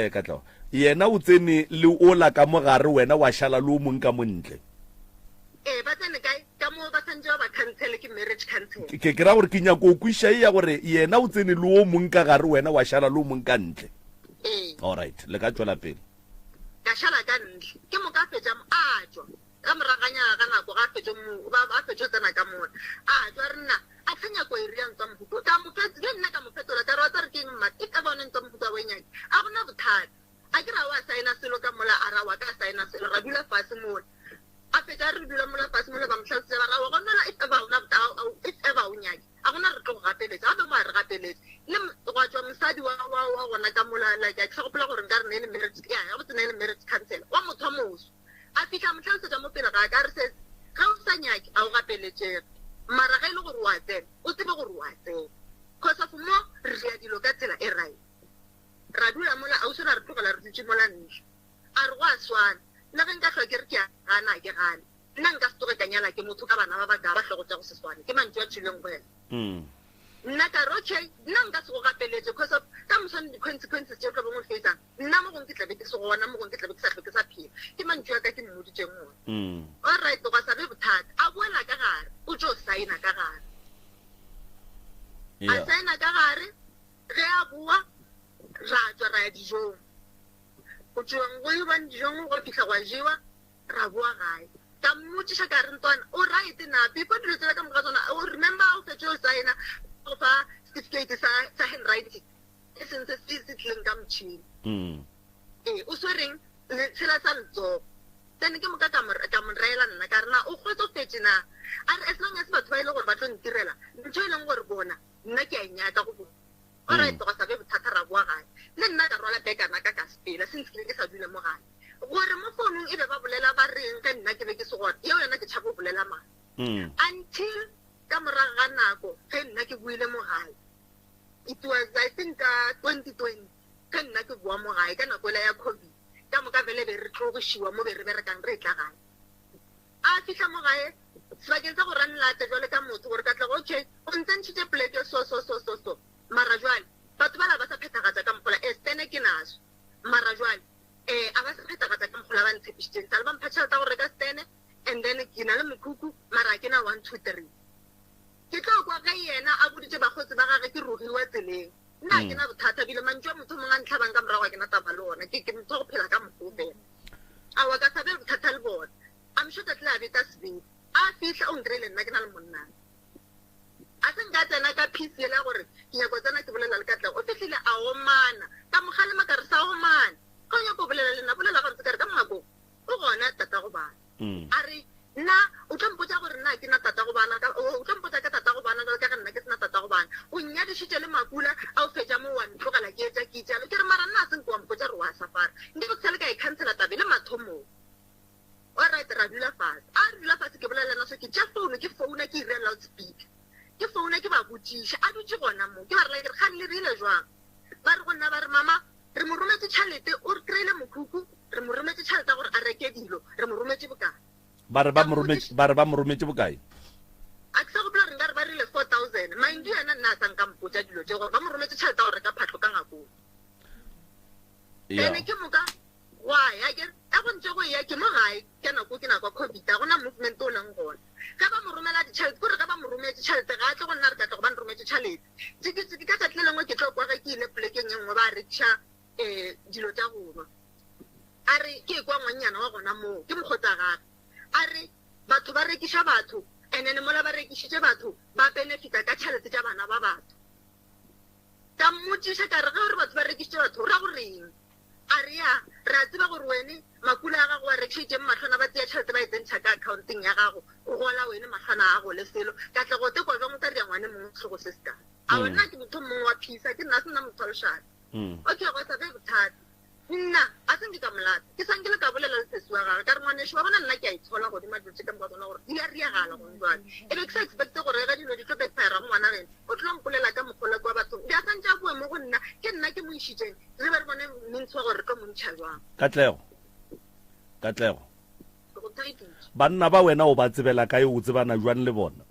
katlego yena o tsene le o la ka mogare wena wa shala le o mong ka montle ba tsene ka mo ba santse ba cancel ke marriage cancel ke kra gore ke nyako o kwisha ya gore yena o tsene le o mong ka gare wena wa shala le o mong ka ntle all right le ka tswela pele ka shala ka ntle ke mo ka fetsa a tswa ka moraganya ka nako ga fetsa mo ba fetsa tsena ka mo a tswa rena a tsenya ko iri ntwa mputo ka mo fetsa le nna ka mo fetola ka rata re ke mma ke ka bona ntwa mputo wa nyaki a bona bothata a kira wa saina selo ka mola ara wa ka saina selo ra dula fase mo a fetsa re dula mola fase mo le ba mhlase ba ga wa gona la itsaba una itsaba o nyaki a gona re tlo gapeletsa a be mo re gapeletsa le go tswa mosadi wa gona ka mola la ka tsa go pela gore nka re ne marriage ya go tsena le marriage cancel wa motho moso a fitla mhlase mo pele ga ka re se ga o sa nyaki a o gapeletse mara ga ile gore wa tsena o tsebe gore wa tsena cause of mo re ya dilo ka tsela e right ra dula mola a o sona re tlogela re ditse mola ntle a re go a swana nna ge nka tlhoa ke re ke gana ke gane nna nka se tloge ka nyala ke motho ka bana ba baga ba tlhogo tsa go se swane ke mantse wa tshileng wena nna ka re okay nna nka se go gapeletse cause of ka moswane di-consequences tse o tla bongwe fetsang nna mo gong ke tlabe ke se gona mo gong ke tlabe ke sa tlhoke sa phela ke mantse wa ka ke mmoditseng one all right go sa be bothata a boela ka gare o tlo saina ka gare a saina ka gare ge a bua ra tswa ra ya dijong go tswang go iwang dijong go fitlha gwa jewa ra bua gae ka mmotsiša ka re ntwana o right na people dilo tsela ka moka tsona o remember o fetse o saina o fa certificate sa handwriting e sentse se tlileng ka motšhini o swereng tshela sa letsogo then ke moka ka mo reela nna ka re na o kgotsofetse na a re as long as batho ba ile gore ba tlo ntirela ntho e leng gore bona nna ke a nyaka go bona alright go sa be bothata ra bua gae le nna ka rwala bekana ka sepela since ke sa dule mo gae gore mo founung e be ba bolela ba reng ka ge nna ke be ke se gona yeo yona ke tšhabo bolela maa until ka morago ga nako ge nna ke buile mo gae it was I think 2020 ge nna ke bua mo gae ka nako ela ya COVID ka moka vele be re tlogošiwa mo be re berekang re tla gae a fitlha mo gae sebakeng sa go ranelate jwale ka motho gore ka tla go okay o ntse ntšhitše poleke so mara jwale batho ba la ba sa phethagatša ka mokgola stene ke naso mara jwale a ba sa phethagatša ka mokgola ba ntshepišitšeng sale ba mpha tšhelete go reka stene and then ke na le mokhukhu mara ke na 1 2 3 ke tlo kwa ga yena a boditše bagotsi ba gage ke rogiwa tseleng nna ke na bothata bile mantšu a motho mongwe a ntlhabang ka morago ke na taba le ona ke motho go phela ka mokgoo fela a wa ka sabe bothata le bona I'm sure that la beta sebedi a fihla o nkrele nna ke na le monna a se nka tsena ka piece la gore ke nyako tsena ke bolela le ka tla o fihlile a omana ka mogale makare sa omana go nyako bolela le nna bolela ga ntse ka re ka mako o gona tata go bana a re nna o tlo mpotsa gore nna ke na tata go bana o tlo mpotsa ka tata go bana ka nna ke sena tata go bana o nnyadisitše le makula a o fetša mo wa ntlogela ke etša ke itšalo ke re mara nna a se nke wa mpotsa re wa safara nke go tshele ka e cancela tabe le mathomong alright ra dula fase ke bolelana so ke tša founu ke founa ke ire loudspeaker ke founa ke ba botšiša a dutše gona mo ke ba re ga le rile jwang ba re gonna ba re mama re mo rometse tšhelete o re kry-ile mokhukhu re mo rometse tšhelete gore a reke dilo re mo rometse bokae ba re ba mo rometse bokae a ke sa gopola re nka re ba rile 4000 mind you yena nna a sa nka mpotsa dilo tše gore ba mo rometse tšhelete gore reka phatlo ka ngakong ene ke moka why a go ntse go ya ke mo gae ke nako ke nako COVID a gona movement o leng gona ka ba mo romela ditšhelete kore ka ba mo rometse tšhelete ga a tle go nna re ka tla go ba nrometse tšhelete tsikitsiki ka tšatši le lengwe ke tlo kwa ge ke ile polekeng e nngwe ba rekiša dilo tša gonwa a re ke kwa ngwannyana wa gona moo ke mokgotsa gage a re batho ba rekiša batho and then mola ba rekišitše batho ba benefita ka tšhelete tša bana ba batho ka mmotšiša ka re ge gore batho ba rekišitše batho ra goreng a re ya ra tseba gore wene makula a gago wa rekišitše matlhwana ba tseya tšhelete ba e tsentšha ka accounting ya gago o gola wene matlhwana a gago le selo ka tle go te kwa jwang o tsa dia ngwane mongwe tlhogo se se kang a wena ke motho mongwe wa phisa ke nna se nna motho wa lešate okay go sa be bothata nna a se nke ka molata ke sankele ka bolela le sesi wa gage ka re ngwanešo wa bona nna ke a itshola godimo dilotse ka moka tsona gore di a riagala gone jwale e be ke sa expecte gore ga dilo di tlo backfire go ngwana rena o tlo mpolela ka mokgola kwa bathong di a santse a bue mo go nna ke nna ke mo išitšeng re be re bone mentshi wa gore re tlo mo ntšha jwang katlego banna ba wena o ba tsebela kae o tsebana jwang le bona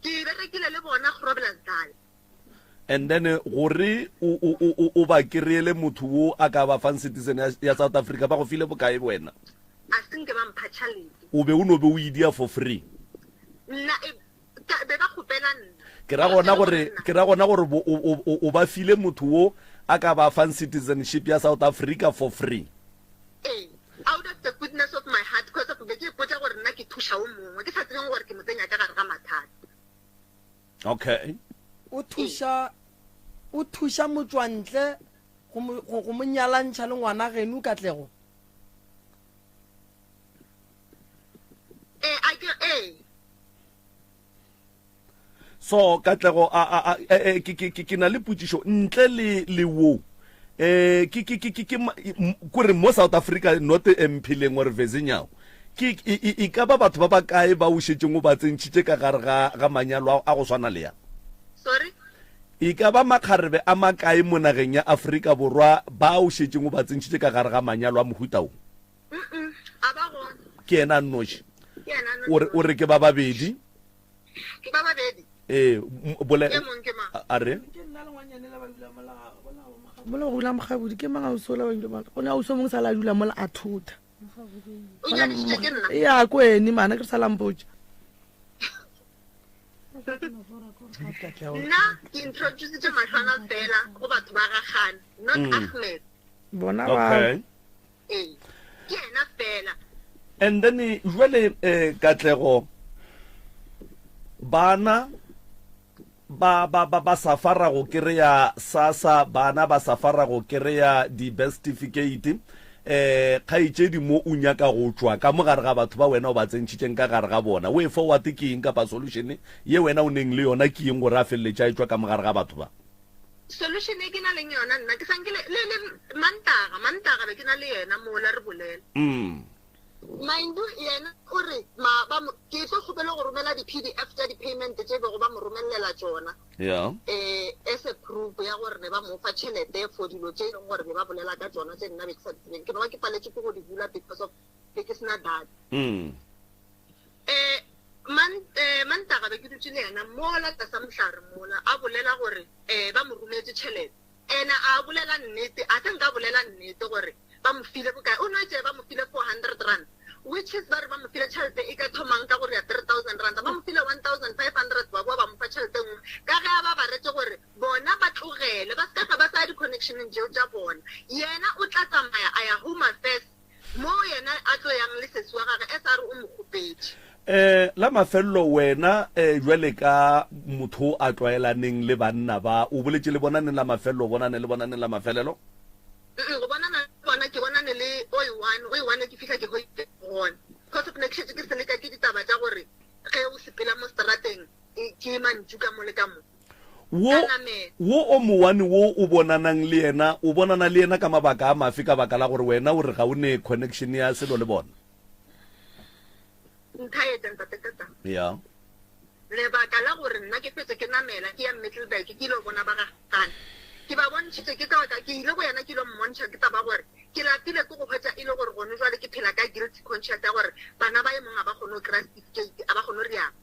ke berekile le bona go robela dale and then gore o ba kry-ele motho wo a ka ba fang citizen ya South Africa ba go file bokae wena a senke ba mpha tšhalete o be o no be o idia for free nna be ba kgopela nna ke ra gona gore o ba file motho wo a ka ba fang citizenship ya South Africa for free out of the goodness of my heart because of be ke potsa gore nna ke thuša o mongwe ke sa tsebeng gore ke mo tsenya ka gare ga mathata okay o thuša motswantle go mo nyalantšha le ngwana geno Katlego so Katlego ke na le putsišo ntle le wo kore mo South Africa not empileng or vezinyao e ka ba batho ba ba kae ba o šetšeng o ba tsentšhitše ka gare ga manyalo a go swana le ya sorry e ka ba makgarebe a makae mo nageng ya Afrika Borwa ba o šetšeng o ba tsentšhitše ka gare ga manyalo a mohutao a ba gona ke ena nnoši o re ke ba babedi a re mola go dula mogabodi ke mang a usola go ne a uso mongwe sa la dula mola a thutha ya ko ene mana ke sa lampotša nna ke introducetse matlhwana fela go batho ba gagane not Ahmed bona okay ke ena fela and then jwale Katlego bana ba safara go kry-a SASSA bana ba safara go kry-a di-birth certificate kgaitšedi mo o nyaka go tšwa ka mogare ga batho ba wena o ba tsentšhitšeng ka gare ga bona way forward ke eng kapa solution ye wena o neng le yona ke eng gore a feleletša e tšwa ka mogare ga batho ba solution e ke na leng yona nna ke sanke le mantaga be ke na le yena mola re bolela Maindu yena ore ke tlo khopela go romela di-PDF tsa di-payment tse bego ba mo romelela tsona as a proof ya gore ne ba mo fa tšhelete for dilo tse e leng gore be ba bolela ka tsona tse nna be ke sa tsebeng ke ke paletse ke go di bula because of be ke sena data mantaga be ke dutse le yena mola ka sa mohlare mola a bolela gore ba mo rometse tšhelete ena a bolela nnete a tse nka bolela nnete gore ba mo file bokae o no etse ba mo file 400 rand which is ba re ba mo file tšhelete e ka thomang ka gore ya 3000 rand ba mo file 1500 ba ba mo fa tšhelete nngwe ka ge ba ba retse gore bona ba tlogele ba ska ba sa di-connectioneng jeo tša bona yena o tla tsamaya a ya home affairs mo yena a tlo yang le sesi wa gage e sa re o mo kgopetse la mafelelo wena jwale ka motho a tlwaelaneng le banna ba o boletse le bonane la mafelelo o bonane le bonane la mafelelo go bonana bona ke bonane le oiwane ke fihla ke hoite gona because ke ke se le ka ke ditaba tsa gore ge o sepela mo strateng ke mantšu ka mo le ka mo wo o mowane wo o bonanang le yena ka mabaka a mafi ka baka la gore wena o re ga o ne connection ya selo le bona ya lebaka la gore nna ke fetse ke namela ke ya Middelburg ke ile bona ba gagana ke ba bontshitse ke ile go yana ke ile mmontsha ke taba gore ke lapile ke go hwetsa ile gore gone jwale ke phela ka guilty conscience ya gore bana ba emong a ba kgone crash certificate a ba kgone riang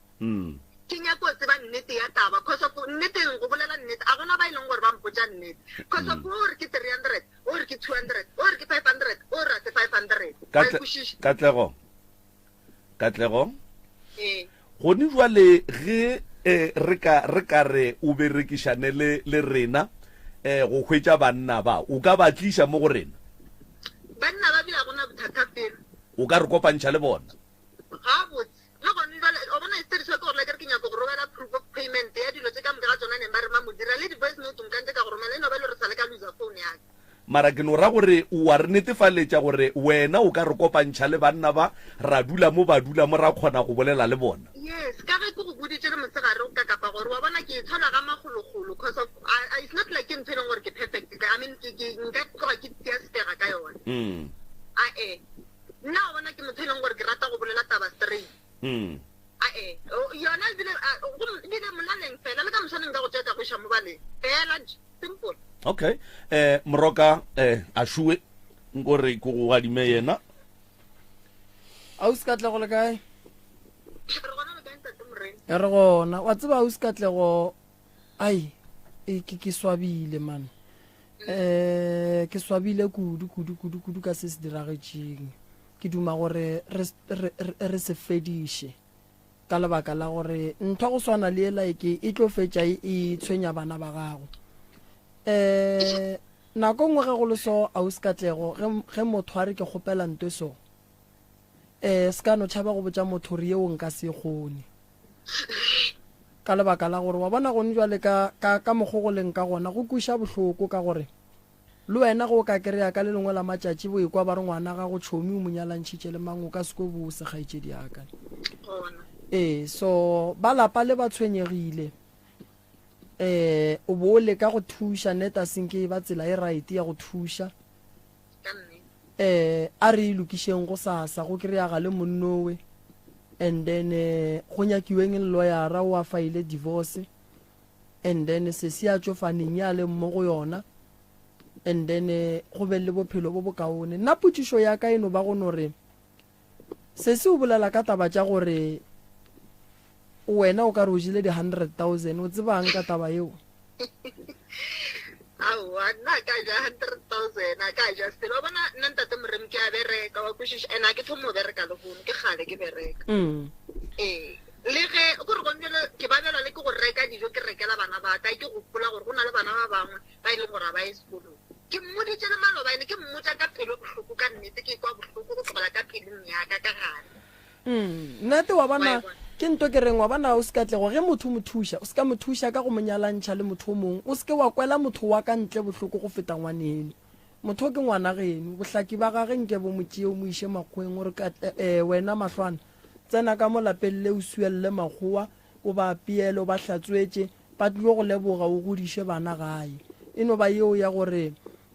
ke nyako tseba nnete ya taba cause of nnete go bolela nnete a gona ba ile gore ba mpotsa nnete cause of gore ke 300 or ke 200 or ke 500 or ke 500 katlego gone jwale ge re ka re o berekišane le rena go hwetša banna ba o ka ba tliša mo go rena banna ba bila gona bothata pele o ka re kopantšha le bona ga botse le gone jwale o bona histeriso ke gore le ke nyako go romela proof of payment ya dilo tse ka moka ga tsona neng ba re ba mo dira le di-voice note nkantse ka go romela eno ba le re sa le ka loser phone yaka mara ke no ra gore o wa re netefaletša gore wena o ka re kopantšha le banna ba ra dula mo ra kgona go bolela le bona yes ka ge ke go boditse le mosegare o ka kapa gore wa bona ke itshola ga magologolo because of it's not like ke ntho e leng gore ke perfect I mean nka tloga ke tiastega ka yone nna o bona ke motho e leng gore ke rata go bolela taba straight yona ebile molaleng fela le ka mosaneng ka go tšetša go iša mo baleng fela simple okay moroka a shue nkore ko go adime yena a o se katlego le kae re gona wa tseba o se katlego ai ke swabile man ke swabile kudu ka se se diragetšeng ke duma gore re se fediše ka lebaka la gore ntho go swana le like e tlo fetša e tshwenya bana ba gago nako nngwe ge go le so a o se katlego ge motho a re ke kgopela nto so se ka no tšhaba go botša motho re yeo nka se kgone ka lebaka la gore wa bona gone jwale ka mokgo go leng ka gona go kuša bohloko ka gore le wena go ka kry-a ka le lengwe la matšatši bo ekwa ba re ngwana ga go tšhomi o mo nyalantšhitše le mang o ka seko bo sekgaetšedi yaka so ba lapa le ba tshwenyegile o bo o leka go thuša neta senke ba tsela e right ya go thuša a re ilokišeng go sasa go kry-aga le monnowe and then go nyakiweng le lawyera o a faile divorce and then se se a tšofaneng ya le mmo go yona and then go be le bophelo bo bokaone nna potšišo ya ka eno ba go no re se se o bolela ka taba tša gore wena o ka re o jile di 100,000 o tsebang ka taba yeo aowa nna ka ja 100,000 a ka ja stelo bona nna ntate moremi ke a bereka wa kwešiša ena ke thomo bereka le gono ke gale ke bereka le ge go re gonjele ke babelwa le ke go reka dijo ke rekela bana ba ka ke go gopola gore go na le bana ba bangwe ba ile gore ba ye sekolong ke mmoditše le malobaene ke mmotsa ka pelo bohloko ka nnete ke kwa bohloko go tlogela ka pelong yaka ka gare nnete wa bona ke nto ke reng wa bona o se katlego ge motho mo thuša o se ka mo thuša ka go mo nyalantšha le motho o mongwe o se ke wa kwela motho wa ka ntle bohloko go feta ngwaneno motho ke ngwana geno bohlaki ba gage nke bo motšeo mo iše makgweng gore wena mahlwana tsena ka mo lapeng le o suelele makgowa o ba apeele o ba hlatswetše ba tlile go leboga o godiše bana gae eno ba yeo ya gore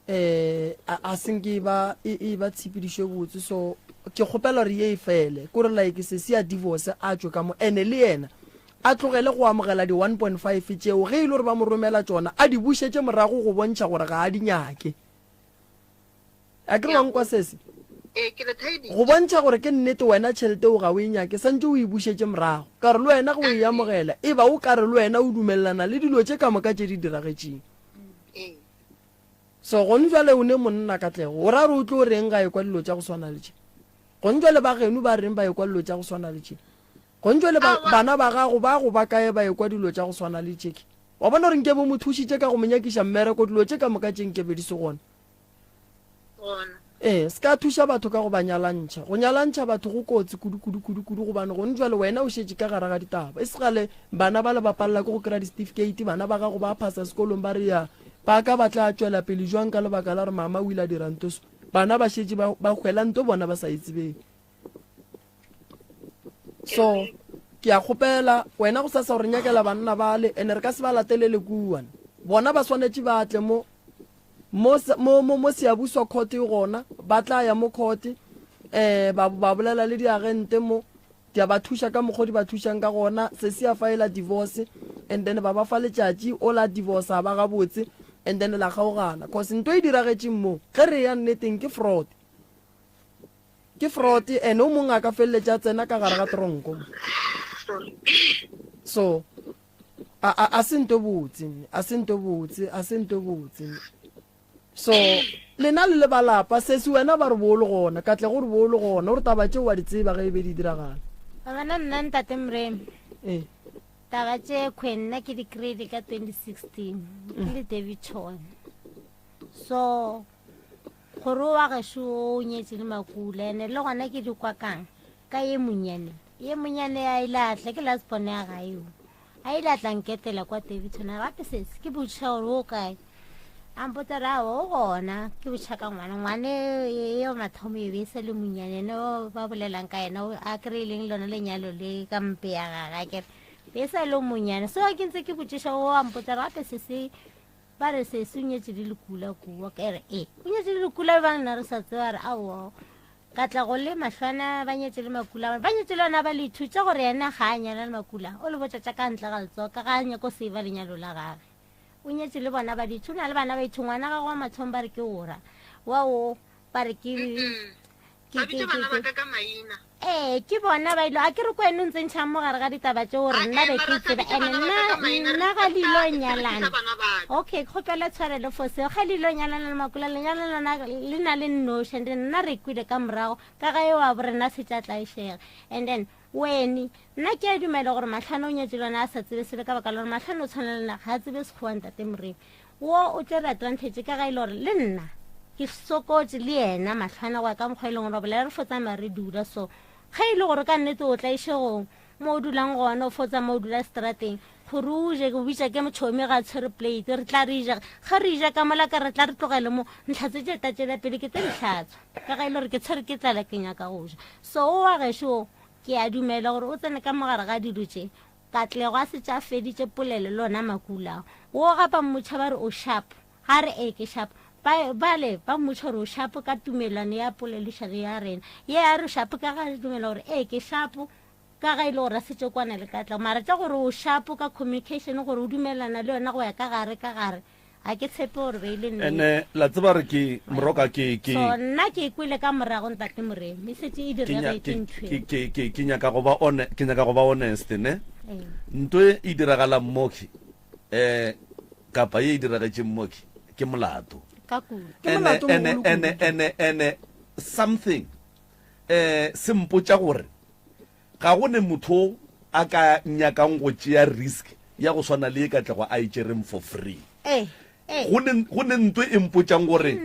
a senke e ba tshepediše botse so ke kgopela re ye e fele kore like se se a divorce a tswe ka mo ene le yena a tlogele go amogela di 1.5 tšeo ge e le gore ba mo romela tsona a di bušetse morago go bontšha gore ga a di nyake a ke rwang kwa sese go bontšha gore ke nnete wena tšhelete o ga o e nyake santse o e bušetse morago ka re le wena go e amogela e ba o ka re le wena o dumelelana le dilo tše ka moka tše di diragetseng so gone jale o ne monna Katlego o ra re o tlo reng ga e kwa dilo tša go swana le tše gone jale ba geno ba reng ba e kwa dilo tša go swana le tše gone jale bana ba gago ba kae ba e kwa dilo tša go swana le tšeke wa bona gore nke bo mo thušitše ka go menyakiša mmereko dilo tše ka moka tše nkebe di se gona se ka thuša batho ka go ba nyalantšha go nyalantšha batho go kotsi kudu gobane gone jale wena o šetse ka gare ga ditaba e segale bana ba le ba palela ke go kry-a di-certificate bana ba gago ba phasa sekolong ba re ya ba ka ba tla tšwela pele jwang ka lebaka la gore mama o ile a dirantoso bana ba šetse ba kgwela nto bona ba sa itsebeng so ke a kgopela wena go sa gore nyakela banna bale ene re ka se ba latelele kuana bona ba swanetse ba atle mo seabuswa court gona ba tla ya mo court ba bolela le diagente mo di ba thuša ka mokgwa di ba thušang ka gona se se a faela divorce and then ba ba fa letšatši o la divorce ba ga botse and then la kgaogana cause nto e diragetseng mo ge re ya nneteng ke fraud ene o mongwe a ka feleletša tsena ka gare ga tronko so a se nto botse so lena le balapa se se wena ba re bolo gona Katlego re bolo gona gore taba tšeo wa di tseba ge e be di diragala bana nna ntate Mreme taba tše kgwenna ke di-grade ka 2016 ke le Davidson so gore wa gešo o nyetse le Makula ene le gona ke di kwa kang ka ye monyane a ilatle ke lasbone ya gaeo a ilatla nketela kwa Davidson gape sese ke botšha gore o kae a mpotsa o gona ke botšha ka ngwane eo mathomo e be se le monyane ene ba bolelang ka ena a kry-ileng lona lenyalo le ka mpe ya gaga kere be sa le monyane so ke ntse ke botšiša o a mpotsa gape sese ba re sese o nyetse di lekula kua kere o nyetse di lekula ba nna re sa tseba re ao Katlego le Mahlwana ba nyetse le Makula ba nyetse le ona ba le ithutša gore ena ga a nyala le Makula o le botšatša ka ntle ga letso ka ga nyako seiva lenyalo la gage o nyetse le bona ba dithuna le bana ba ithungwana ga go mathomo ba re ke ora wao ba re ke bona ba ilo a ke re ko eno ntsentšhang mo gare ga ditaba tšeo gore nna be ke tseba ene nna ga leilo nyalana okay kgopela tshwarelo for seo ga leilo nyalana le Makula lenyalo lona le na le nnoši and then nna re kwile ka morago ka ga eo a borena se tša tlaešega and then weni nna ke a dumela gore Mahlwana o nyetse lona a sa tsebe sele ka baka lore Mahlwana o tshwana le nna ga a tsebe sekgowa ntate Mreme wo o tlere advantage ka ga ile gore le nna ke sokotse le yena Mahlwana go ya ka mokgwa e leng gore bolela re fotsama re dula so ga ile gore ka nnete o tlaišegong mo o dulang gona o fotsa mo o dula strateng gore o je o bitša ke motšhomi ga a tshwere plate re tla re ija ga re ija ka mola ka re tla re tlogele mo ntlhatse tše tatšela pele ke tse ditlhatswa ka ga ile gore ke tshwere ke tlala ke nyaka go ja so o wa gešo ke a dumela gore o tsene ka mogare ga dilo tše Katlego a se tša feditše polele lona Makula wo gapa mmotšha ba re o sharp ga re ke sharp bale ba mmotšha gore o sharp ka tumelano ya polelišage ya rena ye a re sharp ka ga dumela gore ke sharp ka ga ile gore a setse kwana le Katlego mara tša gore o sharp ka communication gore o dumelana le yona go ya ka gare a ke tshepe gore be ile ene la tseba re ke moroka ke so nna ke kwile ka morago ntate Mreme me setse e diragetse ke nyaka go ba honest ne nto e diragala mmoki kapa ye e diragetse mmoki ke molato ene something se mpotša gore ga go ne motho a ka nyakang go tšea risk ya go swana le e Katlego a itšereng for free go ne ntwe e mpotšang gore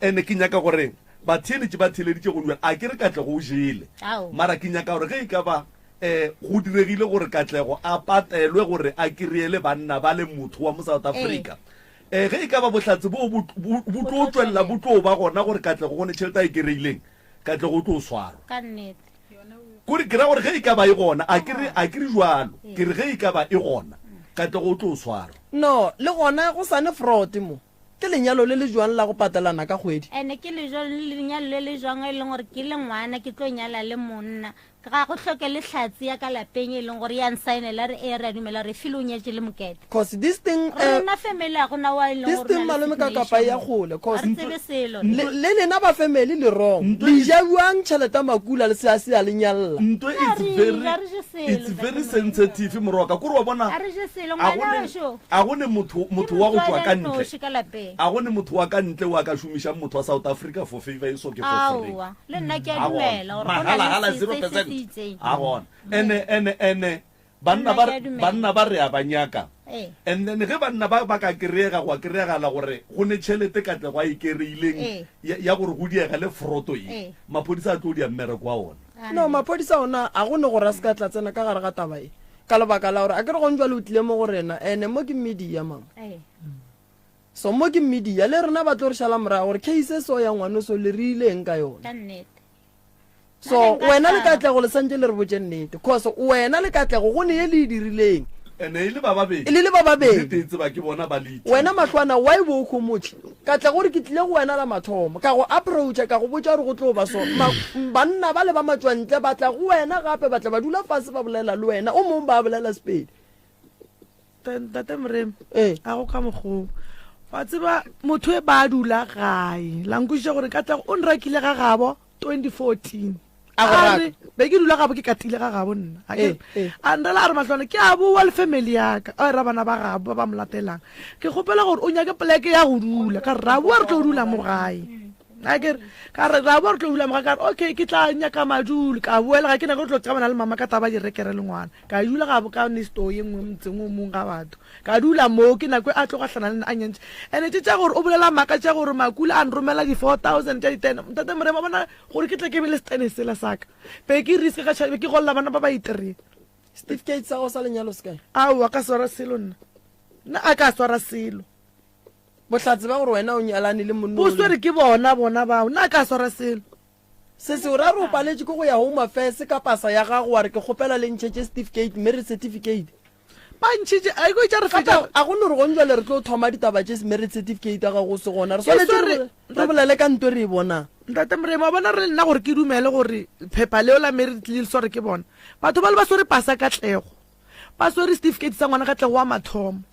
ene ke nyaka gore batheletše ba theleditše go duela a ke re Katlego o jele mara ke nyaka gore ge e ka ba go diregile gore Katlego a patelwe gore a kry-ele banna ba le motho wa mo South Africa ge e ka ba bohlatse bo tlo tswelela bo tlo ba gona gore Katlego gone tšhelete a e kry-ileng Katlego o tlo swarwa kore ke ra gore ge e ka ba e gona a kere jwalo ke re ge e ka ba e gona Katlego o tlo swarwa no le gona go sane fraud mo ke lenyalo le le jwang la go patelana ka kgwedi ene ke lenyalo le le jwang e leng gore ke le ngwana ke tlo nyala le monna ga go tlhoke le hlatsi ya ka lapeng e leng gore ya nsainela re ra dumela re file o nyetse le mokete cause this thing rena family ya gona wa e leng this thing malome ka kapa ya gole cause re tsebe selo le lena ba family le wrong le jawang tšhelete makula le se a se a le nyalla ntwe it's very sensitive moroka kore wa bona a re je selo ngwana wa sho a gone motho wa go tswa ka ntle ka lapeng a gone motho wa ka ntle wa ka shumisha motho wa South Africa for favor so ke for free awa le nna ke a dumela gore hala 0% a gona ene banna ba re a banyaka and then ge banna ba ka kirega go kirega la gore go ne tšhelete ka tle go ikereileng ya gore go diega le froto e mapodisa a tlo di mmere kwa ona no mapodisa ona a gone gore a se ka tla tsena ka gare ga taba e ka lebaka la gore a ke re go ntjwa le utlile mo go rena ene mo ke media mang so mo ke media le rena ba tlo re šala morago gore case so ya ngwane so le rileng ka yona so wena le katlego le santse le re botse nnete cause wena le katlego go ne ye le dirileng ene ile ba babedi tetse ba ke bona ba le wena matlwana wa e bo go motse katle gore ke tlile go wena la mathomo ka go approach ka go botsa re go tlo ba so banna ba le ba matswantle ba tla go wena gape ba tla ba dula fase ba bolela le wena o mong ba bolela Spade tate Mrem a go ka mogo wa tseba motho e ba dula gae la nkuša gore katle o nrakile ga gabo 2014 are be ke dula gabo ke katile ga gabo nna a ndela a re matlwana ke a boa le family yaka a ra bana ba gabo ba molatelang ke gopela gore o nyake poleke ya go dula ka ra boa re tlo dula mo gae ka re ra boa re tlo dula mo gae ka re okay ke tla nyaka madulo ka boela ga ke nako tlo tsamana le mama ka taba di rekere le ngwana ka dula gabo ka nesto ye nngwe mtseng o mong ga batho ka dula mo ke nako a tlo gahlana le a nyentse ene tsa gore o bolela maka tsa gore makula a nromela di 4000 tsa di 10 tate Mrema bona gore ke tle ke be le stene sela saka pe ke risk ka tshabe ke golla bana ba ba itere certificate sa go sa lenyalo sky awu ka swara selo nna a ka swara selo bohlatse ba gore wena o nyalane le monno bo swere ke bona ba nna ka swara selo se se ra ro paletse go ya home affairs ka pasa ya gago wa re ke gopela le ntšhe certificate marriage certificate pantšhitše a go tša re feta a go ne re go ntjwa le re tlo thoma ditaba tše marriage certificate ga go se gona re swanetse re bolele ka ntwe re e bonang ntate Mrema bona re nna gore ke dumele gore phepa leo la marriage le sware ke bona batho ba le ba swere pasa ka tlego ba swere certificate sa ngwana ka tlego wa mathomo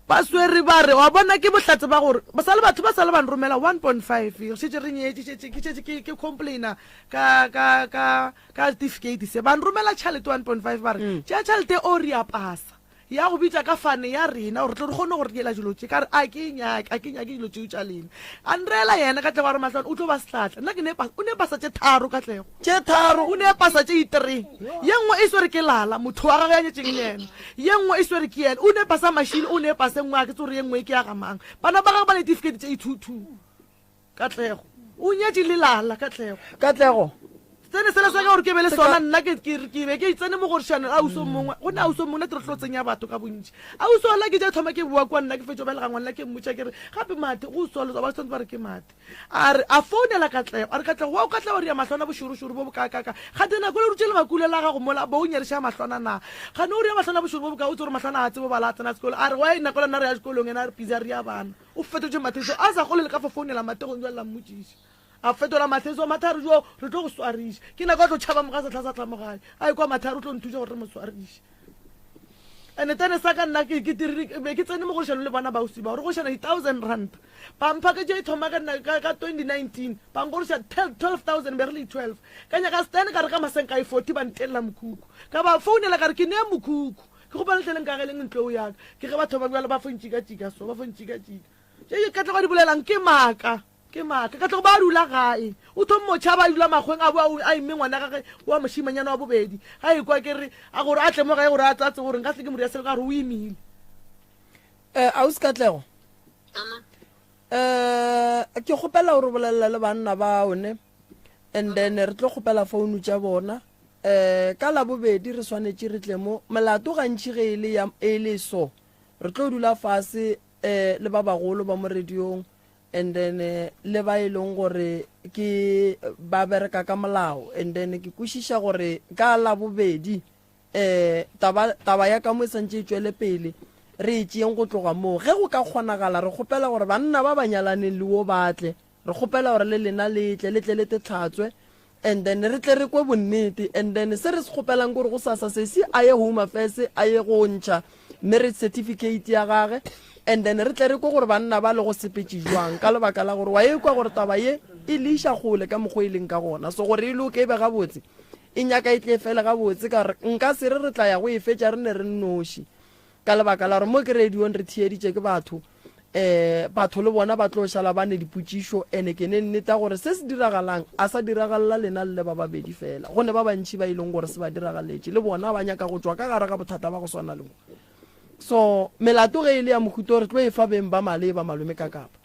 ba swere ba re wa bona ke bohlatse ba gore ba sale batho ba sale ba nromela 1.5 se tse re nyetse ke complaina ka certificate se ba nromela tšhelete 1.5 ba re tšhelete o re ya pasa ya go bitsa ka fane ya rena gore tlo re gone gore ke la dilo tse ka re a ke nyaka dilo tse tša lena a nrela yena ka tlego gore matlwana o tlo ba sehlatla nna o ne pasa tše tharo ka tlego o ne pasa tše 3 ye nngwe e swere ke lala motho wa gage ya nyetseng le yena ye nngwe e swere ke yena o ne pasa machine o ne pasa nngwe a ke tsore ye nngwe ke ya gamang bana ba gage ba le certificate tše 22 ka tlego o nyetse le lala ka tlego tsene sela sa gore ke bele sona nna ke be ke tsene mo gore shana a uso mongwe go na uso mongwe tre tlo tsenya batho ka bontsi a uso la ke ja thoma ke bua kwa nna ke fetso bela gangwana ke mmutsa ke re gape mate go uso lo ba tsone ba re ke mate a phone la ka tlego a re ka tlego wa ka tlego re ya mahlona bo shuru bo ka ga dena go le rutse le makule la ga go mola bo nyerisha mahlona na ga no re ya mahlona bo shuru bo ka o tsore mahlona a tsebo ba la tsena sekolo a re wa ina kola na re ya sekolong ena re pizza re ya bana o fetotse mateso a sa go le ka phone la mate go njwa la mmutsi a fetola matheso matharo jo re tlo go swariša ke nako a tlo tšhaba moga sa tlhasa tlamogae a kwa matharo o tlo nthuša gore re mo swariša ande tene sa ka nna ke tsene mo gošano le bana bausi ba gore gošana di-1,000 ba mpha ke tše thoma ka 2019 ba nkgoriša 12,000 begele 12 ka nyaka stene ka re ka maseng ka i-40 ba ntelela mokhukhu ka ba founela ka re ke neye mokhukhu ke go paletleleng ka geleng ntlou yaka ke ge batho ba bjale ba fontšika-tšika so ba fontšika-tšika tše ka tlogo di bolelang ke maaka ka tlogo ba dula gae o thomotšha ba dula makgweng a boa a imme ngwana gage wa mošimanyana wa bobedi ga e kwa ke re a gore a tle mo gae gore a tsatse gore nka se ke moria selo ka gore o imile a o se katlego ke kgopela gore bolelela le banna ba one and then re tlo kgopela founu tša bona ka la bobedi re swanetše re tle mo melato gantši ge e le so re tlo dula fase le ba bagolo ba mo radiong and then le ba e leng gore ke ba bereka ka molao and then ke kwešiša gore ka la bobedi taba ya ka mo e santše e tšwele pele re tšeeng go tloga moo ge go ka kgonagala re kgopela gore banna ba banyalaneng le wo batle re kgopela gore le lena letle le tle le te tlhatswe and then re tle re kwe bonnete and then se re se kgopelang gore go sasa sesi a ye home affairs a ye go ntšha marriage certificate ya gage and then re tle re kwe gore banna ba le go sepetse jwang ka lebaka la gore wa ye kwa gore taba ye e le iša gole ka mokgwa e leng ka gona so gore e le o ke e be gabotse e nyaka e tle fela gabotse ka re nka se re tla ya go e fetša re ne re nnoši ka lebaka la gore mo ke radiong re thieditše ke batho batho le bona ba tlo šala ba ne dipotšišo ene ke ne nneta gore se se diragalang a sa diragalela lena le ba babedi fela gone ba bantši ba ileng gore se ba diragaletše le bona ba nyaka go tšwa ka gare ga bothata ba go swana le mo so melato ge e le ya mohuto re tlo e fa beng ba maleba malome ka kapa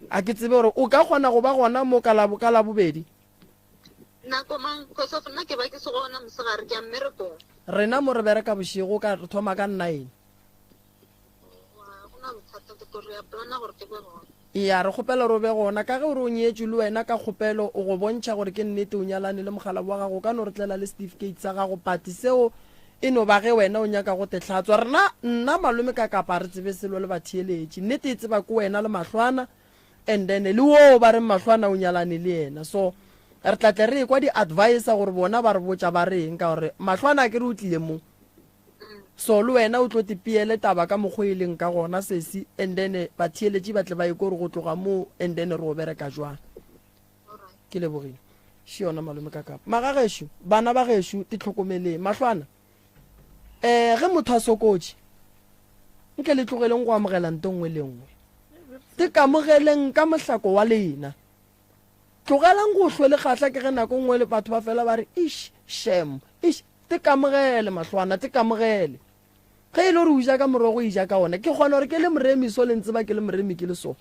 a ke tsebe gore o ka kgona go ba gona mo ka labobedi nako mang because of nna ke ba ke se gona mosegare ke a mmerekong rena mo re bereka bošego ka re thoma ka 9 ya re kgopela gore o be gona ka ge ore o nyetše le wena ka kgopelo o go bontšha gore ke nnete o nyalane le mogala wa gago ka no re tlela le certificate sa gago pati seo e no ba ge wena o nyaka go tetlhatswa rena nna malome ka kapa re tsebe selo le batheeletše nnete e tseba ko wena le mahlwana and then le wo ba re mahlwana o nyalane le yena so re tlatle re kwa di-advisor gore bona ba re botša ba reng ka gore mahlwana ke re o tlile mo so le wena o tlo tepiele taba ka mokgwa e leng ka gona sesi and then batheeletše ba tle ba ye kore go tloga moo and then re o bereka jwang ke lebogile še yona malome ka kapa maga gešo bana ba gešo te tlhokomeleng mahlwana ge motho a sokotše nke le tlogeleng go amogela nto nngwe le nngwe te kamogeleng ka mohlako wa lena tlogelang go hlwe le kgatlha ke ge nako nngwe le batho ba fela ba re ish shem ish te kamogele mahlwana te kamogele ge e le gore o ja ka morogo o ja ka ona ke kgona gore ke le moremi so le ntse ba ke le moremi ke le so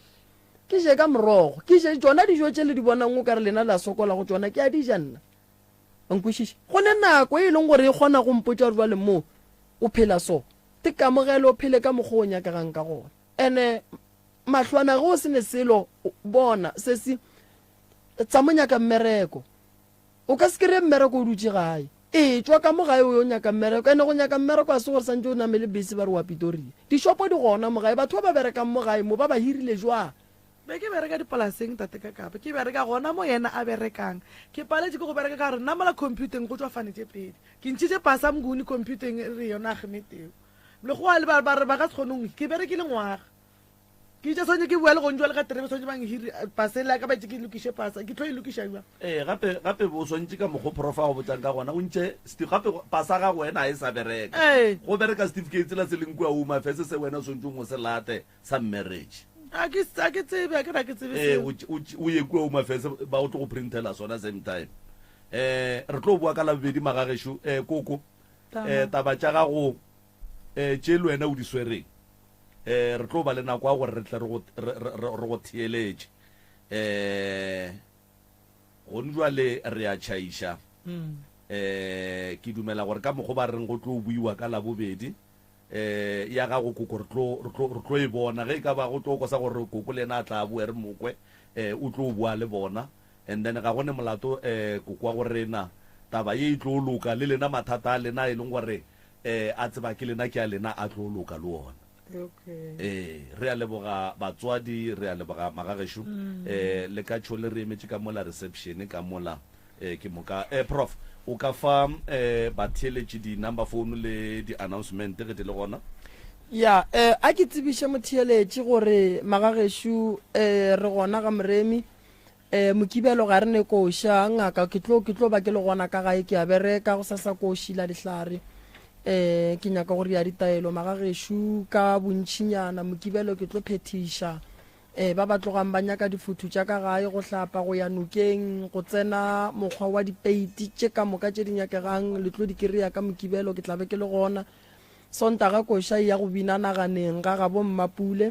ke je ka morogo ke je tsona dijo tše le di bonang o ka re lena la sokola go tsona ke a dija nna nkwešiše go ne nako e leng gore e kgona go mpotša gore ba le moo o phela so te kamogele o phele ka mokgwa o nyakagang ka gona ene mahlwana ge o se ne selo bona sesi tsa monyaka mmereko o ka se kry mmereko o dutse gae tswa ka mo gae o yo nyaka mmereko ene go nyaka mmereko a se gore santse o namele bese ba re wa Pitoria dishopo di gona mo gae batho ba ba berekang mo gae mo ba ba hirile jwang be ke bereka dipolaseng tate ka kapa ke bereka gona mo yena a berekang ke paletse ke go bereka ka re nna mola computeng go tswa fanetse pedi ke ntšhitše pasa mnguni computeng re yona agmeteo le go a le ba re ba ka se kgonong ke berekile ngwaga ke itse sonye ke bua le gonjwa le ka terebe sonye bang hiri pasela ka ba ke lokiše pasa ke tlo e lokiša jwa gape bo sontse ka mokgo profa go botsang ka gona o ntše gape pasa ga wena e sa bereka go bereka certificate la se leng kwa home affairs se wena sontse go se late sa marriage a ke tsebe a ke ra ke tsebe o ye kwa home affairs ba o tlo go printela sona same time re tlo bua ka la bobedi magagesho koko taba tša gago tše le wena o di swereng re tlo ba le nako ya gore re tle re go theeletše gone jwale re a tšhaiša ke dumela gore ka mokgwa ba reng go tlo buiwa ka labobedi ya gago koko re tlo e bona ge e ka ba go tlo kosa gore koko le ena a tla boe re mokwe o tlo bua le bona and then ga gone molato koko wa gore rena taba ye e tlo loka le lena mathata a lena e leng gore a tseba ke lena ke a lena a tlo loka le ona re a leboga batswadi re a leboga magagesho le ka tšho le re emetše ka mola reception ka mola ke moka prof o ka fa batheeletše di-number phone le di-announcement ge di le gona ya a ke tsebiše motheeletše gore magagesho re gona ga moremi mokibelo ga re ne koša ngaka ke tlo ba ke le gona ka gae ke a bereka go sasa košila dihlare ke nyaka gore ya ditaelo magagesho ka bontšhinyana mokibelo ke tlo phetiša ba ba tlogang ba nyaka difuthu tša ka gae go hlapa go ya nokeng go tsena mokgwa wa dipeiti tše ka moka tše di nyakegang le tlo di kry-a ka mokibelo ke tlabe ke le gona sontaga koša ya go bina naganeng ga bo mmapule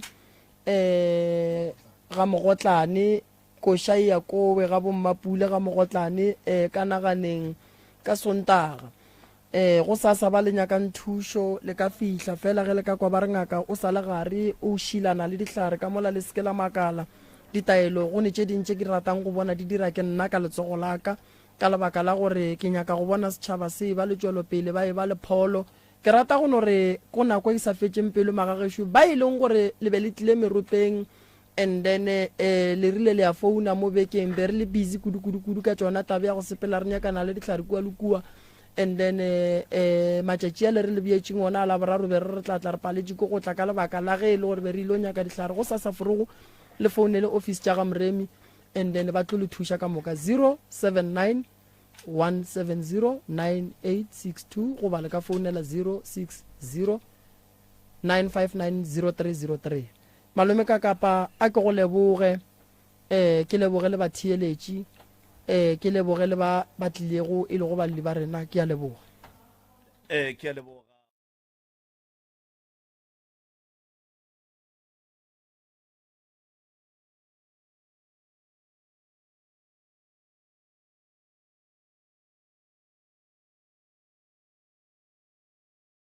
ga mogotlane koša ya kowe ga bo mmapule ga mogotlane ka naganeng ka sontaga go sasa ba le nyakang thušo le ka fihla fela ge le ka kwa ba re ngaka o sa le gare o šilana le dihlare ka mola le seke la makala ditaelo go ne tše dintše ke ratang go bona di dira ke nna ka letsogo laka ka lebaka la gore ke nyaka go bona setšhaba se ba le tšwelopele ba e ba le pholo ke rata go no re go nako e sa fetseng pelo magagesho ba e leng gore le be le tlile meropeng and then le rile le ya founa mo bekeng be re le busy kudu ka tsona tabe ya go sepela re nyakana le ditlhare kua le kua and then matšatši a le re le bietšeng ona a la boraro be re tlatla re paletše ko go tla ka lebaka la ge e le gore be re ile o nyaka ditlhare go sa forogo le founele office tša ga Moremi and then ba tlo le thuša ka moka 079 170 9862 go ba le ka founela 060 959 0303 malome ka kapa a ke go leboge ke leboge le batheeletši ke leboge le ba tlilego e le go ba le ba rena ke a leboga ke a leboga